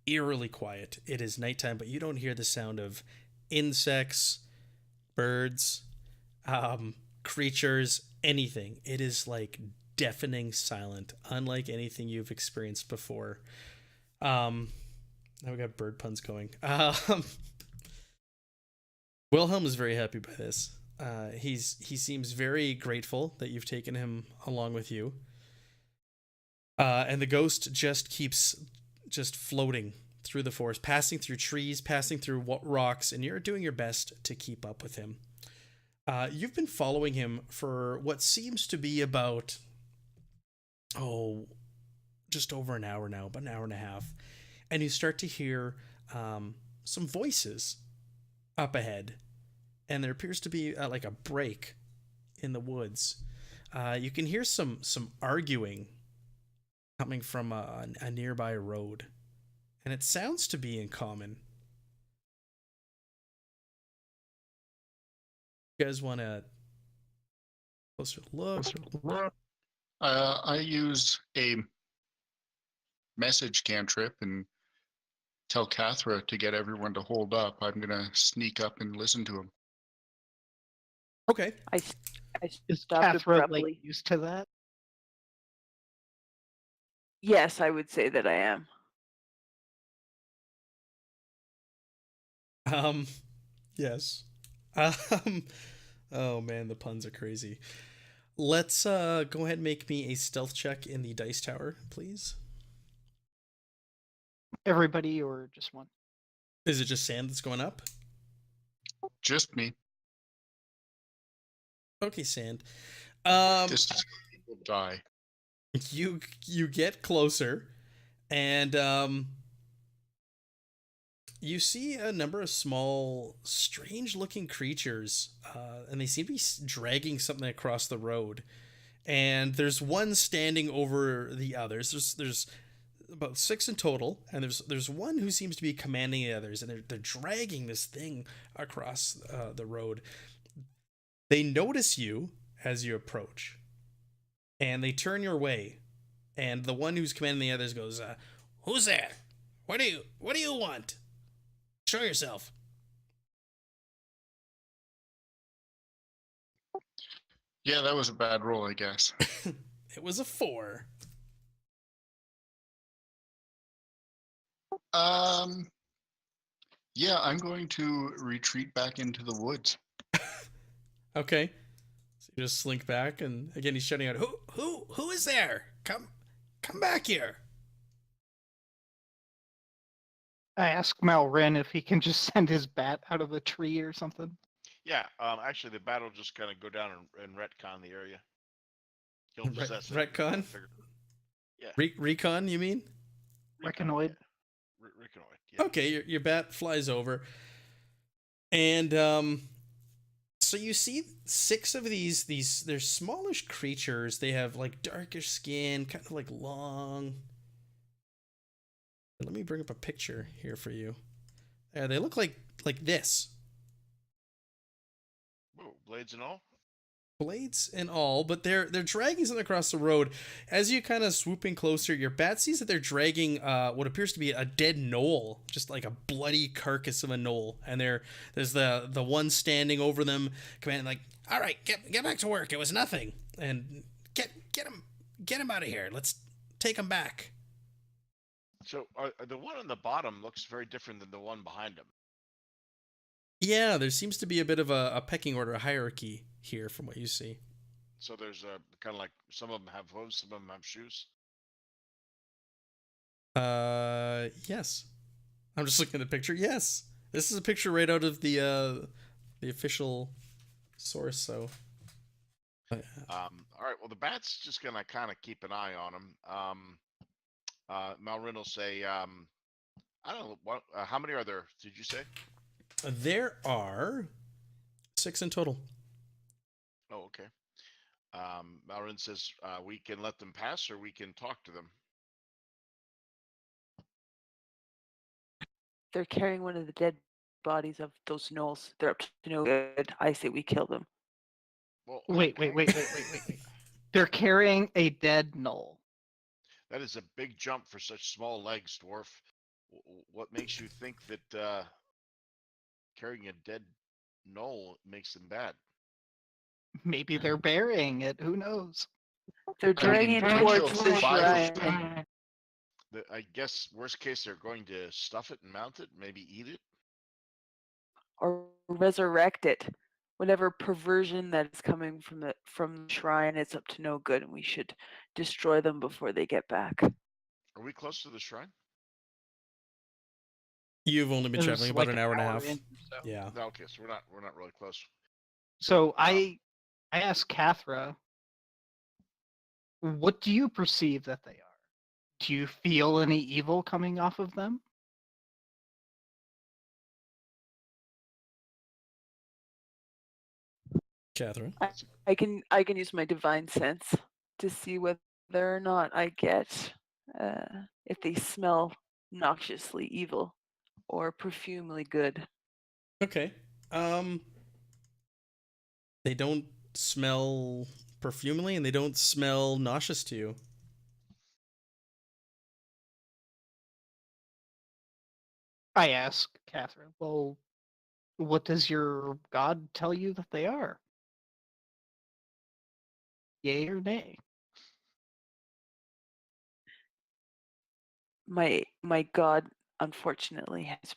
Speaker 1: eerily quiet. It is nighttime, but you don't hear the sound of insects, birds, creatures, anything. It is like deafening silent, unlike anything you've experienced before. Now we got bird puns going. Wilhelm is very happy by this. He seems very grateful that you've taken him along with you. And the ghost just keeps just floating through the forest, passing through trees, passing through rocks, and you're doing your best to keep up with him. You've been following him for what seems to be about, just over an hour now, about an hour and a half. And you start to hear some voices up ahead. And there appears to be like a break in the woods. You can hear some arguing coming from a nearby road. And it sounds to be in common. You guys want to closer look?
Speaker 4: I use a message cantrip and tell Cathra to get everyone to hold up. I'm going to sneak up and listen to him.
Speaker 1: Okay.
Speaker 5: I
Speaker 2: Is
Speaker 5: stopped
Speaker 2: Cathra
Speaker 5: abruptly.
Speaker 2: like used to that?
Speaker 5: Yes, I would say that I am.
Speaker 1: Yes. Oh man, the puns are crazy. Let's go ahead and make me a stealth check in the dice tower, please.
Speaker 2: Everybody or just one?
Speaker 1: Is it just sand that's going up?
Speaker 4: Just me.
Speaker 1: Okay, sand.
Speaker 4: This is will die.
Speaker 1: You get closer, and you see a number of small, strange-looking creatures, and they seem to be dragging something across the road. And there's one standing over the others. There's about 6 in total, and there's one who seems to be commanding the others, and they're dragging this thing across the road. They notice you as you approach, and they turn your way. And the one who's commanding the others goes, "Who's there? What do you want? Show yourself."
Speaker 4: Yeah, that was a bad roll, I guess.
Speaker 1: It was a 4.
Speaker 4: Yeah, I'm going to retreat back into the woods.
Speaker 1: Okay. So you just slink back, and again he's shouting out, "Who is there? Come back here."
Speaker 2: I ask Malrin if he can just send his bat out of a tree or something.
Speaker 3: Yeah, actually, the bat will just kind of go down and retcon the area. He'll possess it.
Speaker 1: Retcon?
Speaker 3: Yeah.
Speaker 1: Recon, you mean?
Speaker 2: Reckonoid.
Speaker 3: Reckonoid. Yeah.
Speaker 1: Okay, your bat flies over, and so you see 6 of these. They're smallish creatures. They have like darkish skin, kind of like long. Let me bring up a picture here for you. They look like this.
Speaker 3: Whoa, blades and all.
Speaker 1: Blades and all, but they're dragging something across the road. As you kind of swooping closer, your bat sees that they're dragging what appears to be a dead gnoll, just like a bloody carcass of a gnoll. And there's the one standing over them, commanding like, "All right, get back to work. It was nothing." And get him out of here. Let's take him back.
Speaker 3: So the one on the bottom looks very different than the one behind him.
Speaker 1: Yeah, there seems to be a bit of a pecking order, a hierarchy here from what you see.
Speaker 3: So there's a kind of like some of them have hooves, some of them have shoes.
Speaker 1: Yes. I'm just looking at the picture. Yes, this is a picture right out of the official source. So.
Speaker 3: All right. Well, the bat's just gonna kind of keep an eye on him. Malrin will say, I don't know what. How many are there? Did you say?
Speaker 1: There are 6 in total.
Speaker 3: Oh, okay. Malrin says we can let them pass, or we can talk to them.
Speaker 5: They're carrying one of the dead bodies of those gnolls. They're up to no good. I say we kill them.
Speaker 3: Well,
Speaker 2: Wait. They're carrying a dead gnoll.
Speaker 3: that is a big jump for such small legs, dwarf. What makes you think that carrying a dead gnoll makes them bad?
Speaker 2: Maybe they're burying it. Who knows?
Speaker 5: They're
Speaker 4: I mean,
Speaker 5: dragging it
Speaker 4: potential
Speaker 5: towards the
Speaker 4: survival.
Speaker 5: shrine.
Speaker 3: I guess worst case they're going to stuff it and mount it, maybe eat it.
Speaker 5: Or resurrect it. Whatever perversion that is coming from the shrine, it's up to no good, and we should destroy them before they get back.
Speaker 3: Are we close to the shrine?
Speaker 1: You've only been
Speaker 2: It
Speaker 1: traveling
Speaker 2: was
Speaker 1: about
Speaker 2: like
Speaker 1: an hour and a half.
Speaker 2: in or so.
Speaker 1: Yeah.
Speaker 3: No, okay, so we're not really close.
Speaker 2: So I asked Cathra, what do you perceive that they are? Do you feel any evil coming off of them?
Speaker 1: Catherine.
Speaker 5: I can use my divine sense to see whether or not I get if they smell noxiously evil or perfumely good.
Speaker 1: Okay. They don't smell perfumely and they don't smell nauseous to you.
Speaker 2: I ask Catherine, well, what does your god tell you that they are? Yay or nay?
Speaker 5: My god, unfortunately, has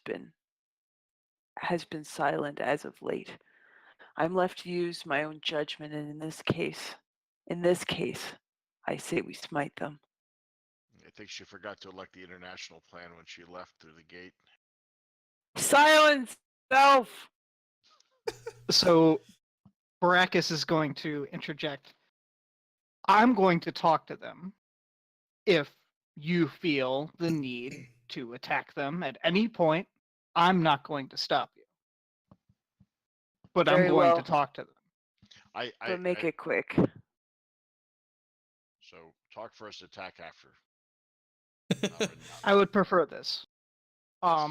Speaker 5: been silent as of late. I'm left to use my own judgment, and in this case, I say we smite them.
Speaker 3: I think she forgot to elect the international plan when she left through the gate.
Speaker 5: Silence, self.
Speaker 2: So Baracus is going to interject. I'm going to talk to them if you feel the need to attack them at any point. I'm not going to stop you. But I'm
Speaker 5: Very
Speaker 2: going
Speaker 5: well,
Speaker 2: to talk to them.
Speaker 5: but make it quick.
Speaker 3: So talk first, attack after.
Speaker 2: I would prefer this.
Speaker 3: Yes.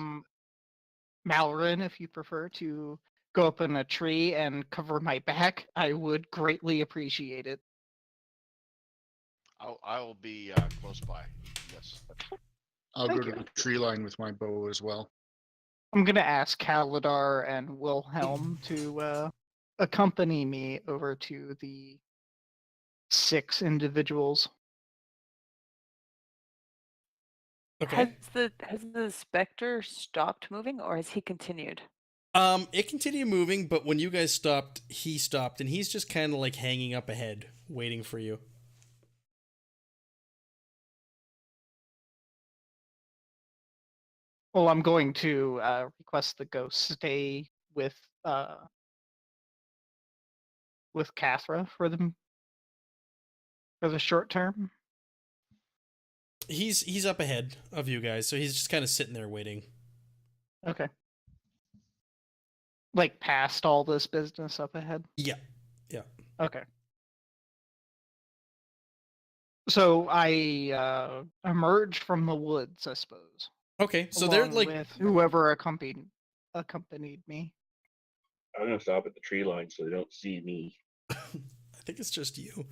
Speaker 2: Mallorin, if you prefer to go up in a tree and cover my back, I would greatly appreciate it.
Speaker 3: I'll be close by. Yes.
Speaker 4: I'll
Speaker 2: Thank
Speaker 4: go to
Speaker 2: you.
Speaker 4: the tree line with my bow as well.
Speaker 2: I'm gonna ask Kaladar and Wilhelm to accompany me over to the 6 individuals.
Speaker 1: Okay.
Speaker 5: Has the specter stopped moving, or has he continued?
Speaker 1: It continued moving, but when you guys stopped, he stopped, and he's just kind of like hanging up ahead, waiting for you.
Speaker 2: Well, I'm going to request the ghost stay with Cathra for the short term.
Speaker 1: He's up ahead of you guys, so he's just kind of sitting there waiting.
Speaker 2: Okay. Like past all this business up ahead?
Speaker 1: Yeah. Yeah.
Speaker 2: Okay. So I emerge from the woods, I suppose.
Speaker 1: Okay, so they're
Speaker 2: along
Speaker 1: like
Speaker 2: with whoever accompanied me.
Speaker 6: I'm gonna stop at the tree line so they don't see me.
Speaker 1: I think it's just you.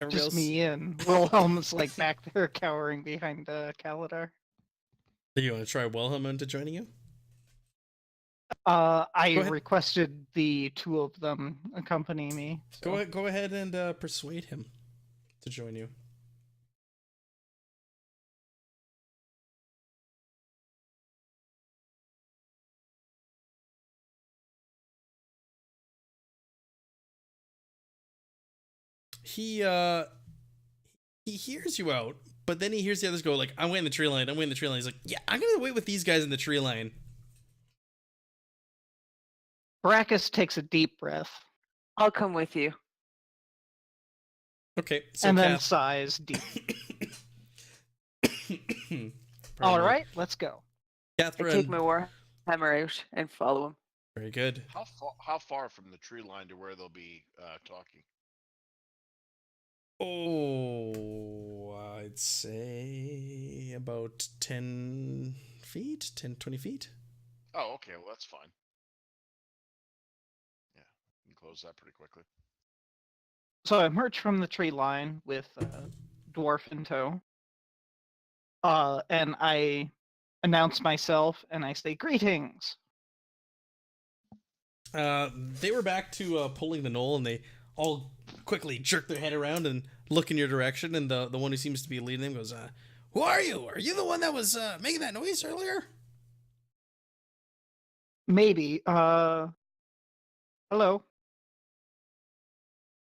Speaker 1: Everybody
Speaker 2: Just
Speaker 1: else?
Speaker 2: me and Wilhelm's like back there cowering behind Kaladar.
Speaker 1: Do you want to try Wilhelm into joining you?
Speaker 2: I
Speaker 1: Go ahead.
Speaker 2: requested the 2 of them accompany me. So.
Speaker 1: Go ahead and persuade him to join you. He hears you out, but then he hears the others go like, "I'm waiting the tree line. I'm waiting the tree line." He's like, "Yeah, I'm gonna wait with these guys in the tree line."
Speaker 2: Baracus takes a deep breath
Speaker 5: I'll come with you.
Speaker 1: Okay, so
Speaker 2: and then
Speaker 1: Kath-
Speaker 2: sighs deep.
Speaker 1: Pardon
Speaker 2: All
Speaker 1: me.
Speaker 2: right, let's go.
Speaker 5: I
Speaker 1: Catherine.
Speaker 5: take my warhammer out and follow him.
Speaker 1: Very good.
Speaker 3: How far from the tree line to where they'll be talking?
Speaker 1: Oh, I'd say about 10 feet, 10, 20 feet.
Speaker 3: Oh, okay. Well, that's fine. Yeah, you can close that pretty quickly.
Speaker 2: So I emerge from the tree line with dwarf in tow. And I announce myself and I say greetings.
Speaker 1: They were back to pulling the knoll, and they all quickly jerk their head around and look in your direction. And the one who seems to be leading them goes, "Who are you? Are you the one that was making that noise earlier?"
Speaker 2: Maybe. Hello.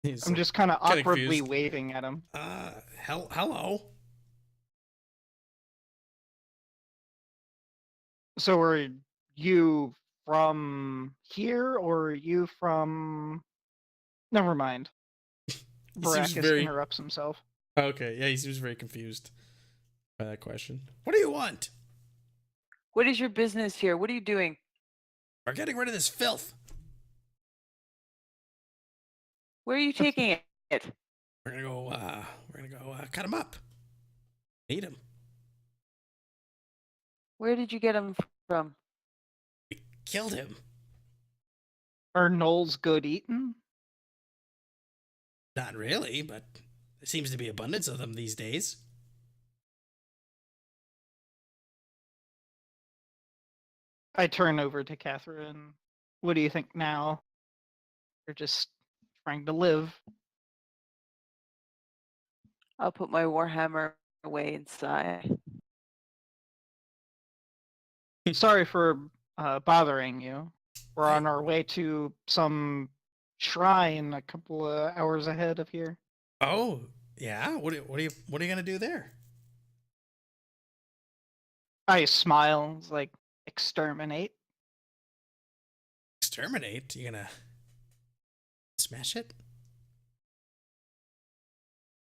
Speaker 1: He's
Speaker 2: I'm
Speaker 1: like,
Speaker 2: just kind of
Speaker 1: kinda
Speaker 2: awkwardly
Speaker 1: confused.
Speaker 2: waving at him.
Speaker 1: Hello.
Speaker 2: So are you from here or are you from... Never mind.
Speaker 1: He seems
Speaker 2: Baracus
Speaker 1: very
Speaker 2: interrupts himself.
Speaker 1: okay. Yeah, he seems very confused by that question. What do you want?
Speaker 5: What is your business here? What are you doing?
Speaker 1: We're getting rid of this filth.
Speaker 5: Where are you taking it?
Speaker 1: We're gonna go. Cut him up. Eat him.
Speaker 5: Where did you get him from?
Speaker 1: Killed him.
Speaker 2: Are gnolls good eating?
Speaker 1: Not really, but there seems to be abundance of them these days.
Speaker 2: I turn over to Catherine. What do you think now? You're just trying to live.
Speaker 5: I'll put my warhammer away inside.
Speaker 2: Sorry for bothering you. We're
Speaker 1: Hey.
Speaker 2: on our way to some shrine a couple of hours ahead of here.
Speaker 1: Oh, yeah. What are you gonna do there?
Speaker 2: I smile. It's like, exterminate.
Speaker 1: Exterminate? You gonna smash it?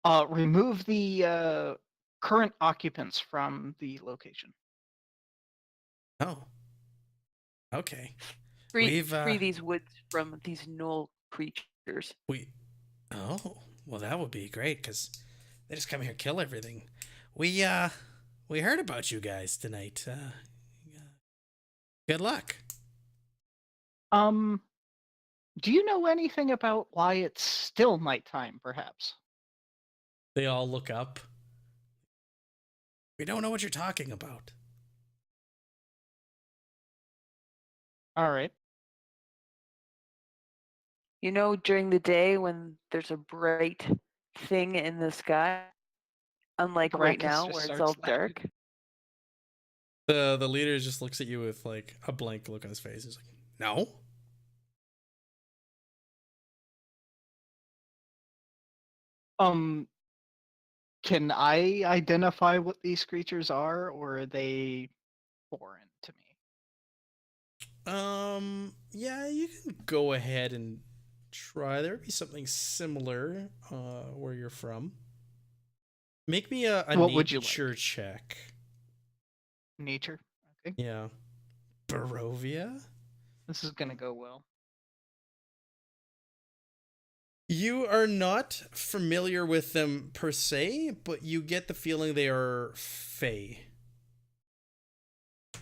Speaker 2: Remove the current occupants from the location.
Speaker 1: Oh. Okay.
Speaker 5: Free
Speaker 1: We've
Speaker 5: these woods from these gnoll creatures.
Speaker 1: we oh, well that would be great because they just come here and kill everything. We heard about you guys tonight. Good luck.
Speaker 2: Do you know anything about why it's still nighttime, perhaps?
Speaker 1: They all look up. We don't know what you're talking about.
Speaker 2: All right.
Speaker 5: You know, during the day when there's a bright thing in the sky, unlike right
Speaker 2: Brackus
Speaker 5: now
Speaker 2: just
Speaker 5: where it's
Speaker 2: starts
Speaker 5: all
Speaker 2: laughing.
Speaker 5: dark.
Speaker 1: The leader just looks at you with like a blank look on his face. He's like, "No."
Speaker 2: Can I identify what these creatures are, or are they foreign to me?
Speaker 1: Yeah, you can go ahead and try. There would be something similar where you're from. Make me a
Speaker 2: What would you like?
Speaker 1: nature check.
Speaker 2: Nature. Okay.
Speaker 1: Yeah. Barovia?
Speaker 2: This is gonna go well.
Speaker 1: You are not familiar with them per se, but you get the feeling they are fey.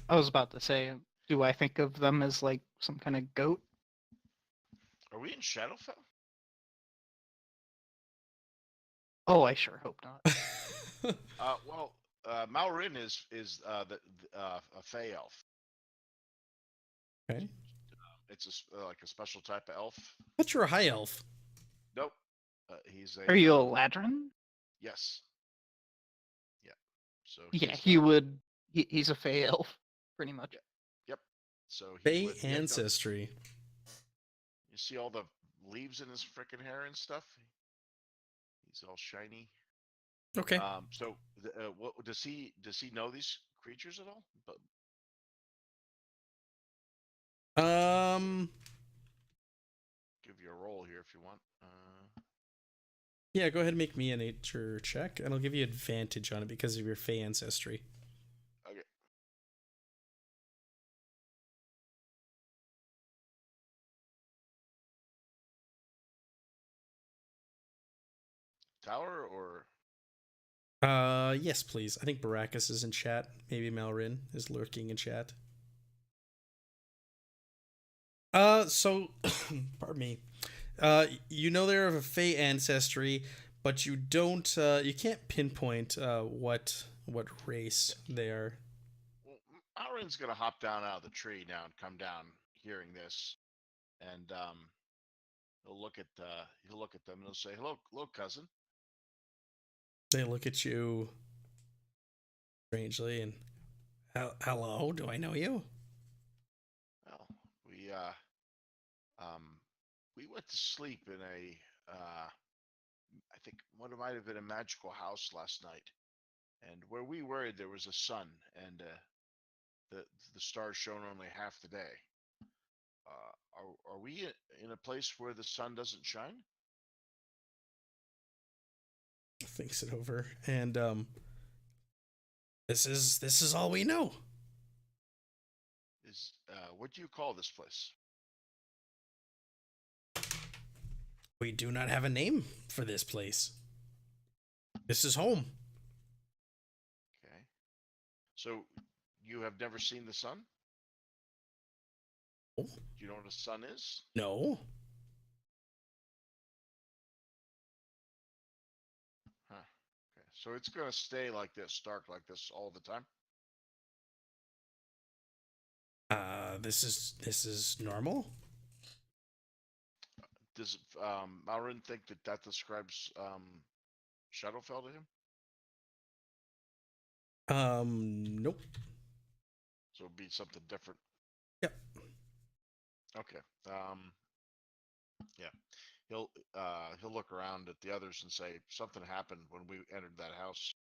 Speaker 2: I was about to say, do I think of them as like some kind of goat?
Speaker 3: Are we in Shadowfell?
Speaker 2: Oh, I sure hope not.
Speaker 3: Well, Malrin is a Fey elf.
Speaker 1: Okay.
Speaker 3: It's like a special type of elf.
Speaker 1: But you're a high elf.
Speaker 3: Nope. He's a.
Speaker 2: Are you a ladron?
Speaker 3: Yes. Yeah. So.
Speaker 2: Yeah,
Speaker 3: he's,
Speaker 2: he would. He's a fey elf, pretty much.
Speaker 3: Yep. So he
Speaker 1: Fey
Speaker 3: would.
Speaker 1: ancestry.
Speaker 3: You see all the leaves in his frickin' hair and stuff. He's all shiny.
Speaker 1: Okay.
Speaker 3: So, what does he know these creatures at all? But give you a roll here if you want.
Speaker 1: Yeah, go ahead and make me a nature check, and I'll give you advantage on it because of your Fey ancestry.
Speaker 3: Okay. Tower or
Speaker 1: Yes, please. I think Baracus is in chat. Maybe Malrin is lurking in chat. So, pardon me. You know they're of a Fey ancestry, but you don't. You can't pinpoint what race they are.
Speaker 3: Well, Aaron's gonna hop down out of the tree now and come down, hearing this, and he'll look at them and he'll say, "Hello, hello, cousin."
Speaker 1: They look at you strangely and, hello, do I know you?
Speaker 3: Well, um, we went to sleep in I think what might have been a magical house last night, and where we were, there was a sun, and the the stars shone only half the day. Are we in a place where the sun doesn't shine?
Speaker 1: Thinks it over, and this is all we know.
Speaker 3: Is what do you call this place?
Speaker 1: We do not have a name for this place. This is home.
Speaker 3: Okay, so you have never seen the sun?
Speaker 1: Oh,
Speaker 3: Do you know what a sun is?
Speaker 1: no.
Speaker 3: Huh. Okay, so it's gonna stay like this, dark like this all the time.
Speaker 1: This is normal.
Speaker 3: Does Malrin think that that describes Shadowfell to him?
Speaker 1: Nope.
Speaker 3: So it'd be something different.
Speaker 1: Yep.
Speaker 3: Okay. Yeah. He'll look around at the others and say something happened when we entered that house.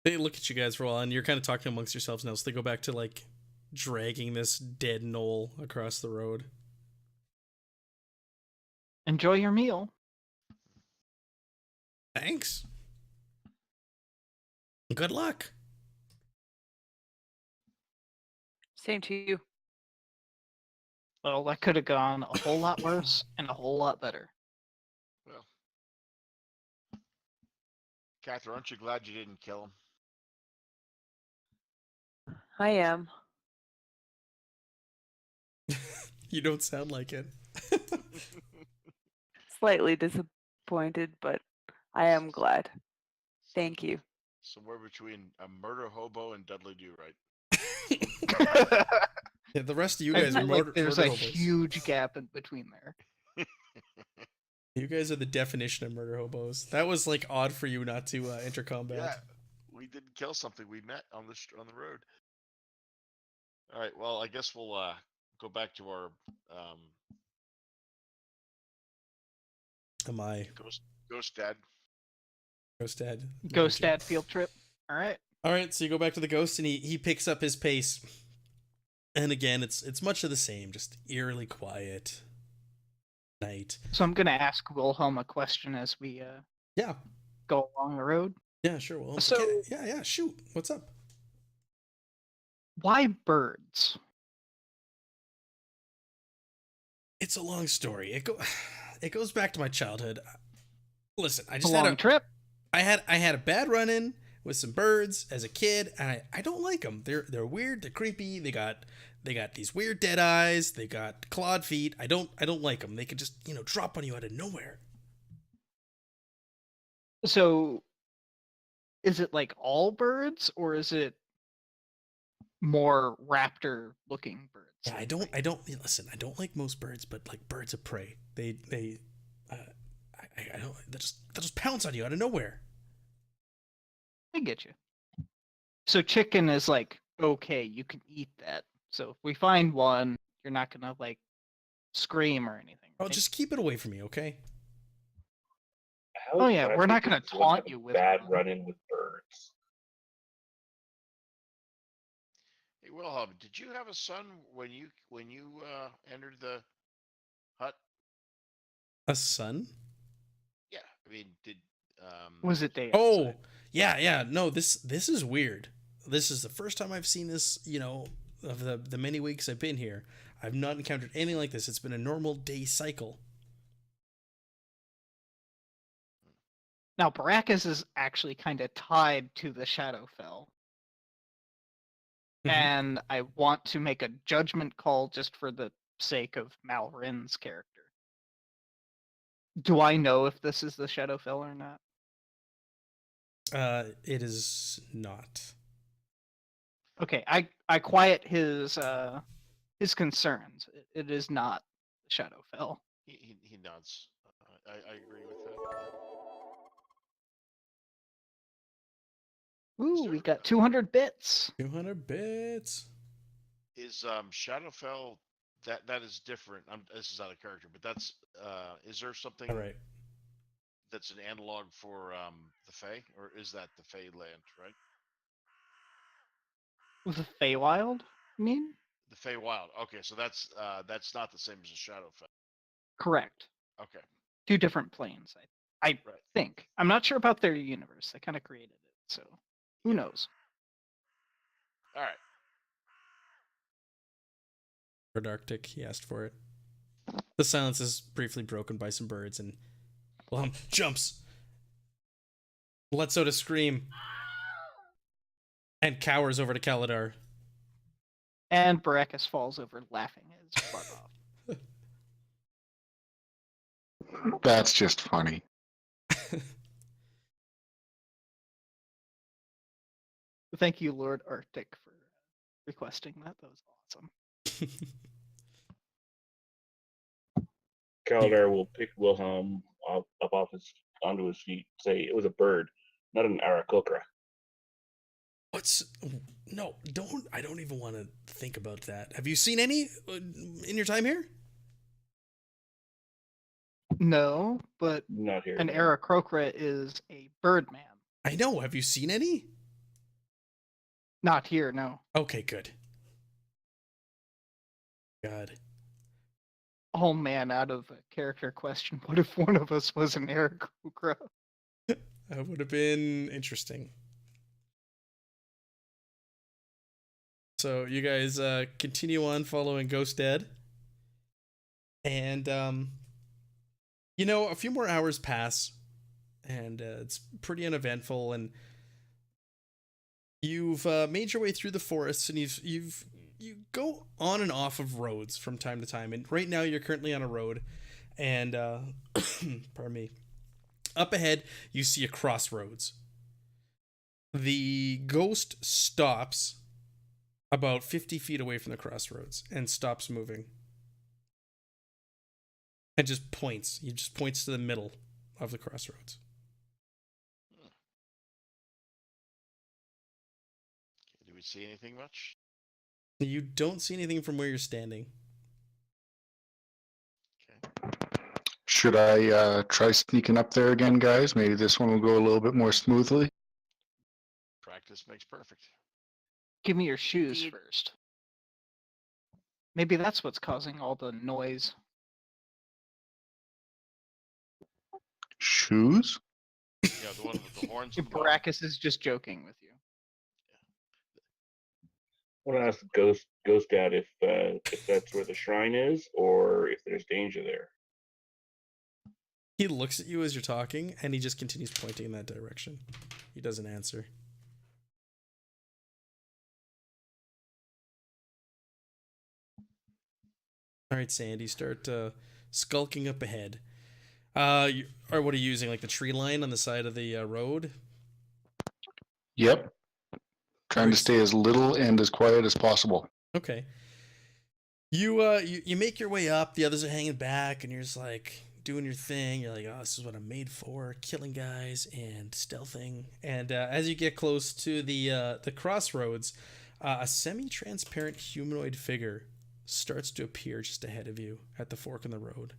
Speaker 1: They look at you guys for a while, and you're kind of talking amongst yourselves now. So they go back to like dragging this dead knoll across the road.
Speaker 2: Enjoy your meal.
Speaker 1: Thanks. Good luck.
Speaker 5: Same to you.
Speaker 2: Well, that could have gone a whole lot worse and a whole lot better.
Speaker 3: Well, Catherine, aren't you glad you didn't kill him?
Speaker 5: I am.
Speaker 1: You don't sound like it.
Speaker 5: Slightly disappointed, but I am glad. Thank you.
Speaker 3: Somewhere between a murder hobo and Dudley Do Right.
Speaker 1: Yeah, the rest of you
Speaker 2: I
Speaker 1: guys are
Speaker 2: feel like
Speaker 1: murder,
Speaker 2: there's
Speaker 1: murder
Speaker 2: a
Speaker 1: hobos.
Speaker 2: huge gap in between there.
Speaker 1: You guys are the definition of murder hobos. That was like odd for you not to enter combat.
Speaker 3: Yeah, we didn't kill something we met on the road. All right. Well, I guess we'll go back to our
Speaker 1: Am I
Speaker 3: ghost dad.
Speaker 1: ghost dad?
Speaker 2: Ghost dad field trip. All right.
Speaker 1: All right, so you go back to the ghost, and he picks up his pace, and again, it's much of the same, just eerily quiet night.
Speaker 2: So I'm gonna ask Wilhelm a question as we
Speaker 1: Yeah,
Speaker 2: go along the road.
Speaker 1: yeah, sure. Well,
Speaker 2: So-
Speaker 1: yeah, shoot. What's up?
Speaker 2: Why birds?
Speaker 1: It's a long story. It goes back to my childhood. Listen, I
Speaker 2: A
Speaker 1: just
Speaker 2: long
Speaker 1: had a
Speaker 2: trip.
Speaker 1: I had a bad run in with some birds as a kid, and I don't like them. They're weird. They're creepy. They got these weird dead eyes. They got clawed feet. I don't like them. They could just drop on you out of nowhere.
Speaker 2: So is it like all birds, or is it more raptor looking birds?
Speaker 1: Yeah, I don't listen. I don't like most birds, but like birds of prey, I don't. They'll just pounce on you out of nowhere.
Speaker 2: I get you. So chicken is like, okay, you can eat that. So if we find one, you're not gonna like scream or anything.
Speaker 1: Oh,
Speaker 2: right?
Speaker 1: just keep it away from me, okay?
Speaker 6: How
Speaker 2: Oh, yeah, we're not
Speaker 6: tragic
Speaker 2: gonna
Speaker 6: is one
Speaker 2: taunt you with
Speaker 6: bad
Speaker 2: one.
Speaker 6: run-in with birds.
Speaker 3: Hey, Wilhelm, did you have a son when you entered the hut?
Speaker 1: A son?
Speaker 3: Yeah, I mean, did
Speaker 2: Was it day
Speaker 1: Oh,
Speaker 2: outside?
Speaker 1: yeah. No, this is weird. This is the first time I've seen this. Of the many weeks I've been here, I've not encountered anything like this. It's been a normal day cycle.
Speaker 2: Now Baracus is actually kind of tied to the Shadowfell.
Speaker 1: Mhm.
Speaker 2: and I want to make a judgment call just for the sake of Malrin's character. Do I know if this is the Shadowfell or not?
Speaker 1: It is not.
Speaker 2: Okay, I quiet his concerns. It is not Shadowfell.
Speaker 3: He nods. I agree with that.
Speaker 2: Ooh,
Speaker 3: there-
Speaker 2: we got 200 bits.
Speaker 1: 200 bits.
Speaker 3: Is Shadowfell that is different? This is out of character, but that's is there something
Speaker 1: All right.
Speaker 3: that's an analog for the Fae, or is that the Fae land, right?
Speaker 2: The Feywild, you mean?
Speaker 3: The Fae Wild. Okay, so that's not the same as a Shadowfell.
Speaker 2: Correct.
Speaker 3: Okay,
Speaker 2: Two different planes, I
Speaker 3: right.
Speaker 2: think. I'm not sure about their universe. They kind of created it, so who
Speaker 3: Yeah.
Speaker 2: knows?
Speaker 3: All right.
Speaker 1: Bird Arctic, he asked for it. The silence is briefly broken by some birds, and Lump jumps, lets out a scream, and cowers over to Kaladar.
Speaker 2: And Barakas falls over laughing his butt off.
Speaker 4: That's just funny.
Speaker 2: Thank you, Lord Arctic, for requesting that. That was awesome.
Speaker 6: Kaladar will pick Wilhelm up off onto his feet, say it was a bird, not an Arakocra.
Speaker 1: What's no? Don't. I don't even want to think about that. Have you seen any in your time here?
Speaker 2: No, but
Speaker 6: Not here.
Speaker 2: an
Speaker 6: no.
Speaker 2: Aarakocra is a birdman.
Speaker 1: I know. Have you seen any?
Speaker 2: Not here, no.
Speaker 1: Okay, good. God.
Speaker 2: Oh man, out of a character question, what if one of us was an Aarakocra?
Speaker 1: That would have been interesting. So you guys continue on following Ghost Dead. And, you know, a few more hours pass. And it's pretty uneventful. And you've made your way through the forests. And you go on and off of roads from time to time. And right now you're currently on a road. And, pardon me. Up ahead, you see a crossroads. The ghost stops about 50 feet away from the crossroads and stops moving. And just points. He just points to the middle of the crossroads.
Speaker 3: Do we see anything much?
Speaker 1: You don't see anything from where you're standing.
Speaker 3: Okay.
Speaker 4: Should I try sneaking up there again, guys? Maybe this one will go a little bit more smoothly.
Speaker 3: Practice makes perfect.
Speaker 2: Give me your shoes
Speaker 5: Indeed.
Speaker 2: first. Maybe that's what's causing all the noise.
Speaker 4: Shoes?
Speaker 3: Yeah, the one with the horns. on the bottom.
Speaker 2: Barakas is just joking with you.
Speaker 6: I want to ask Ghost Dad if that's where the shrine is, or if there's danger there.
Speaker 1: He looks at you as you're talking, and he just continues pointing in that direction. He doesn't answer. All right, Sandy, start skulking up ahead. Or what are you using, like the tree line on the side of the road?
Speaker 4: Yep. Trying to stay as little and as quiet as possible.
Speaker 1: Okay. You make your way up. The others are hanging back, and you're just like doing your thing. You're like, oh, this is what I'm made for: killing guys and stealthing. And as you get close to the crossroads, a semi-transparent humanoid figure starts to appear just ahead of you at the fork in the road,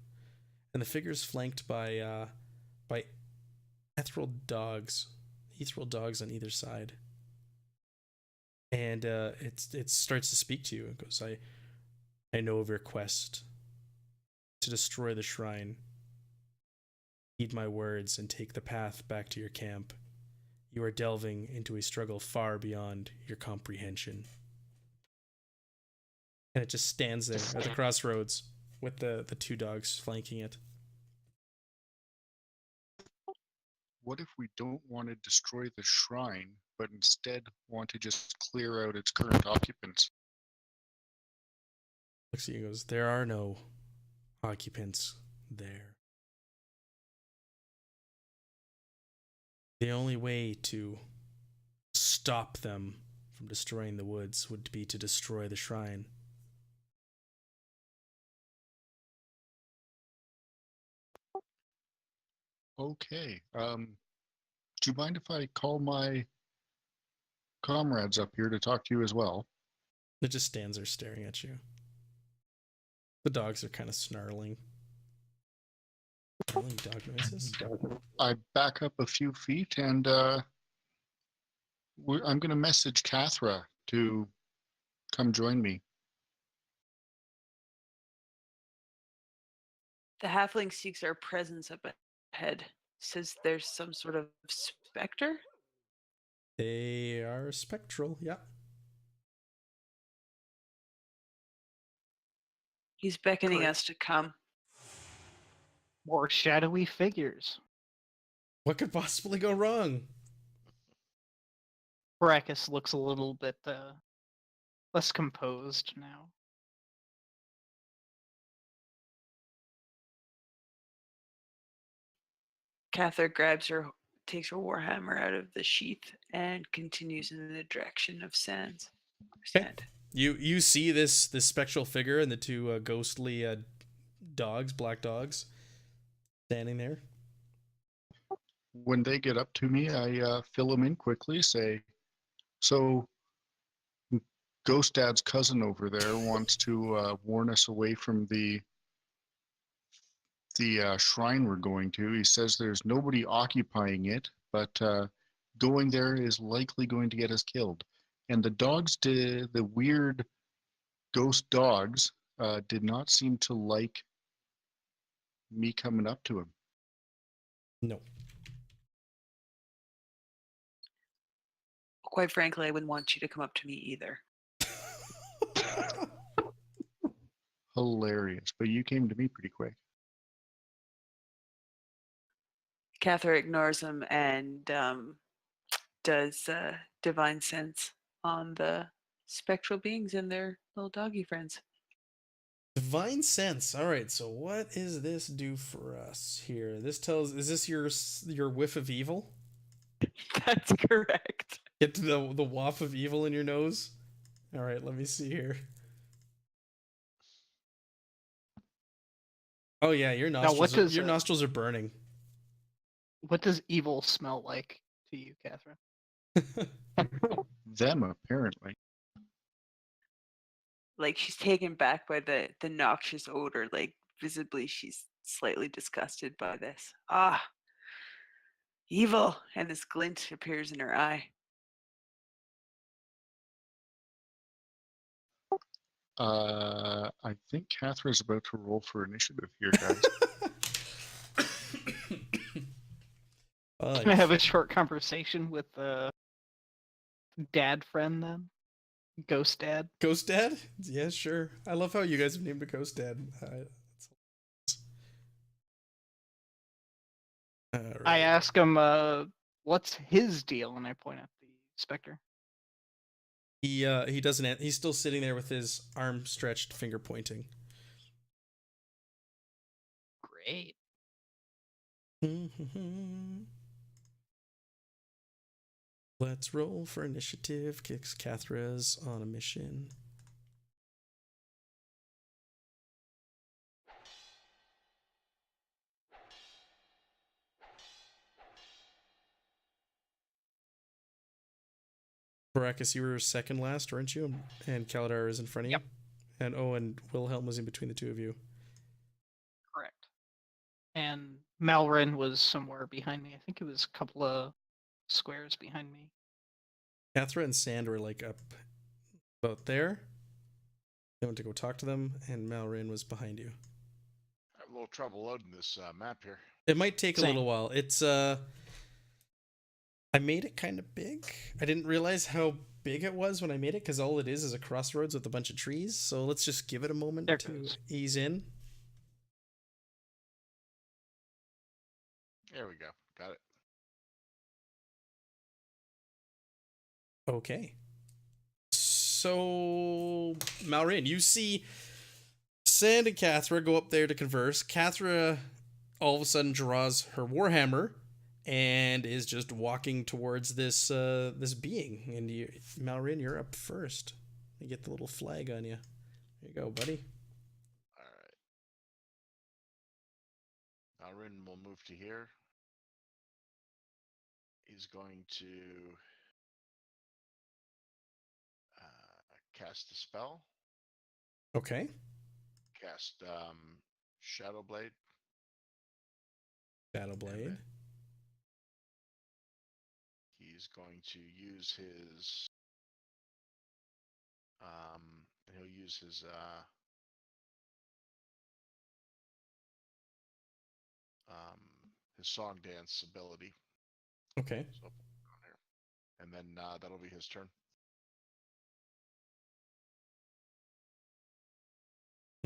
Speaker 1: and the figure is flanked by ethereal dogs on either side. And it starts to speak to you. It goes, I know of your quest to destroy the shrine. Heed my words and take the path back to your camp. You are delving into a struggle far beyond your comprehension. And it just stands there at the crossroads with the two dogs flanking it.
Speaker 4: What if we don't want to destroy the shrine? but instead want to just clear out its current occupants.
Speaker 1: Looks at you and goes, there are no occupants there. The only way to stop them from destroying the woods would be to destroy the shrine.
Speaker 4: Okay. Do you mind if I call my comrades up here to talk to you as well?
Speaker 1: It just stands there staring at you. The dogs are kind of snarling. Snarling dog noises.
Speaker 4: I back up a few feet and I'm going to message Cathra to come join me.
Speaker 5: The halfling seeks our presence up ahead. Says there's some sort of specter.
Speaker 1: They are spectral, yeah.
Speaker 5: He's beckoning
Speaker 2: Correct.
Speaker 5: us to come.
Speaker 2: More shadowy figures.
Speaker 1: What could possibly go wrong?
Speaker 2: Brackus looks a little bit less composed now.
Speaker 5: Cather takes her warhammer out of the sheath and continues in the direction of Sands.
Speaker 1: Okay.
Speaker 5: Sand.
Speaker 1: You see this spectral figure and the two ghostly dogs, black dogs, standing there.
Speaker 4: When they get up to me, I fill them in quickly, say, so Ghost Dad's cousin over there wants to warn us away from the shrine we're going to. He says there's nobody occupying it, but going there is likely going to get us killed. And the weird ghost dogs did not seem to like me coming up to him.
Speaker 1: No.
Speaker 5: Quite frankly, I wouldn't want you to come up to me either.
Speaker 4: Hilarious. But you came to me pretty quick.
Speaker 5: Cather ignores him and does divine sense on the spectral beings and their little doggy friends.
Speaker 1: Divine sense. All right. So what is this do for us here? This tells. Is this your whiff of evil?
Speaker 5: That's correct.
Speaker 1: Get to the waft of evil in your nose. All right. Let me see here. Oh yeah, your nostrils. Your nostrils are burning.
Speaker 2: What does evil smell like to you, Catherine?
Speaker 4: Them, apparently.
Speaker 5: Like she's taken back by the noxious odor. Like visibly, she's slightly disgusted by this. Ah, evil! And this glint appears in her eye.
Speaker 4: I think Catherine's about to roll for initiative here, guys.
Speaker 2: Can I have a short conversation with the dad friend then? Ghost Dad?
Speaker 1: Ghost Dad? Yeah, sure. I love how you guys have named a Ghost Dad. Right.
Speaker 2: I ask him, what's his deal? And I point at the specter.
Speaker 1: He doesn't. He's still sitting there with his arm stretched, finger pointing.
Speaker 2: Great.
Speaker 1: Let's roll for initiative. Kicks Cathra's on a mission. Baracus, you were second last, weren't you? And Kaladar is in front of you?
Speaker 2: Yep.
Speaker 1: And Wilhelm was in between the two of you.
Speaker 2: Correct. And Malrin was somewhere behind me. I think it was a couple of squares behind me.
Speaker 1: Cathra and Sand were like up about there. They went to go talk to them, and Malrin was behind you.
Speaker 3: I have a little trouble loading this map here.
Speaker 1: It might take
Speaker 2: Same.
Speaker 1: a little while. It's I made it kind of big. I didn't realize how big it was when I made it, because all it is a crossroads with a bunch of trees. So let's just give it a moment
Speaker 2: There
Speaker 1: to
Speaker 2: goes.
Speaker 1: ease in.
Speaker 3: There we go. Got it.
Speaker 1: Okay. So, Malrin, you see Sand and Cathra go up there to converse. Cathra all of a sudden draws her warhammer and is just walking towards this this being. And you, Malrin, you're up first. You get the little flag on you. There you go, buddy.
Speaker 3: All right. Alrin will move to here. He's going to cast a spell.
Speaker 1: Okay.
Speaker 3: Cast Shadow Blade.
Speaker 1: Shadow Blade.
Speaker 3: He's going to use his he'll use his song dance ability.
Speaker 1: Okay.
Speaker 3: So on here. And then that'll be his turn.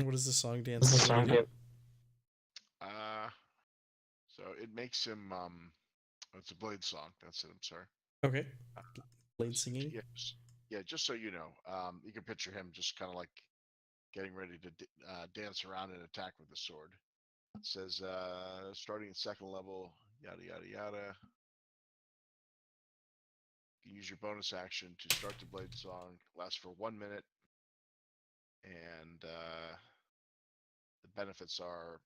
Speaker 1: What is the song dance? Do?
Speaker 3: So it makes him it's a blade song. That's it. I'm sorry.
Speaker 1: Okay. Blade singing.
Speaker 3: Yeah, just so you know, you can picture him just kind of like getting ready to dance around and attack with the sword. It says starting at second level, yada yada yada. You can use your bonus action to start the blade song. Lasts for 1 minute, and the benefits are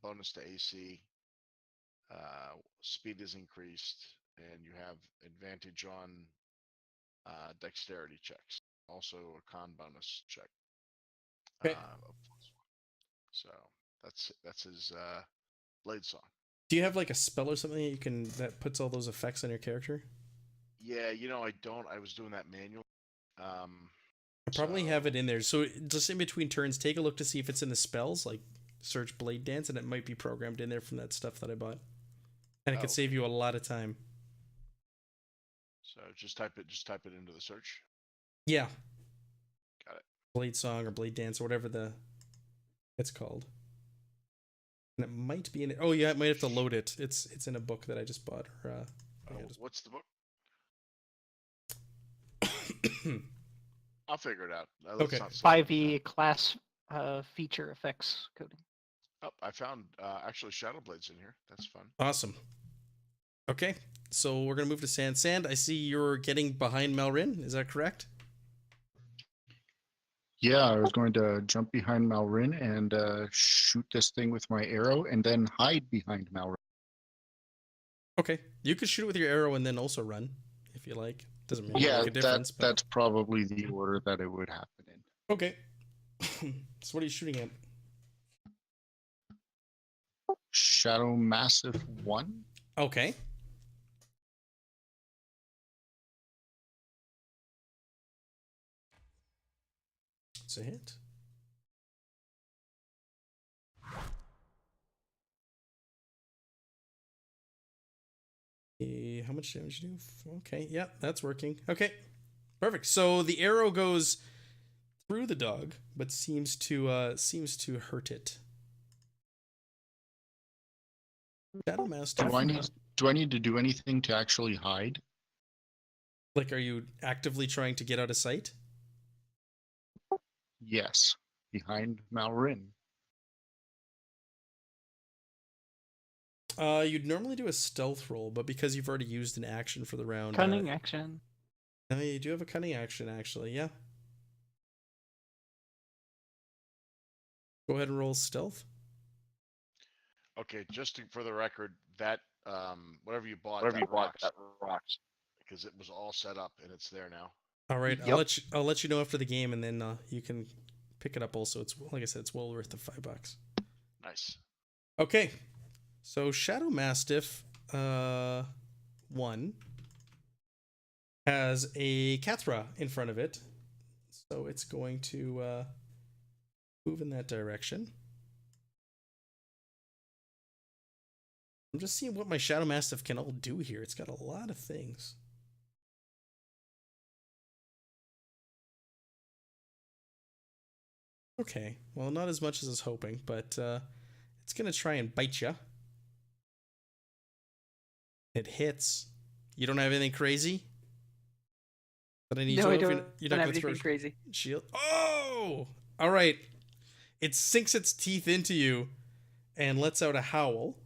Speaker 3: bonus to AC, speed is increased, and you have advantage on dexterity checks. Also a con bonus check.
Speaker 1: Okay.
Speaker 3: So that's his blade song.
Speaker 1: Do you have like a spell or something that you can that puts all those effects on your character?
Speaker 3: Yeah, I don't. I was doing that manual.
Speaker 1: I probably have it in there. So just in between turns, take a look to see if it's in the spells, like search Blade Dance, and it might be programmed in there from that stuff that I bought. And it could save you a lot of time.
Speaker 3: So just type it into the search.
Speaker 1: Yeah.
Speaker 3: Got it.
Speaker 1: Blade Song or Blade Dance or whatever it's called. And it might be in it. Oh yeah, I might have to load it. It's in a book that I just bought. Or
Speaker 3: what's the book? I'll figure it out.
Speaker 1: Okay.
Speaker 2: 5e class feature effects coding.
Speaker 3: Oh, I found actually Shadow Blades in here. That's fun.
Speaker 1: Awesome. Okay, so we're gonna move to Sand. Sand, I see you're getting behind Malrin. Is that correct?
Speaker 4: Yeah, I was going to jump behind Malrin and shoot this thing with my arrow and then hide behind Malrin.
Speaker 1: Okay, you could shoot it with your arrow and then also run if you like. Doesn't really make a difference.
Speaker 4: That's probably the order that it would happen in.
Speaker 1: Okay. So what are you shooting at?
Speaker 4: Shadow Massive 1.
Speaker 1: Okay. It's a hit. How much damage do you do? Okay, yeah, that's working. Okay, perfect. So the arrow goes through the dog, but seems to hurt it. Shadow Master.
Speaker 4: Do I need to do anything to actually hide?
Speaker 1: Like, are you actively trying to get out of sight?
Speaker 4: Yes, behind Malrin.
Speaker 1: You'd normally do a stealth roll, but because you've already used an action for the round,
Speaker 2: Cunning action.
Speaker 1: No, you do have a cunning action, actually. Yeah. Go ahead and roll stealth.
Speaker 3: Okay, just for the record, that whatever you bought,
Speaker 6: that rocks.
Speaker 3: because it was all set up and it's there now.
Speaker 1: All right,
Speaker 2: Yep.
Speaker 1: I'll let you know after the game, and then you can pick it up. Also, it's like I said, it's well worth the $5.
Speaker 3: Nice.
Speaker 1: Okay, so Shadow Mastiff 1 has a Cathra in front of it, so it's going to move in that direction. I'm just seeing what my Shadow Mastiff can all do here. It's got a lot of things. Okay, well, not as much as I was hoping, but it's going to try and bite you. It hits. You don't have anything crazy? But I need
Speaker 5: No,
Speaker 1: to
Speaker 5: I
Speaker 1: know if
Speaker 5: don't,
Speaker 1: you're
Speaker 5: don't
Speaker 1: not
Speaker 5: have
Speaker 1: going to throw
Speaker 5: anything crazy.
Speaker 1: shield. Oh! All right. It sinks its teeth into you and lets out a howl.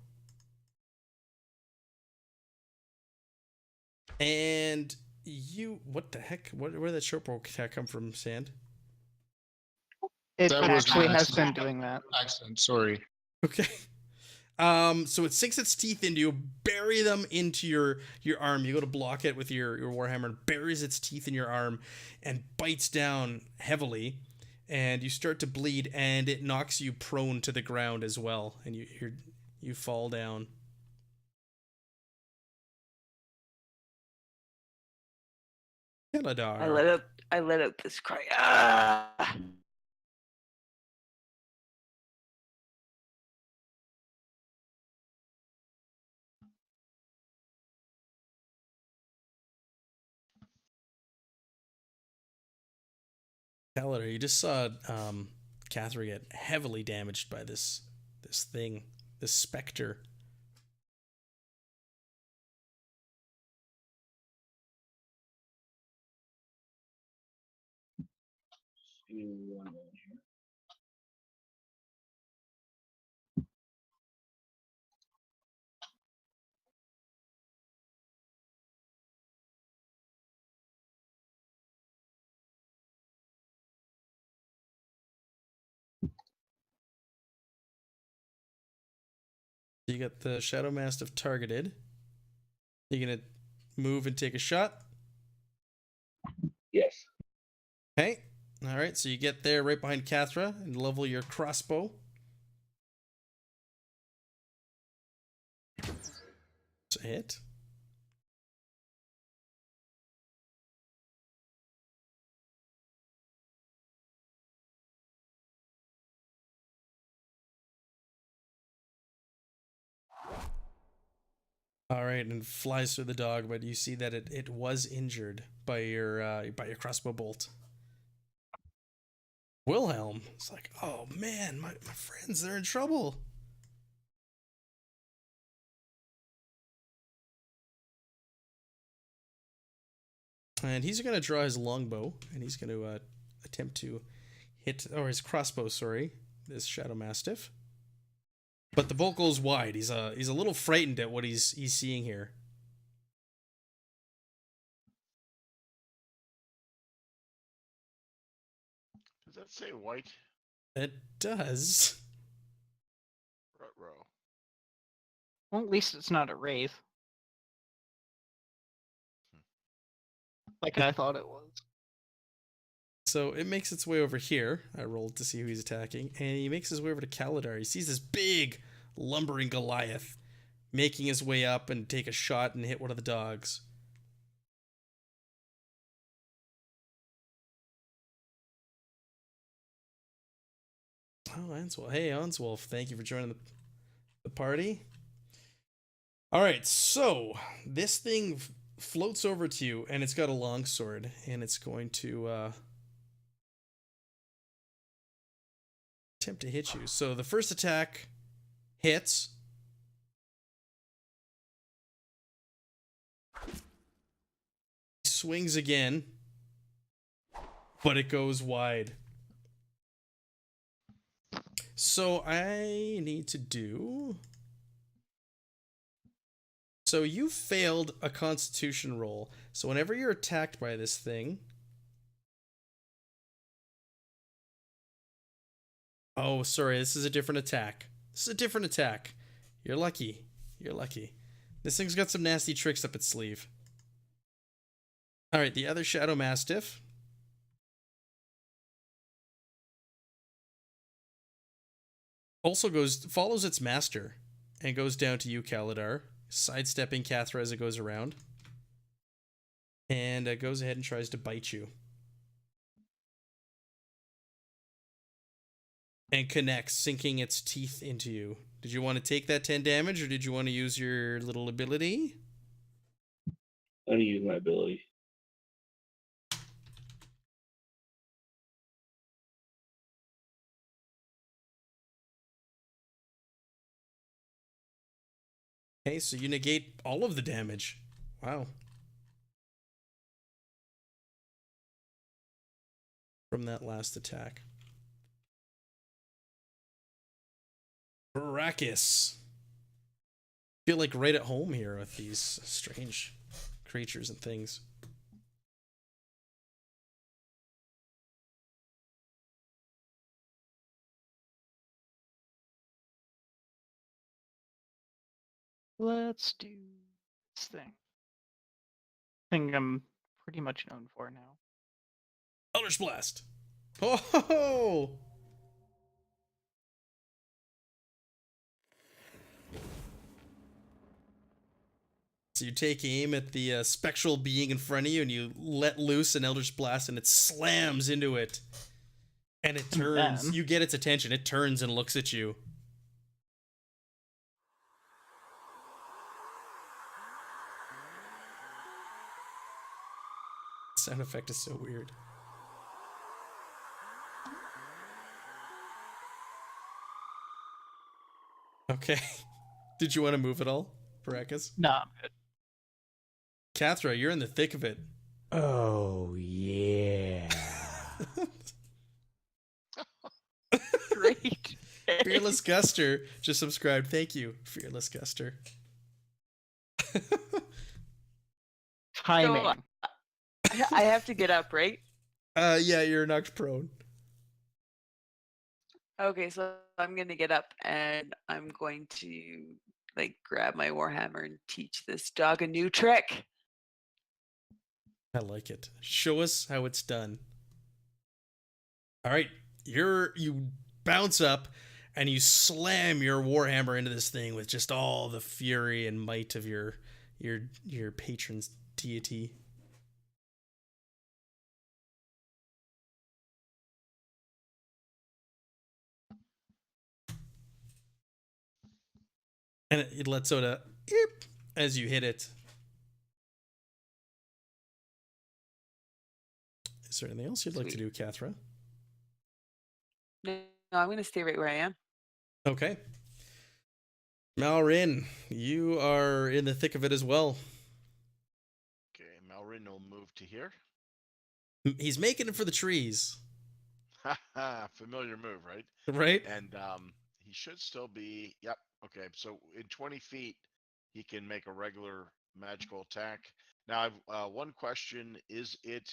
Speaker 1: And you, what the heck? Where did that short bow attack come from, Sand?
Speaker 2: It
Speaker 4: That was
Speaker 2: actually
Speaker 4: an
Speaker 2: has been
Speaker 4: accident.
Speaker 2: doing that.
Speaker 4: Accent, sorry.
Speaker 1: Okay. So it sinks its teeth into you, bury them into your arm. You go to block it with your warhammer, and buries its teeth in your arm, and bites down heavily, and you start to bleed, and it knocks you prone to the ground as well, and you fall down. Keladar.
Speaker 5: I let out this cry. Ah!
Speaker 1: Keladar, you just saw Catherine get heavily damaged by this thing, this specter. You got the Shadow Mastiff targeted. You gonna move and take a shot?
Speaker 6: Yes.
Speaker 1: Okay. All right. So you get there right behind Cathra and level your crossbow. It's a hit. All right, and flies through the dog, but you see that it was injured by your crossbow bolt. Wilhelm, it's like, oh man, my friends, they're in trouble. And he's going to draw his longbow, and he's going to attempt to hit, or his crossbow, sorry, this Shadow Mastiff. But the bolt goes wide. He's a little frightened at what he's seeing here.
Speaker 3: Does that say white?
Speaker 1: It does.
Speaker 3: Ruh-roh.
Speaker 2: Well, at least it's not a wraith. Like I thought it was.
Speaker 1: So it makes its way over here. I rolled to see who he's attacking, and he makes his way over to Keladar. He sees this big, lumbering Goliath making his way up and take a shot and hit one of the dogs. Oh, Answolf. Hey, Answolf. Thank you for joining the party. All right, so this thing floats over to you, and it's got a longsword, and it's going to attempt to hit you. So the first attack hits. Swings again, but it goes wide. So I need to do... So you failed a Constitution roll. So whenever you're attacked by this thing... Oh, sorry, this is a different attack. This is a different attack. You're lucky. You're lucky. This thing's got some nasty tricks up its sleeve. Alright, the other Shadow Mastiff. Also follows its master and goes down to you, Keladar, sidestepping Cathra as it goes around. And goes ahead and tries to bite you. And connects, sinking its teeth into you. Did you want to take that 10 damage, or did you want to use your little ability?
Speaker 6: I'm gonna use my ability.
Speaker 1: Okay, so you negate all of the damage. Wow. from that last attack. Brachus. Feel like right at home here with these strange creatures and things.
Speaker 2: Let's do this thing. Thing I'm pretty much known for now.
Speaker 1: Eldritch Blast. Oh ho, ho. So you take aim at the spectral being in front of you and you let loose an Eldritch Blast and it slams into it. And it turns.
Speaker 2: then-
Speaker 1: You get its attention. It turns and looks at you. Sound effect is so weird. Okay. Did you want to move at all, Paracas?
Speaker 2: No, I'm good.
Speaker 1: Kathra, you're in the thick of it.
Speaker 7: Oh, yeah.
Speaker 2: Great.
Speaker 1: Fearless Guster just subscribed. Thank you, Fearless Guster.
Speaker 2: Timing.
Speaker 5: I have to get up, right?
Speaker 1: Yeah, you're knocked prone.
Speaker 5: Okay, so I'm gonna get up and I'm going to like grab my warhammer and teach this dog a new trick.
Speaker 1: I like it. Show us how it's done. All right, you bounce up and you slam your warhammer into this thing with just all the fury and might of your patron's deity. And it lets out a eep as you hit it. Is there anything else you'd like to do,
Speaker 5: Sweet.
Speaker 1: Kathra?
Speaker 5: No, I'm gonna stay right where I am.
Speaker 1: Okay. Malrin, you are in the thick of it as well.
Speaker 3: Okay, Malrin will move to here.
Speaker 1: He's making it for the trees,
Speaker 3: Familiar move, right?
Speaker 1: right?
Speaker 3: And he should still be. Yep. Okay. So in 20 feet, he can make a regular magical attack. Now, I've one question: is it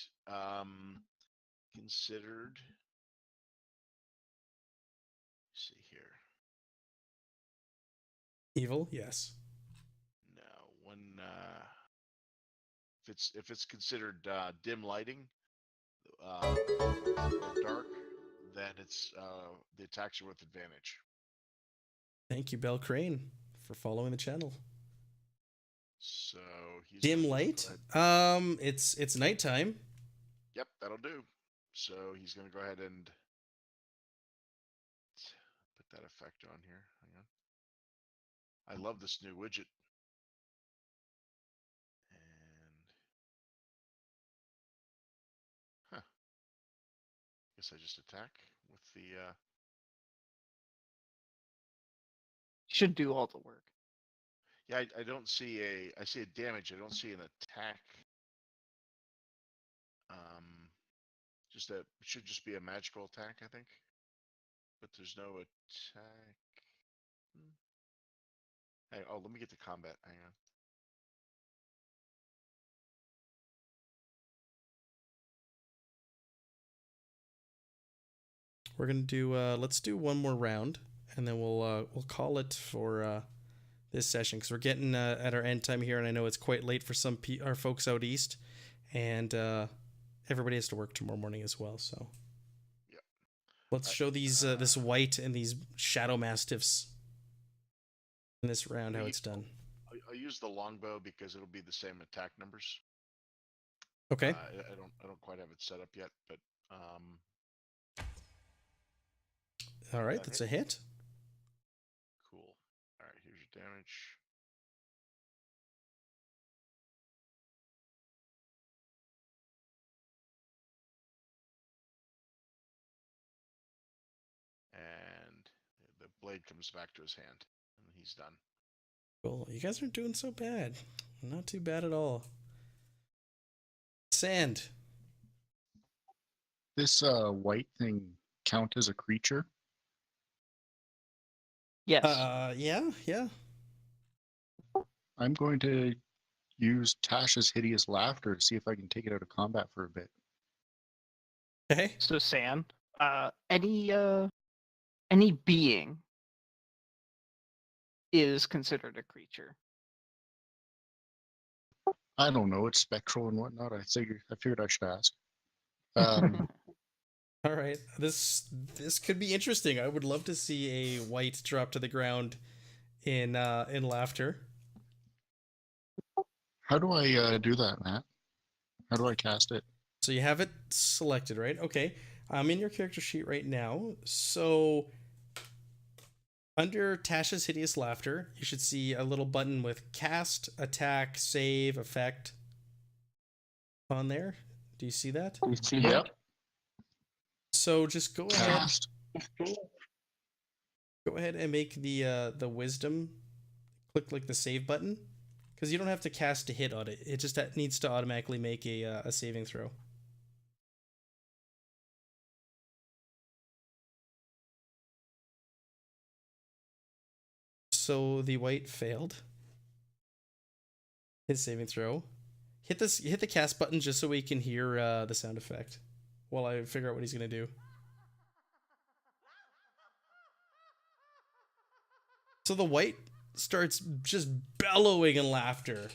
Speaker 3: considered? Let's see here.
Speaker 1: Evil, yes.
Speaker 3: No, one. If it's considered dim lighting, or dark, then it's the attacks are with advantage.
Speaker 1: Thank you, Bell Crane, for following the channel.
Speaker 3: So he's
Speaker 1: Dim
Speaker 3: gonna go
Speaker 1: light.
Speaker 3: ahead-
Speaker 1: It's nighttime.
Speaker 3: Yep, that'll do. So he's gonna go ahead and put that effect on here. Hang on. I love this new widget. And guess I just attack with the
Speaker 2: Should do all the work.
Speaker 3: yeah, I don't see I see a damage, I don't see an attack. Just it should just be a magical attack, I think. But there's no attack. Hey, oh, let me get to combat. Hang on.
Speaker 1: We're gonna do. Let's do one more round, and then we'll call it for this session because we're getting at our end time here, and I know it's quite late for some our folks out east, and everybody has to work tomorrow morning as well. So,
Speaker 3: Yep.
Speaker 1: let's show these this white and these shadow mastiffs in this round how it's done.
Speaker 3: I'll use the longbow because it'll be the same attack numbers.
Speaker 1: Okay.
Speaker 3: I don't quite have it set up yet, but
Speaker 1: All right,
Speaker 3: that
Speaker 1: that's
Speaker 3: hit?
Speaker 1: a hit.
Speaker 3: Cool. All right, here's your damage. And the blade comes back to his hand, and he's done.
Speaker 1: Cool. You guys aren't doing so bad. Not too bad at all. Sand.
Speaker 4: this white thing count as a creature?
Speaker 2: Yes.
Speaker 1: Yeah.
Speaker 4: I'm going to use Tasha's hideous laughter to see if I can take it out of combat for a bit.
Speaker 1: Okay.
Speaker 2: So San, any being is considered a creature.
Speaker 4: I don't know. It's spectral and whatnot. I figured I should ask. Um,
Speaker 1: All right. This could be interesting. I would love to see a white drop to the ground in laughter.
Speaker 4: how do I do that, Matt? How do I cast it?
Speaker 1: So you have it selected, right? Okay. I'm in your character sheet right now. So under Tasha's hideous laughter, you should see a little button with cast, attack, save, effect on there. Do you see that?
Speaker 4: Yep.
Speaker 1: So just go ahead.
Speaker 4: Cast.
Speaker 1: Go ahead and make the wisdom. Click like the save button, because you don't have to cast a hit on it. It just needs to automatically make a saving throw. So the white failed his saving throw. Hit the cast button just so we can hear the sound effect while I figure out what he's gonna do. So the white starts just bellowing in laughter.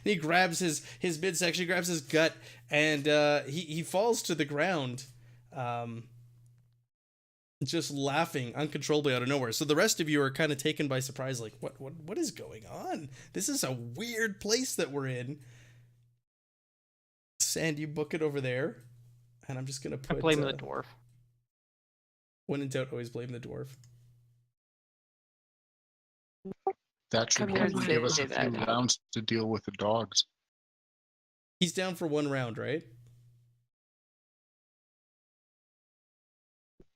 Speaker 1: He grabs his midsection, grabs his gut, and he falls to the ground, just laughing uncontrollably out of nowhere. So the rest of you are kind of taken by surprise, like, what is going on? This is a weird place that we're in. Sand, you book it over there, and I'm just gonna
Speaker 2: I
Speaker 1: put.
Speaker 2: blame the dwarf.
Speaker 1: When in doubt, always blame the dwarf.
Speaker 4: That should
Speaker 5: Come here and
Speaker 4: give us
Speaker 5: say
Speaker 4: a few
Speaker 5: that.
Speaker 4: rounds to deal with the dogs.
Speaker 1: He's down for 1 round, right?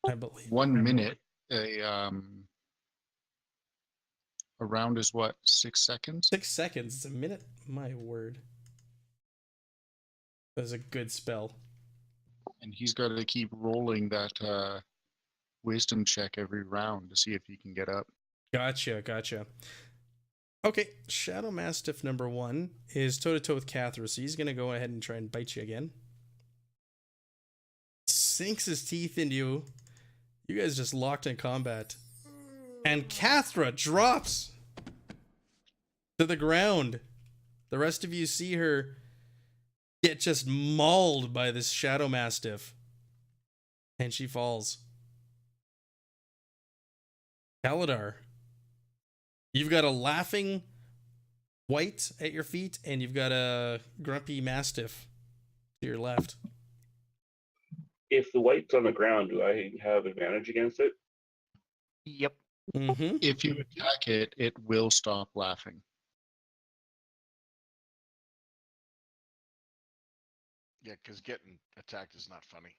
Speaker 1: I believe.
Speaker 4: 1 minute. A round is what, 6 seconds?
Speaker 1: 6 seconds. It's a minute. My word. That's a good spell.
Speaker 4: And he's got to keep rolling that wisdom check every round to see if he can get up.
Speaker 1: Gotcha. Okay, Shadow Mastiff number 1 is toe-to-toe with Cathra, so he's going to go ahead and try and bite you again. Sinks his teeth into you. You guys just locked in combat. And Cathra drops to the ground. The rest of you see her get just mauled by this Shadow Mastiff. And she falls. Kaladar, you've got a laughing white at your feet, and you've got a grumpy Mastiff to your left.
Speaker 6: If the white's on the ground, do I have advantage against it?
Speaker 2: Yep.
Speaker 1: Mm-hmm.
Speaker 4: If you attack it, it will stop laughing.
Speaker 3: Yeah, because getting attacked is not funny.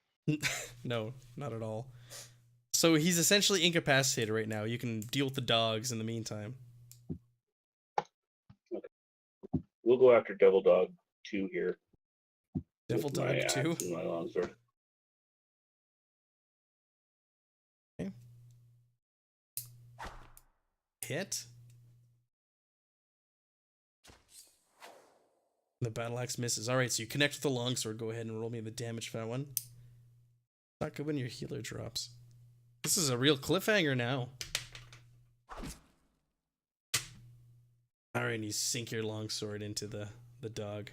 Speaker 1: No, not at all. So he's essentially incapacitated right now. You can deal with the dogs in the meantime.
Speaker 6: We'll go after Devil Dog 2 here.
Speaker 1: Devil
Speaker 6: with my
Speaker 1: Dog
Speaker 6: axe
Speaker 1: 2.
Speaker 6: and my longsword.
Speaker 1: Okay. Hit. The battle axe misses. All right, so you connect with the longsword. Go ahead and roll me the damage for that one. Not good when your healer drops. This is a real cliffhanger now. All right, and you sink your longsword into the dog.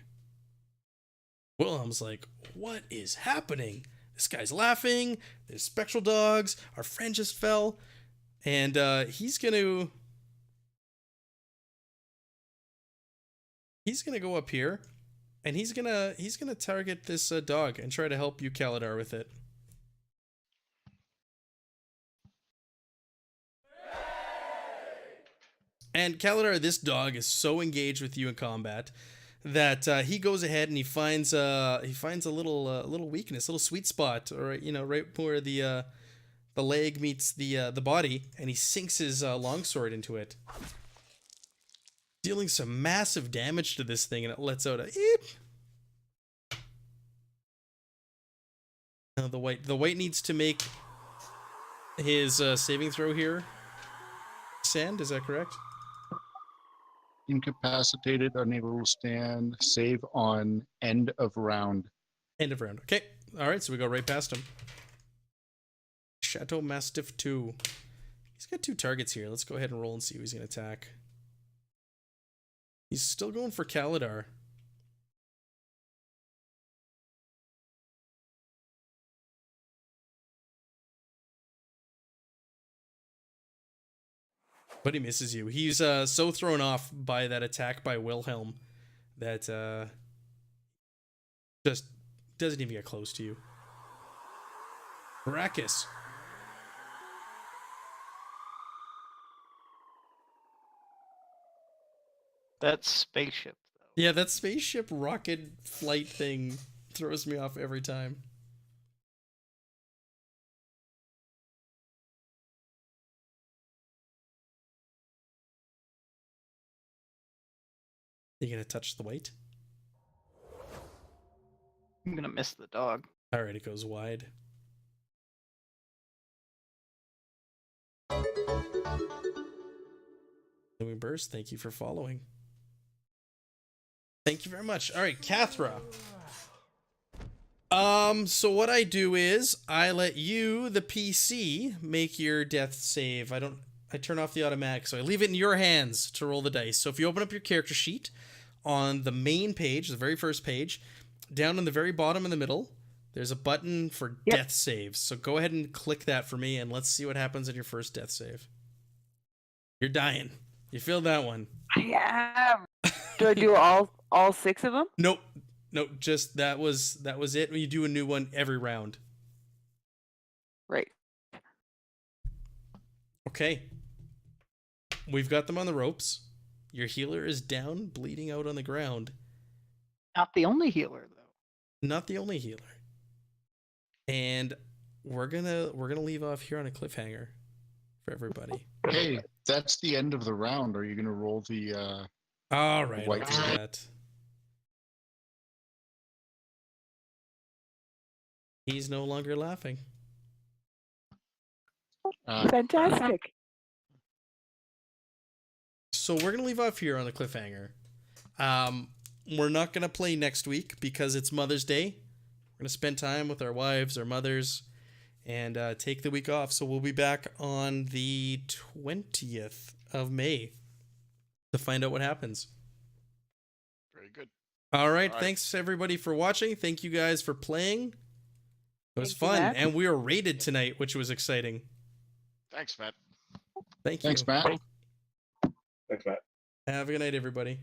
Speaker 1: Wilhelm's like, what is happening? This guy's laughing. There's spectral dogs. Our friend just fell. And he's gonna go up here, and he's gonna target this dog and try to help you, Kaladar, with it. And Kaladar, this dog is so engaged with you in combat that he goes ahead and he finds a little weakness, little sweet spot, or right where the leg meets the body, and he sinks his longsword into it, dealing some massive damage to this thing, and it lets out a eep. The white needs to make his saving throw here. Sand, is that correct?
Speaker 4: Incapacitated, unable to stand. Save on end of round.
Speaker 1: End of round. Okay. All right, so we go right past him. Chateau Mastiff 2. He's got 2 targets here. Let's go ahead and roll and see who he's going to attack. He's still going for Kaladar. But he misses you. He's so thrown off by that attack by Wilhelm that just doesn't even get close to you. Arrakis.
Speaker 2: That spaceship, though.
Speaker 1: Yeah, that spaceship rocket flight thing throws me off every time. You gonna touch the white?
Speaker 2: I'm gonna miss the dog.
Speaker 1: Alright, it goes wide. Louis Burst, thank you for following. Thank you very much. Alright, Kathra. So what I do is I let you, the PC, make your death save. I turn off the automatic, so I leave it in your hands to roll the dice. So if you open up your character sheet on the main page, the very first page, down in the very bottom in the middle, there's a button for death saves. So go ahead and click that for me, and let's see what happens in your first death save. You're dying. You feel that one?
Speaker 5: I am. Do I do all 6 of them?
Speaker 1: Nope. Just that was it. You do a new one every round.
Speaker 5: Right.
Speaker 1: Okay. We've got them on the ropes. Your healer is down, bleeding out on the ground.
Speaker 2: Not the only healer, though.
Speaker 1: Not the only healer. And we're gonna leave off here on a cliffhanger for everybody.
Speaker 4: Hey, that's the end of the round. Are you going to roll the
Speaker 1: All right,
Speaker 4: white
Speaker 1: I'll do that. He's no longer laughing.
Speaker 5: Fantastic.
Speaker 1: So we're gonna leave off here on a cliffhanger. We're not gonna play next week because it's Mother's Day. We're gonna spend time with our wives, our mothers, and take the week off. So we'll be back on the 20th of May to find out what happens.
Speaker 3: Very good.
Speaker 1: All right,
Speaker 3: All right.
Speaker 1: thanks everybody for watching. Thank you guys for playing. It was
Speaker 5: Thank you,
Speaker 1: fun,
Speaker 5: Matt.
Speaker 1: and we were rated tonight, which was exciting.
Speaker 3: Thanks, Matt.
Speaker 1: Thank you.
Speaker 4: Thanks, Matt.
Speaker 6: Thanks, Matt.
Speaker 1: Have a good night, everybody.